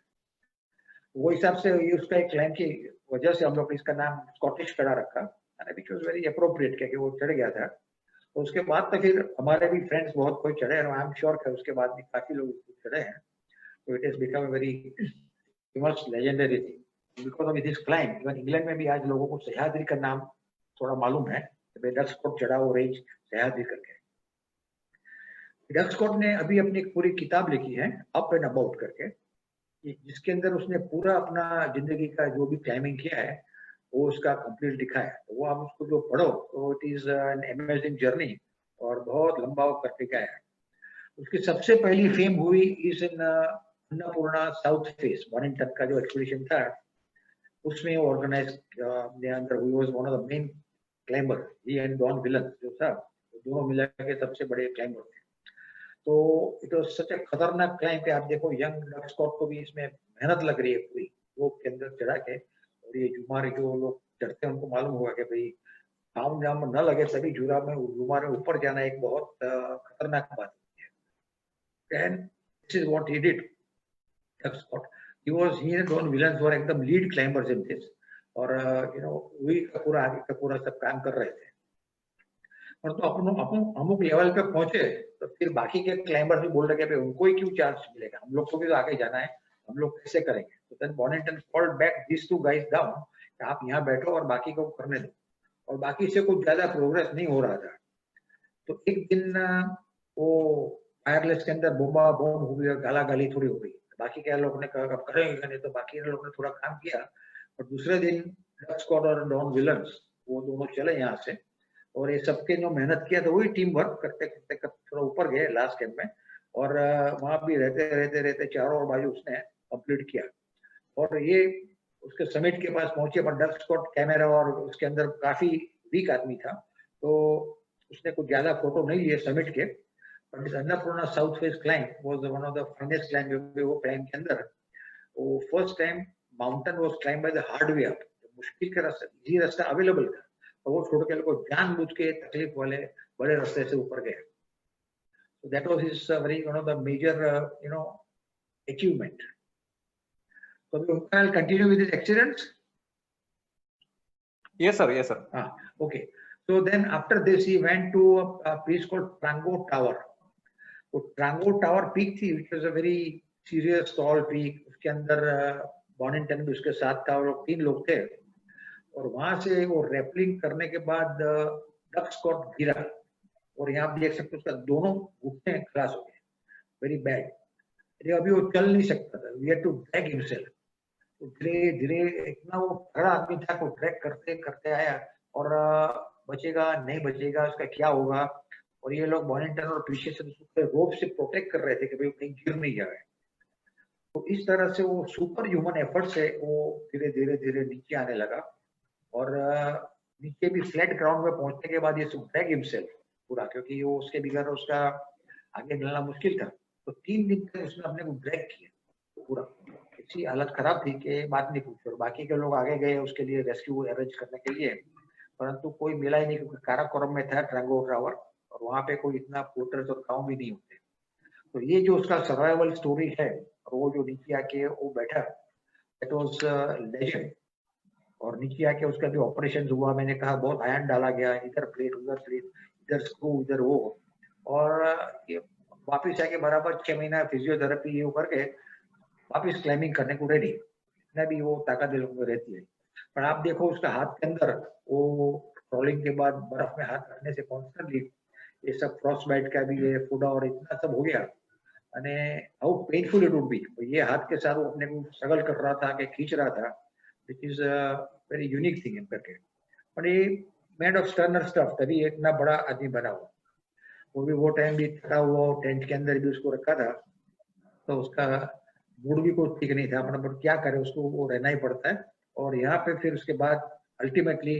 Speaker 3: वो हिसाब से ये उसका एक क्लाइम की वजह से हम लोग इसका नाम स्कॉटिश कड़ा रखा, विच वाज वेरी अप्रोप्रिएट, क्योंकि वो चढ़ गया था। तो उसके बाद तो फिर हमारे भी फ्रेंड्स बहुत कोई चढ़े, और आई एम श्योर कि उसके बाद भी काफी लोग चढ़े हैं। So it has become a very famous legendary thing. Because of this climb, even England में भी आज लोगों को सह्याद्री का नाम थोड़ा मालूम है, डक स्कॉट चढ़ा वो रेंज सह्याद्री करके। डक स्कॉट ने अभी अपनी एक पूरी किताब लिखी है अप एंड अबाउट करके, जिसके अंदर उसने पूरा अपना जिंदगी का जो भी क्लाइंबिंग किया है वो उसका कंप्लीट लिखा है। तो वो आप उसको जो पढ़ो तो it is an amazing journey और बहुत लंबा वो करके गया है। उसकी सबसे पहली फेम हुई इस in Annapurna south face Bonington का जो एक्सपीडिशन था, उसमें ऑर्गेनाइज अंदर हुई। Was one of the main climber, he and Don Whillans जो था, दोनों मिला के सबसे बड़े क्लाइंबर थे। तो इट वाज सच ए खतरनाक क्लाइंब कि आप देखो यंग डक स्कॉट को भी इसमें मेहनत लग रही है पूरी रोप के अंदर चढ़ा के, और ये जुमार जो लोग चढ़ते हैं उनको मालूम होगा कि भाई पाँव जाम न लगे तभी जुमार में ऊपर जाना एक बहुत खतरनाक बात है। And this is what he did. Doug Scott he and Don Villains were एकदम लीड क्लाइंबर्स इन दिस, और यू नो वही का पूरा आगे का पूरा सब काम कर रहे थे। और तो अमुक लेवल पे पहुंचे तो फिर बाकी के क्लाइंबर्स भी बोल रहे कि उनको ही क्यों चांस मिलेगा, हम लोग को भी तो आगे जाना है, हम लोग कैसे करेंगे। तो then Bonington called back this two guys down कि आप यहाँ बैठो और बाकी को करने दो, और बाकी से कुछ ज्यादा प्रोग्रेस नहीं हो रहा था। तो एक दिन वो वायरलेस के अंदर बोम्बा बॉम्ब हो गया, गाला गाली थोड़ी हो गई, बाकी के लोगों ने कहा अब करेंगे नहीं, तो बाकी लोगों ने थोड़ा काम किया। और दूसरे दिन डक स्कॉट और डॉन विलन्स वो दोनों चले यहाँ से, और ये सबके जो मेहनत किया था वही टीम वर्क करते करते थोड़ा ऊपर गए लास्ट कैंप में, और वहां भी रहते चारों बाजू उसने कंप्लीट किया। और ये उसके समिट के पास पहुंचे, पर डक स्कॉट कैमरा और उसके अंदर काफी वीक आदमी था, तो उसने कुछ ज्यादा फोटो नहीं लिए समिट के। But this Annapurna south face climb was one of the finest climb वो क्लाइंब के अंदर। वो first time mountain was climb by the hard way up, मुश्किल का रास्ता, इजी रास्ता अवेलेबल था, और वो छोड़ के लोग जानबूझ के तकलीफ वाले बड़े रास्ते से ऊपर गए। So that was his very one of the major achievement. So I'll continue with his accidents.
Speaker 2: Yes sir, yes sir.
Speaker 3: Okay. So then after this he went to a place called Trango Tower. So Trango Tower peak थी, which was a very serious tall peak. उसके अंदर बॉनिंगटन भी उसके साथ था, और 3 लोग थे। और वहां से वो रैपलिंग करने के बाद डक स्कॉट गिरा, और यहाँ आप देख सकते हो उसका दोनों घुटने खलास हो गए, वेरी बैड। अभी वो चल नहीं सकता था, we had to drag himself. तो धीरे धीरे इतना वो बड़ा आदमी था, वो ट्रैक करते करते आया, और बचेगा नहीं बचेगा, उसका क्या होगा। और ये लोग बॉनिंगटन और पीछे से रोप से प्रोटेक्ट कर रहे थे कि भाई कहीं गिर नहीं जाए। तो इस तरह से वो सुपर ह्यूमन एफर्ट से वो धीरे धीरे धीरे नीचे आने लगा, और नीचे भी फ्लैट ग्राउंड में पहुंचने के बाद ये ड्रैग हिमसेल्फ पूरा, क्योंकि वो उसके बगैर उसका आगे निकलना मुश्किल था। तो 3 दिन तक उसने अपने को ड्रैग किया पूरा, इसी हालत खराब थी कि बात नहीं पूछो। और बाकी के लोग आगे गए उसके लिए रेस्क्यू अरेंज करने के लिए, परंतु कोई मिला ही नहीं, क्योंकि काराकोरम में था ट्रांगो टावर, और वहां पे कोई इतना पोर्टर्स और गाँव भी नहीं होते। तो ये जो उसका सर्वाइवल स्टोरी है, और वो जो नीचे आके वो बैठा, दैट वाज लेजेंड। और नीचे आके उसका जो ऑपरेशन हुआ, मैंने कहा बहुत आयरन डाला गया, इधर प्लेट उधर प्लेट, इधर स्क्रू इधर वो, और ये वापिस आके बराबर 6 महीना फिजियोथेरेपी ये करके वापिस क्लाइंबिंग करने को रेडी। इतना भी वो ताकत में रहती है। पर आप देखो उसका हाथ के अंदर वो ट्रॉलिंग के बाद बर्फ में हाथ रखने से कॉन्स्टेंटली ये सब फ्रॉस्ट बाइट का भी ये फूडा और इतना सब हो गया, અને how painful it would be. ये हाथ के साथ वो अपने को स्ट्रगल कर रहा था, कि खींच रहा था, which is very unique thing करके। पर ये मेड ऑफ स्टर्नर स्टफ, तभी इतना बड़ा आदमी बना हुआ। वो भी वो टाइम भी थका हुआ, टेंट के अंदर भी उसको रखा था, तो उसका मूड भी कुछ ठीक नहीं था, पर क्या करे, उसको वो रहना ही पड़ता है। और यहाँ पे फिर उसके बाद अल्टीमेटली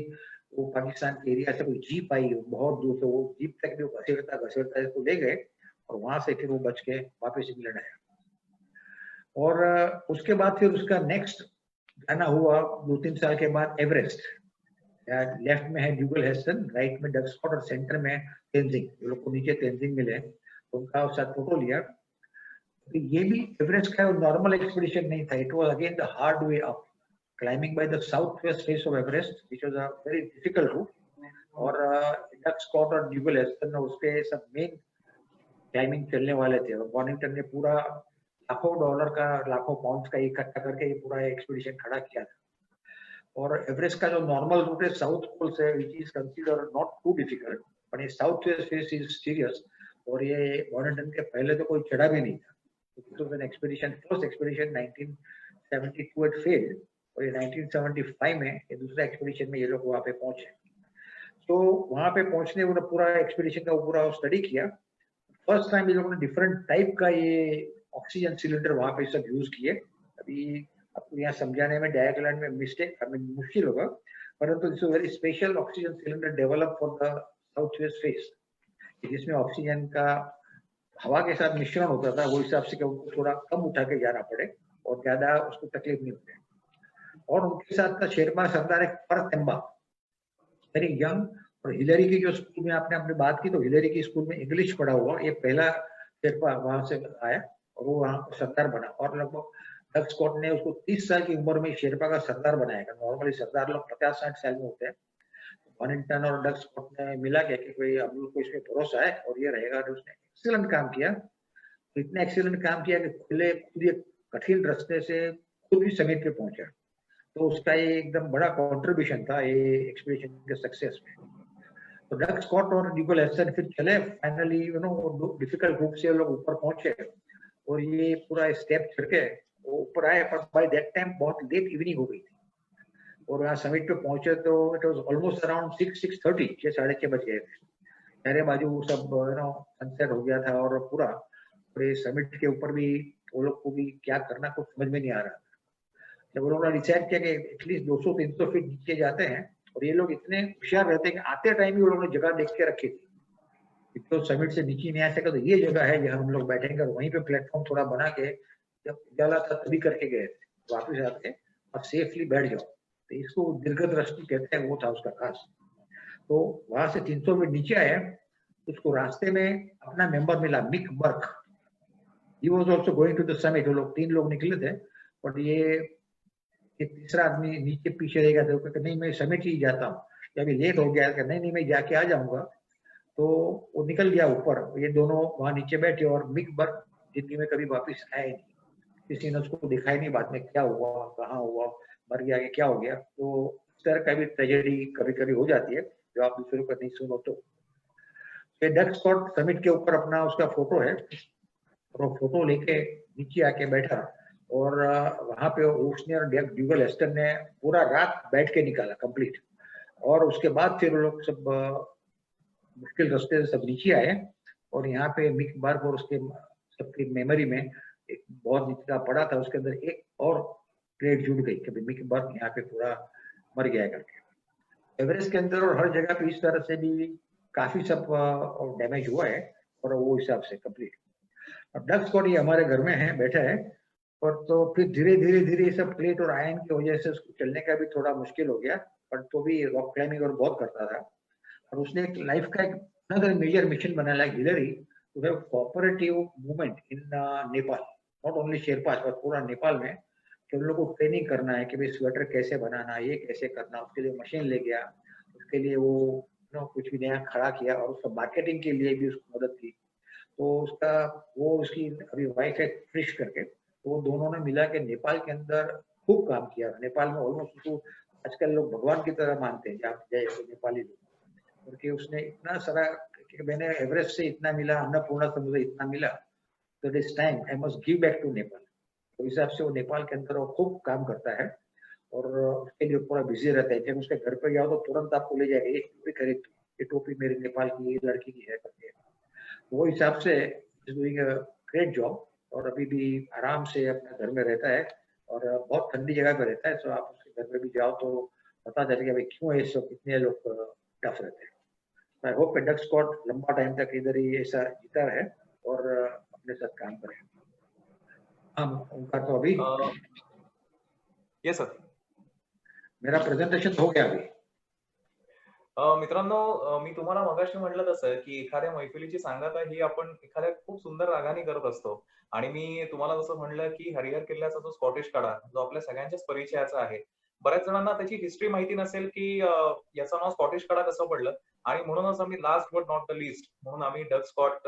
Speaker 3: वो पाकिस्तान के एरिया से कोई जीप आई बहुत दूर से, वो जीप तक भी घसीटता घसीटता इसको ले गए, और वहां से फिर वो बच के वापस इंग्लैंड आया। और उसके बाद फिर उसका नेक्स्ट जाना हुआ 2-3 साल के बाद एवरेस्ट। लेफ्ट में है ड्यूगल हेस्टन, राइट में डक स्कॉट, और सेंटर में तेंजिंग। जो लोग को नीचे तेंजिंग मिले तो उनका साथ फोटो लिया। तो ये भी एवरेस्ट का नॉर्मल एक्सपीडिशन नहीं था, it was again the hard way up, climbing by the south west face of Everest, which was a very difficult route. और डक स्कॉट और ड्यूगल हेस्टन उसके सब मेन क्लाइंबिंग चलने वाले थे, और बॉनिंगटन ने पूरा लाखों डॉलर का, लाखों पाउंड का इकट्ठा करके ये पूरा एक्सपीडिशन खड़ा किया था। और एवरेस्ट का जो नॉर्मल रूट है साउथ पोल से, which is consider not too difficult, but ये south west face is serious. और ये मॉनिटन के पहले तो कोई चढ़ा भी नहीं था। तो an expedition, first expedition 1972 had failed, और ये 1975 में ये दूसरा एक्सपीडिशन में ये लोग वहां पे पहुंचे। तो वहां पे पहुंचने उन्होंने पूरा एक्सपीडिशन का पूरा स्टडी किया। फर्स्ट टाइम ये लोगों ने डिफरेंट टाइप का ये ऑक्सीजन सिलेंडर वहां पे सब यूज किए। अभी आपको यहाँ समझाने में डायग्राम में मिस्टेक मुश्किल होगा, परंतु this very special oxygen cylinder develop for the south west face, जिसमें ऑक्सीजन का हवा के साथ मिश्रण होता था, वो हिसाब से उनको थोड़ा कम उठा के जाना पड़े और ज्यादा उसको तकलीफ नहीं होती। और उनके साथ था शेरपा सरदार एक परतेम्बा, वेरी यंग। और हिलरी की जो स्कूल में आपने अपनी बात की, तो हिलरी की स्कूल में इंग्लिश पढ़ा हुआ ये पहला शेरपा वहां से आया और वो वहां सरदार बना। और लगभग डग स्कॉट ने उसको 30 साल की उम्र में शेरपा का सरदार बनाया। नॉर्मली सरदार लोग 50-60 साल में होते हैं। वॉनिंगटन और डग स्कॉट ने मिला के कि भाई हम लोग को इसमें भरोसा है और ये रहेगा। और उसने एक्सीलेंट काम किया, तो इतना एक्सीलेंट काम किया कि खुले खुद ये कठिन रास्ते से खुद भी समिट पे पहुंचा। तो उसका ये एकदम बड़ा कंट्रीब्यूशन था ये एक्सपीडिशन के सक्सेस में। तो डग स्कॉट और न्यूगल हेसन फिर चले, फाइनली डिफिकल्ट रूप से लोग ऊपर पहुंचे और ये पूरा स्टेप चढ़ के वो ऊपर आए। पर बाय दैट टाइम बहुत लेट इवनिंग हो गई थी और वहाँ समिट पे पहुंचे तो इट वाज ऑलमोस्ट अराउंड 6:30, 6:30 बज गए थे। चारे बाजू सब सनसेट हो गया था और पूरा समिट के ऊपर भी वो लोग को भी क्या करना कुछ समझ में नहीं आ रहा। जब वो लोगों ने डिसाइड किया कि एटलीस्ट 200-300 फीट नीचे जाते हैं, और ये लोग इतने होशियार रहते हैं कि आते टाइम ही वो लोगों ने जगह देख के रखी थी। तो समिट से नीचे नहीं आ सका, तो ये जगह है जहाँ हम लोग बैठेंगे, और वहीं पे प्लेटफॉर्म थोड़ा बना के जब उजाला था तभी करके गए थे, वापस आते और सेफली बैठ जाओ। तो इसको दीर्घ दृष्टि कहते हैं, वो था उसका खास। तो वहां से 300 फीट नीचे आया, उसको रास्ते में अपना मेंबर मिला, Mick Burke. He was also going to the summit. वो लोग 3 लोग निकले थे और ये तीसरा आदमी नीचे पीछे रहेगा, तो कहते नहीं मैं समिट ही जाता हूँ, अभी लेट हो गया। नहीं मैं जाके आ जाऊंगा। तो वो निकल गया ऊपर। ये दोनों वहां नीचे बैठे और मिक बर्क जिंदगी में कभी वापिस आए नहीं, किसी ने उसको दिखाई नहीं बाद में क्या हुआ, कहाँ हुआ, मर गया कि क्या हो गया। तो इस तरह का भी ट्रेजेडी कभी कभी हो जाती है जो आप दूसरों का नहीं सुनो। तो डग स्कॉट समिट के ऊपर अपना उसका फोटो है, और वो फोटो लेके नीचे आके बैठा। और वहां पे उसने और ड्यूगल हेस्टन ने पूरा रात बैठ के निकाला कंप्लीट। और उसके बाद फिर लोग सब मुश्किल रास्ते से सब नीचे आए, और यहाँ पे मिक बर्क और उसके सबकी मेमोरी में एक बहुत नीचे पड़ा था, उसके अंदर एक और प्लेट जुड़ गई कि मिक बर्क यहाँ पे पूरा मर गया करके। एवरेस्ट के अंदर और हर जगह पे इस तरह से भी काफी सब डैमेज हुआ है, और वो हिसाब से कंप्लीट। अब डग स्कॉट ये हमारे घर में है, बैठा है। और तो फिर धीरे धीरे सब प्लेट और आयन की वजह से उसको चलने का भी थोड़ा मुश्किल हो गया, पर तो भी रॉक क्लाइंबिंग और बहुत करता था। और उसने एक लाइफ का एक अनदर मेजर मिशन बनाया, like Hillary, to have cooperative movement in Nepal, not only Sherpas पर पूरा नेपाल में, कि उन लोगों को ट्रेनिंग करना है कि भाई स्वेटर कैसे बनाना, ये कैसे करना। उसके लिए मशीन ले गया, उसके लिए वो कुछ भी नया खड़ा किया, और उसका मार्केटिंग के लिए भी उसको मदद की। तो उसका वो उसकी अभी वाइफ है फ्रिश करके, तो दोनों ने मिला के नेपाल के अंदर खूब काम किया। नेपाल में ऑलमोस्ट उसको आजकल लोग भगवान की तरह मानते हैं, जहाँ जाए तो नेपाली लोग, क्योंकि उसने इतना सारा कि मैंने एवरेस्ट से इतना मिला, अन्नपूर्णा से मुझे इतना मिला, तो this time I must give back to Nepal. तो इस हिसाब से वो नेपाल के अंदर वो खूब काम करता है, और उसके लिए पूरा बिजी रहता है। जब उसके घर पे जाओ तो तुरंत आपको ले जाएगा, एक टोपी खरीद, ये टोपी मेरे नेपाल की लड़की की है करके। वो हिसाब से डूइंग अ ग्रेट जॉब, और अभी भी आराम से अपने घर में रहता है, और बहुत ठंडी जगह पे रहता है। तो आप उसके घर पे भी जाओ तो पता चलेगा भाई क्यों ये सब इतने लोग टफ रहते हैं। आई होप डग स्कॉट लंबा टाइम तक इधर ही ऐसा जीता है और अपने साथ काम करे। हम उनका तो अभी
Speaker 2: यस सर,
Speaker 3: मेरा प्रेझेंटेशन हो गया अभी।
Speaker 2: मित्रांनो, मी तुम्हाला मगाशी म्हटलं तसं की एखाद्या मैफिलीची सांगता ही आपण एखाद्या खूप सुंदर रागाने करत असतो, आणि मी तुम्हाला जसं म्हणलं की हरिहर किल्ल्याचा जो स्कॉटिश कडा जो आपल्या सगळ्यांच्याच परिचयाचा आहे, बऱ्याच जणांना त्याची हिस्ट्री माहिती नसेल की याचं नाव स्कॉटिश कडा कसं पडलं, आणि म्हणूनच आम्ही last but not the list म्हणून आम्ही डग स्कॉट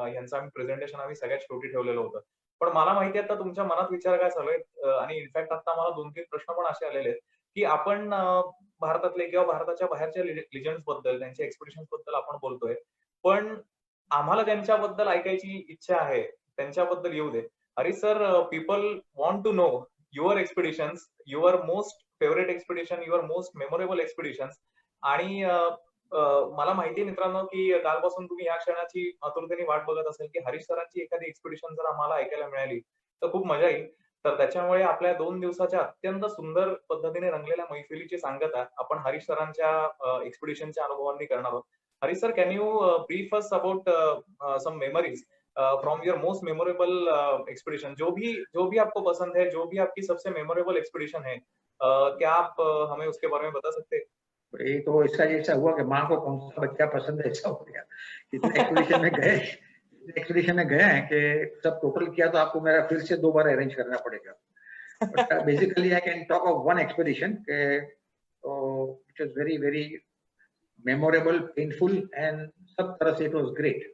Speaker 2: यांचं आम्ही प्रेझेंटेशन आम्ही सगळ्यात शेवटी ठेवलेलं होतं. पण मला माहिती आहे आता तुमच्या मनात विचार काय चालू आहेत आणि इनफॅक्ट आता मला 2-3 प्रश्न पण असे आलेले आहेत, की आपण भारतातले किंवा भारताच्या बाहेरच्या लिजंड्स बद्दल, त्यांच्या एक्सपिडिशन्स बद्दल आपण बोलतोय. पण आम्हाला त्यांच्याबद्दल ऐकायची इच्छा आहे. त्यांच्याबद्दल येऊ दे. Harish sir, people want to know your expeditions, your most favourite expedition, your most memorable expeditions आणि मला माहिती आहे मित्रांनो, की कालपासून तुम्ही या क्षणाची आतुरतेने वाट बघत असाल, की हरीश सरांची एखादी एक्सपिडिशन जर आम्हाला ऐकायला मिळाली, तर खूप मजा येईल. तर त्याच्यामुळे आपल्या 2 दिवसाच्या अत्यंत सुंदर पद्धतीने रंगलेल्या मैफिलीची सांगता आपण हरीश सरांच्या एक्सपिडिशनच्या अनुभवांनी करणार आहोत. Harish sir, can you brief us about some memories from your most memorable expedition? जो भी आपको पसंद है, जो भी आपकी सबसे मेमोरेबल एक्सपिडिशन है, क्या आप हमें उसके बारे में बता सकते हैं?
Speaker 3: ये तो इसका जैसा हुआ कि माँ को कौन सा बच्चा पसंद है, ऐसा हो गया। इतने एक्सपीडिशन में गए हैं कि सब टोटल किया तो आपको मेरा फिर से 2 बार अरेंज करना पड़ेगा। But basically I can talk of one expedition which was very very memorable, painful and सब तरह से इट वाज ग्रेट।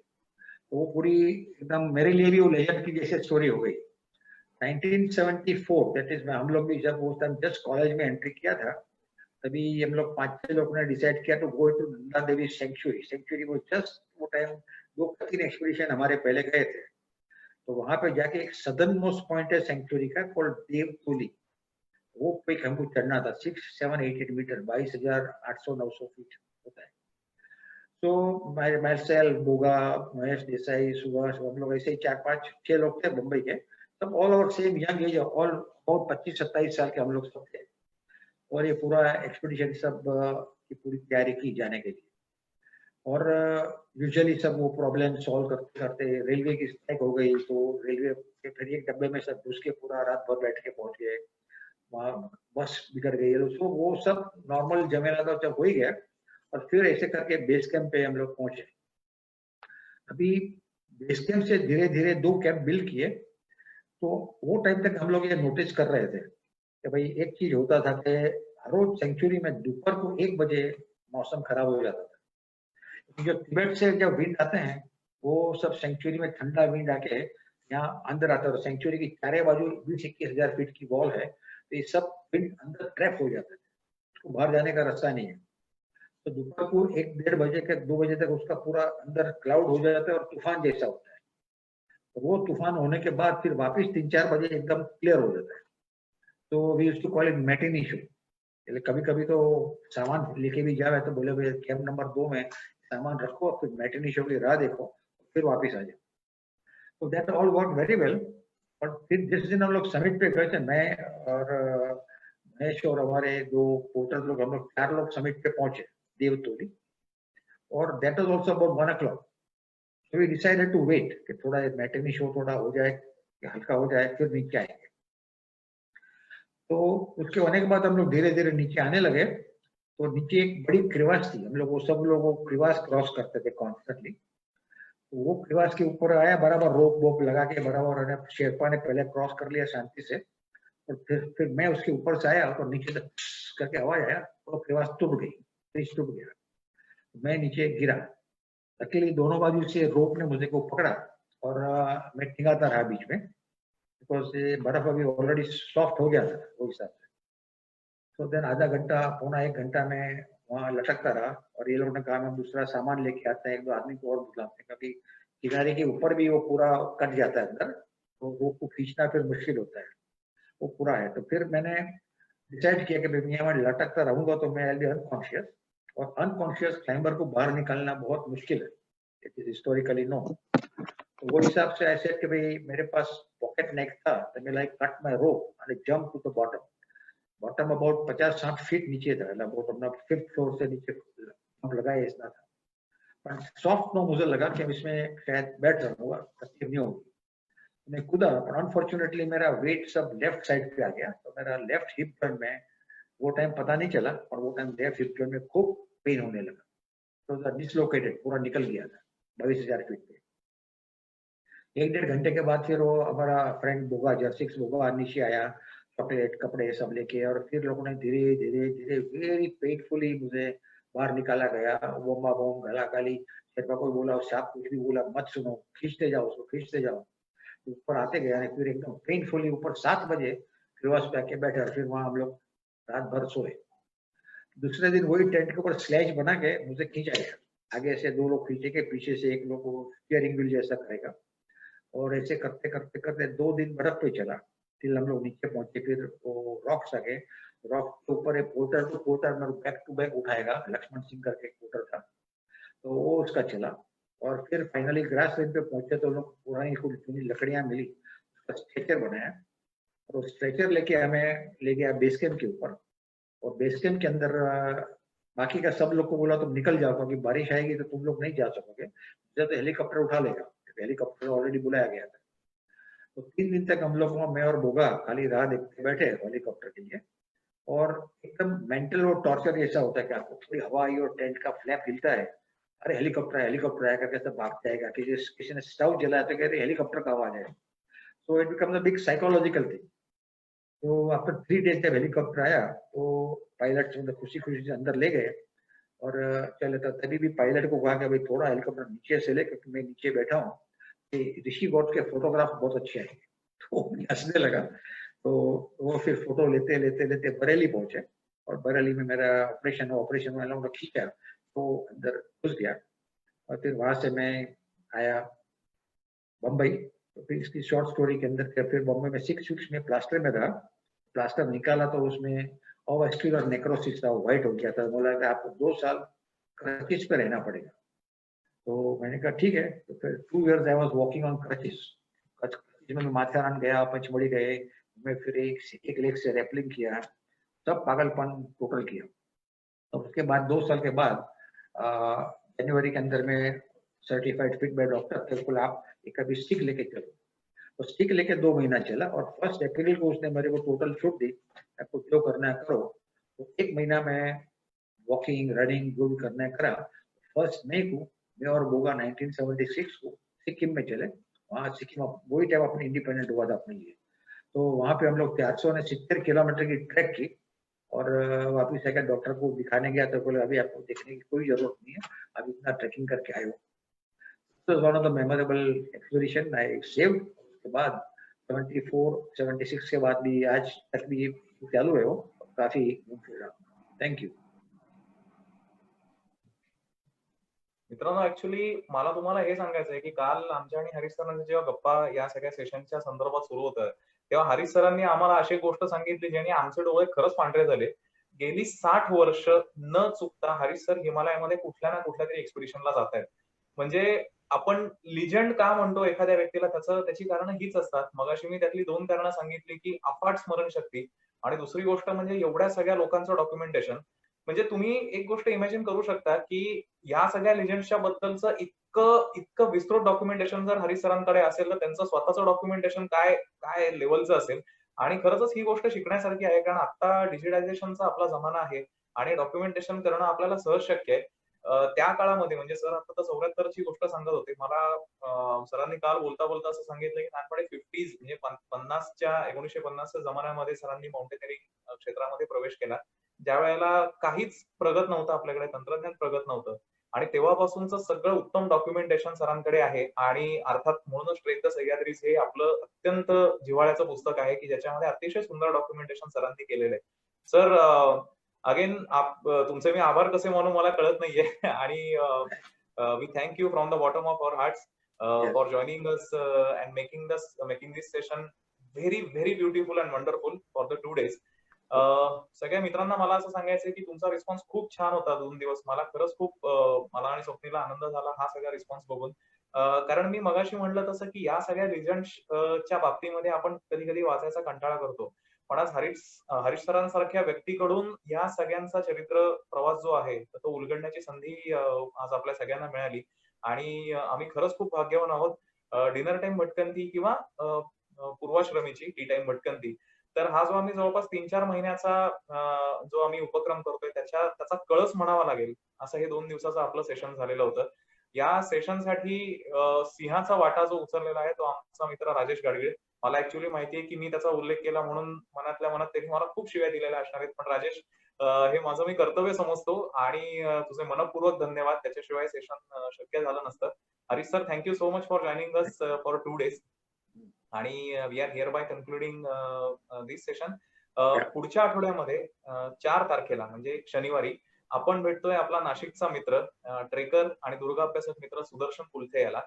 Speaker 3: तो वो पूरी एकदम मेरे लिए भी वो लेजेंड की जैसे स्टोरी हो गई। 1974 दैट इज हम लोग भी जब उस टाइम जस्ट कॉलेज में एंट्री किया था, तभी हम लोग 5-6 लोगों ने डिसाइड किया to go to Nanda Devi sanctuary. Sanctuary वो जस्ट वो टाइम 2-3 एक्सपीडिशन हमारे पहले गए थे, तो वहां पे जाके एक सदर्न मोस्ट पॉइंट है सेंचुरी का, कॉल्ड देवतोली। वो पिक हमको चढ़ना था 6-7-8 मीटर, 22,800-900 फीट होता है। तो myself, बोगा, महेश देसाई, सुभाष, हम लोग ऐसे ही 4-5-6 लोग थे मुंबई के, सब all over same young age, all about 25-27 साल के हम लोग सब थे। और ये पूरा एक्सपीडिशन सब की पूरी तैयारी की जाने के लिए। और यूजुअली सब वो प्रॉब्लम सॉल्व करते करते रेलवे की स्ट्राइक हो गई, तो रेलवे के फिर एक डब्बे में सब घुस के पूरा रात भर बैठ के पहुंच गए। वहाँ बस बिगड़ गई, तो वो सब नॉर्मल झमेला तो जब हो ही गया। और फिर ऐसे करके बेस कैंप पे हम लोग पहुंचे। अभी बेस कैंप से धीरे धीरे 2 कैंप बिल्ड किए, तो वो टाइम तक हम लोग ये नोटिस कर रहे थे कि भाई एक चीज होता था कि रोज सेंचुरी में दोपहर को 1 बजे मौसम खराब हो जाता था। जो तिब्बत से जब विंड आते हैं, वो सब सेंचुरी में ठंडा विंड आके यहाँ अंदर आता है। सेंचुरी की चारे बाजू 20-21 हजार फीट की वॉल है, तो ये सब विंड अंदर ट्रैप हो जाते थे, उसको बाहर जाने का रास्ता नहीं है। तो दोपहर को 1-1:30 बजे के 2 बजे तक उसका पूरा अंदर क्लाउड हो जाता है और तूफान जैसा होता है। तो वो तूफान होने के बाद फिर वापस 3-4 बजे एकदम क्लियर हो जाता है। तो we used to call it matinee show. कभी कभी तो सामान लेके भी जावे तो बोले भाई कैंप नंबर 2 में सामान रखो, फिर मैटिनी शो की राह देखो, फिर वापस आ जाओ। तो that all work very well. और फिर जिस दिन हम लोग समिट पे गए थे, मैं और महेश और हमारे 2 पोर्टर लोग, हम लोग 4 लोग समिट पे पहुंचे देवतोली। और that was also about 1 o'clock। So we decided to wait कि थोड़ा मैटिनी शो थोड़ा हो जाए, हल्का हो जाए, फिर नीचे आएंगे। तो उसके होने के बाद हम लोग धीरे धीरे नीचे आने लगे। तो नीचे एक बड़ी क्रिवास थी, हम लोग वो सब लोग वो क्रिवास क्रॉस करते थे कॉन्स्टेंटली। तो वो क्रिवास के ऊपर आया, बराबर रोप वोप लगा के बराबर शेरपा ने पहले क्रॉस कर लिया शांति से। और फिर मैं उसके ऊपर से आया और नीचे तक करके आवाज आया, तो क्रिवास टूट गई, ब्रिज टूट गया। मैं नीचे गिरा। अकेले दोनों बाजू से रोप ने मुझे को पकड़ा और मैं टिंगाता रहा बीच में, बिकॉज बर्फ अभी ऑलरेडी सॉफ्ट हो गया था वो हिसाब से। तो देन आधा घंटा, पौना 1 घंटा में वहां लटकता रहा। और ये लोग ने कहा हम दूसरा सामान लेके आते हैं, 1-2 आदमी को और बुलाते हैं, क्योंकि किनारे के ऊपर भी वो पूरा कट जाता है अंदर, तो रोप को खींचना फिर मुश्किल होता है, वो पूरा है। तो फिर मैंने डिसाइड किया कि मैं लटकता रहूंगा तो मैं बी अनकॉन्शियस, और अनकॉन्शियस क्लाइंबर को बाहर निकालना बहुत मुश्किल है, इट इज हिस्टोरिकली नो। तो वो हिसाब से ऐसे कि भाई मेरे पास पॉकेट नेक था, तो मैं like cut my rope and jump to the bottom. Bottom about 50-60 feet नीचे था, अबाउट अपना 5th फ्लोर से नीचे जंप लगाए इतना था। पर सॉफ्ट नो मुझे लगा कि इसमें शायद बैठ जाऊंगा, तकलीफ नहीं होगी। मैं कूदा, पर अनफॉर्चुनेटली मेरा वेट सब लेफ्ट साइड पे आ गया, तो मेरा लेफ्ट हिप जॉइंट में वो टाइम पता नहीं चला, और वो टाइम लेफ्ट हिप जॉइंट में खूब पेन होने लगा। तो डिसलोकेटेड पूरा निकल गया था 22,000 फीट पे। 1-1.5 घंटे के बाद फिर वो हमारा फ्रेंड बोगा, जर्सिक्स बोगा नीचे आया, चॉकलेट कपड़े सब लेके, और फिर लोगों ने धीरे धीरे धीरे वेरी पेनफुली मुझे बाहर निकाला गया। बोमा बोम, गला गाली, शेरपा को बोला, साहब कुछ भी बोला मत सुनो, खींचते जाओ उसको, खींचते जाओ। ऊपर आते गए और फिर एकदम पेनफुली ऊपर 7 बजे क्रिवास पे आके बैठे और फिर वहां हम लोग रात भर सोए। दूसरे दिन वही टेंट के ऊपर स्लेज बना के मुझे खींचा गया, आगे से 2 लोग खींचेंगे, पीछे से एक लोग वो स्टीयरिंग व्हील जैसा करेगा, और ऐसे करते करते करते 2 दिन बर्फ पे चला। फिर हम लोग नीचे पहुंचे, फिर वो रॉक्स आ गए, रॉक के ऊपर एक पोर्टर में बैक टू बैक उठाएगा, लक्ष्मण सिंह करके पोर्टर था, तो वो उसका चला। और फिर फाइनली ग्रास लैंड पे पहुंचे तो लोग पुरानी कुछ लकड़ियां मिली, उसका स्ट्रेचर बनाया, और स्ट्रेचर लेके हमें ले गया बेस कैंप के ऊपर। और बेस कैंप के अंदर बाकी का सब लोग को बोला तुम निकल जाओ, क्योंकि बारिश आएगी तो तुम लोग नहीं जा सकोगे, तो हेलीकॉप्टर उठा लेगा, हेलीकॉप्टर ऑलरेडी बुलाया गया था। तो 3 दिन तक हम लोग, मैं और बोगा, खाली राह देखते बैठे हेलीकॉप्टर के लिए। और एकदम मेंटल और टॉर्चर ऐसा होता है कि आपको थोड़ी हवा आई और टेंट का फ्लैप हिलता है, अरे हेलीकॉप्टर आया करके सब भाग जाएगा, कि किसी ने स्टव जलाया तो कह रहे हेलीकॉप्टर का आवाज है। So it becomes a big psychological thing. तो आफ्टर 3 डेज जब हेलीकॉप्टर आया तो पायलट मतलब खुशी खुशी से अंदर ले गए, और चले तभी भी पायलट को कहा कि भाई थोड़ा हेलीकॉप्टर नीचे से ले, क्योंकि मैं नीचे बैठा हूँ, ऋषि गौड के फोटोग्राफ बहुत अच्छे आएंगे। तो हंसने लगा। तो वो फिर फोटो लेते लेते लेते बरेली पहुंचे, और बरेली में मेरा ऑपरेशन वाला लोगों ने खींचा तो अंदर घुस गया। और फिर वहां से मैं आया बम्बई। तो फिर इसकी शॉर्ट स्टोरी के अंदर फिर बम्बई में 6 वीक्स में प्लास्टर में रहा। प्लास्टर निकाला तो उसमें और नेक्रोसिस था, व्हाइट हो गया था। बोला कि आपको 2 साल क्रचिस पे रहना पड़ेगा। तो मैंने कहा ठीक है। तो फिर 2 years I was walking on crutches. में माथेरान गया, पंचमढ़ी गए, मैं फिर एक लेग से रैपलिंग किया, सब पागलपन टोटल किया। तो उसके बाद 2 साल के बाद जनवरी के अंदर में सर्टिफाइड फिट बाय डॉक्टर, बिल्कुल आप एक अभी स्टिक लेके चलो। तो स्टिक लेके 2 महीना चला, और 1 अप्रैल को उसने मेरे को टोटल छूट दी, आपको जो करना है करो। तो 1 महीना में वॉकिंग, रनिंग जो भी करना है करा। 1 मई को मैं और बोगा 1976 को सिक्किम में चले। वहाँ सिक्किम वही टाइम अपने इंडिपेंडेंट हुआ था अपने लिए। तो वहाँ पे हम लोग 470 किलोमीटर की ट्रैक की, और वापिस आकर डॉक्टर को दिखाने गया तो बोले अभी आपको देखने की कोई जरूरत नहीं है, आप इतना ट्रैकिंग करके आए हो। तो one of the memorable expedition I saved. उसके बाद 76 के बाद भी आज तक भी चालू है वो, काफी घूम फिर रहा। Thank you.
Speaker 2: मित्रांनो, ऍक्च्युली मला तुम्हाला हे सांगायचं आहे की काल आमच्या आणि हरीश सरांच्या जेव्हा गप्पा या सगळ्या सेशनच्या संदर्भात सुरू होत्या, तेव्हा हरीश सरांनी आम्हाला अशी गोष्ट सांगितली ज्याने आमचे डोळे खरंच पांढरे झाले. गेली 60 वर्ष न चुकता हरीश सर हिमालयामध्ये कुठल्या ना कुठल्या तरी एक्सपिडिशनला जात आहेत. म्हणजे आपण लिजंड का म्हणतो एखाद्या व्यक्तीला, त्याची कारणं हीच असतात. मगाशी मी त्यातली 2 कारणं सांगितली की अफाट स्मरणशक्ती, आणि दुसरी गोष्ट म्हणजे एवढ्या सगळ्या लोकांचं डॉक्युमेंटेशन. म्हणजे तुम्ही एक गोष्ट इमॅजिन करू शकता की या सगळ्या लिजंड्सच्या बद्दलचं इतकं विस्तृत डॉक्युमेंटेशन जर हरीश सरांकडे असेल, तर त्यांचं स्वतःचं डॉक्युमेंटेशन काय काय लेवलचं असेल. आणि खरंच ही गोष्ट शिकण्यासारखी आहे, कारण आता डिजिटायझेशनचा आपला जमाना आहे आणि डॉक्युमेंटेशन करणं आपल्याला सहज शक्य आहे. त्या काळामध्ये म्हणजे सर आता 74 ची गोष्ट सांगत होते. मला सरांनी काल बोलता बोलता असं सांगितलं की लहानपणी 50s म्हणजे 1950च्या जमान्यामध्ये सरांनी माउंटेनिअरिंग क्षेत्रामध्ये प्रवेश केला. ज्या वेळेला काहीच प्रगत नव्हतं, आपल्याकडे तंत्रज्ञान प्रगत नव्हतं, आणि तेव्हापासूनचं सगळं उत्तम डॉक्युमेंटेशन सरांकडे आहे. आणि अर्थात म्हणूनच ट्रेक द सह्याद्रीज हे आपलं अत्यंत जिव्हाळ्याचं पुस्तक आहे की ज्याच्यामध्ये अतिशय सुंदर डॉक्युमेंटेशन सरांनी केलेलं आहे. सर, अगेन तुमचे मी आभार कसे मानू मला कळत नाहीये. आणि we thank you from the bottom of our hearts for joining us and making this session very very beautiful and wonderful for the 2 days. सगळ्या मित्रांना मला असं सांगायचंय की तुमचा रिस्पॉन्स खूप छान होता 2 दिवस. मला खरंच खूप मला आणि स्वप्नीला आनंद झाला हा सगळा रिस्पॉन्स बघून. कारण मी मगाशी म्हटलं तसं की या सगळ्या लिजंड्सच्या बाबतीमध्ये आपण कधी कधी वाचायचा कंटाळा करतो, पण आज हरीश सरांसारख्या व्यक्तीकडून या सगळ्यांचा चरित्र प्रवास जो आहे तो उलगडण्याची संधी आज आपल्या सगळ्यांना मिळाली. आणि आम्ही खरंच खूप भाग्यवान आहोत. डिनर टाइम भटकंती किंवा पूर्वाश्रमीची टी टाइम भटकंती, तर हा जो आम्ही जवळपास 3-4 महिन्याचा जो आम्ही उपक्रम करतोय त्याचा कळस म्हणावा लागेल असं हे 2 दिवसाचं आपलं सेशन झालेलं होतं. या सेशनसाठी सिंहाचा वाटा जो उचललेला आहे तो आमचा मित्र राजेश गाडगीळ. मला ऍक्च्युअली माहितीये की मी त्याचा उल्लेख केला म्हणून मनातल्या मनात त्यांनी मला खूप शिव्या दिलेल्या असणार आहेत, पण राजेश, हे माझं मी कर्तव्य समजतो आणि तुझे मनपूर्वक धन्यवाद. त्याच्याशिवाय सेशन शक्य झालं नसतं. Harish sir, thank you so much for joining us for 2 days. आणि we are here by concluding this session.
Speaker 3: Yeah.
Speaker 2: पुढच्या आठवड्यामध्ये 4 तारखेला म्हणजे शनिवारी आपण भेटतोय आपला नाशिकचा मित्र, ट्रेकर आणि दुर्ग अभ्यासक मित्र सुदर्शन कुलथे याला.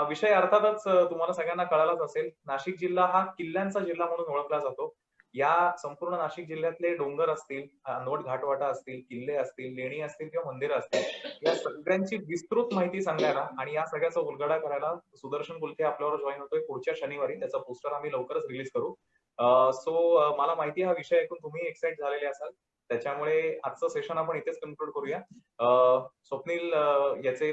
Speaker 2: विषय अर्थातच तुम्हाला सगळ्यांना कळालाच असेल. नाशिक जिल्हा हा किल्ल्यांचा जिल्हा म्हणून ओळखला जातो. या संपूर्ण नाशिक जिल्ह्यातले डोंगर असतील, अनवट घाटवाटा असतील, किल्ले असतील, लेणी असतील किंवा मंदिरं असतील, या सगळ्यांची विस्तृत माहिती सांगायला आणि या सगळ्याचा उलगडा करायला सुदर्शन कुलथे आपल्यावर जॉईन होतोय पुढच्या शनिवारी. त्याचा पोस्टर आम्ही लवकरच रिलीज करू. सो मला माहिती आहे हा विषय ऐकून तुम्ही एक्साइट झालेले असाल. त्याच्यामुळे आजचं सेशन आपण इथेच कन्क्लूड करूया. स्वप्नीलचे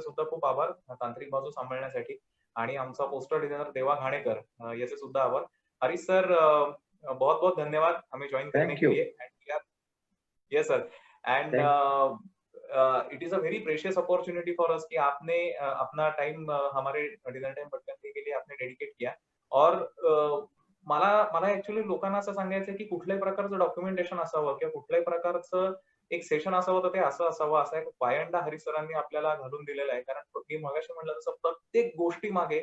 Speaker 2: सुद्धा खूप आभार तांत्रिक बाजू सांभाळण्यासाठी, आणि आमचा पोस्टर डिझायनर देवा घाणेकर याचे सुद्धा आभार. हरीश सर, बहुत बहुत धन्यवाद हमें ज्वाइन करने के लिए. Yes sir, and it is a very precious opportunity for us कि आपने अपना टाइम हमारे डिनर टाइम पटकन के लिए आपने डेडिकेट किया. और मला ऍक्च्युअली लोकांना असं सांगायचं की कुठल्याही प्रकारचं डॉक्युमेंटेशन असावं किंवा कुठल्याही प्रकारचं एक सेशन असावं तर ते असं असावं, असा एक पायंडा हरीश सरांनी आपल्याला घालून दिलेला आहे. कारण मी मगाशी म्हटलं तसं प्रत्येक गोष्टी मागे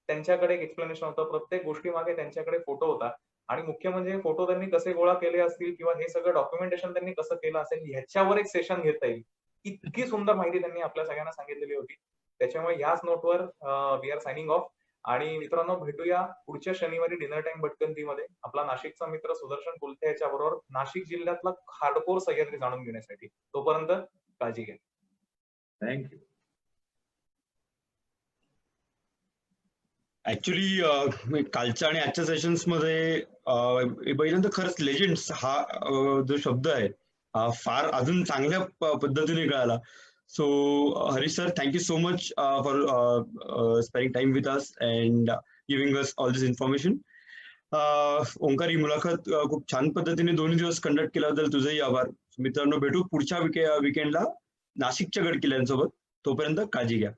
Speaker 2: त्यांच्याकडे एक एक्सप्लेनेशन होतं, प्रत्येक गोष्टी मागे त्यांच्याकडे फोटो होता, आणि मुख्य म्हणजे फोटो त्यांनी कसे गोळा केले असतील किंवा हे सगळं डॉक्युमेंटेशन त्यांनी कसं केलं असेल ह्याच्यावर एक सेशन घेता येईल इतकी सुंदर माहिती त्यांनी आपल्या सगळ्यांना सांगितलेली होती. त्याच्यामुळे याच नोटवर वी आर सायनिंग ऑफ. आणि मित्रांनो, भेटूया पुढच्या शनिवारी डिनर टाइम भटकंतीमध्ये आपला नाशिकचा मित्र सुदर्शन कुलथे याच्या बरोबर नाशिक जिल्ह्यातला हार्डकोर सह्याद्री जाणून घेण्यासाठी. तोपर्यंत काळजी घ्या.
Speaker 3: थँक्यू.
Speaker 4: ऍक्च्युली कालच्या आणि आजच्या सेशन्स मध्ये पहिल्यांदा खरंच लेजेंड्स हा जो शब्द आहे फार अजून चांगल्या पद्धतीने कळाला. So Harish sir, thank you so much for spending time with us and giving us all this information. Omkar, ही मुलाखत खूप छान पद्धतीने 2 दिवस कंडक्ट केल्याबद्दल तुझेही आभार. मित्रांनो, भेटू पुढच्या विकेंडला नाशिकच्या गड किल्ल्यांसोबत. तोपर्यंत काळजी घ्या.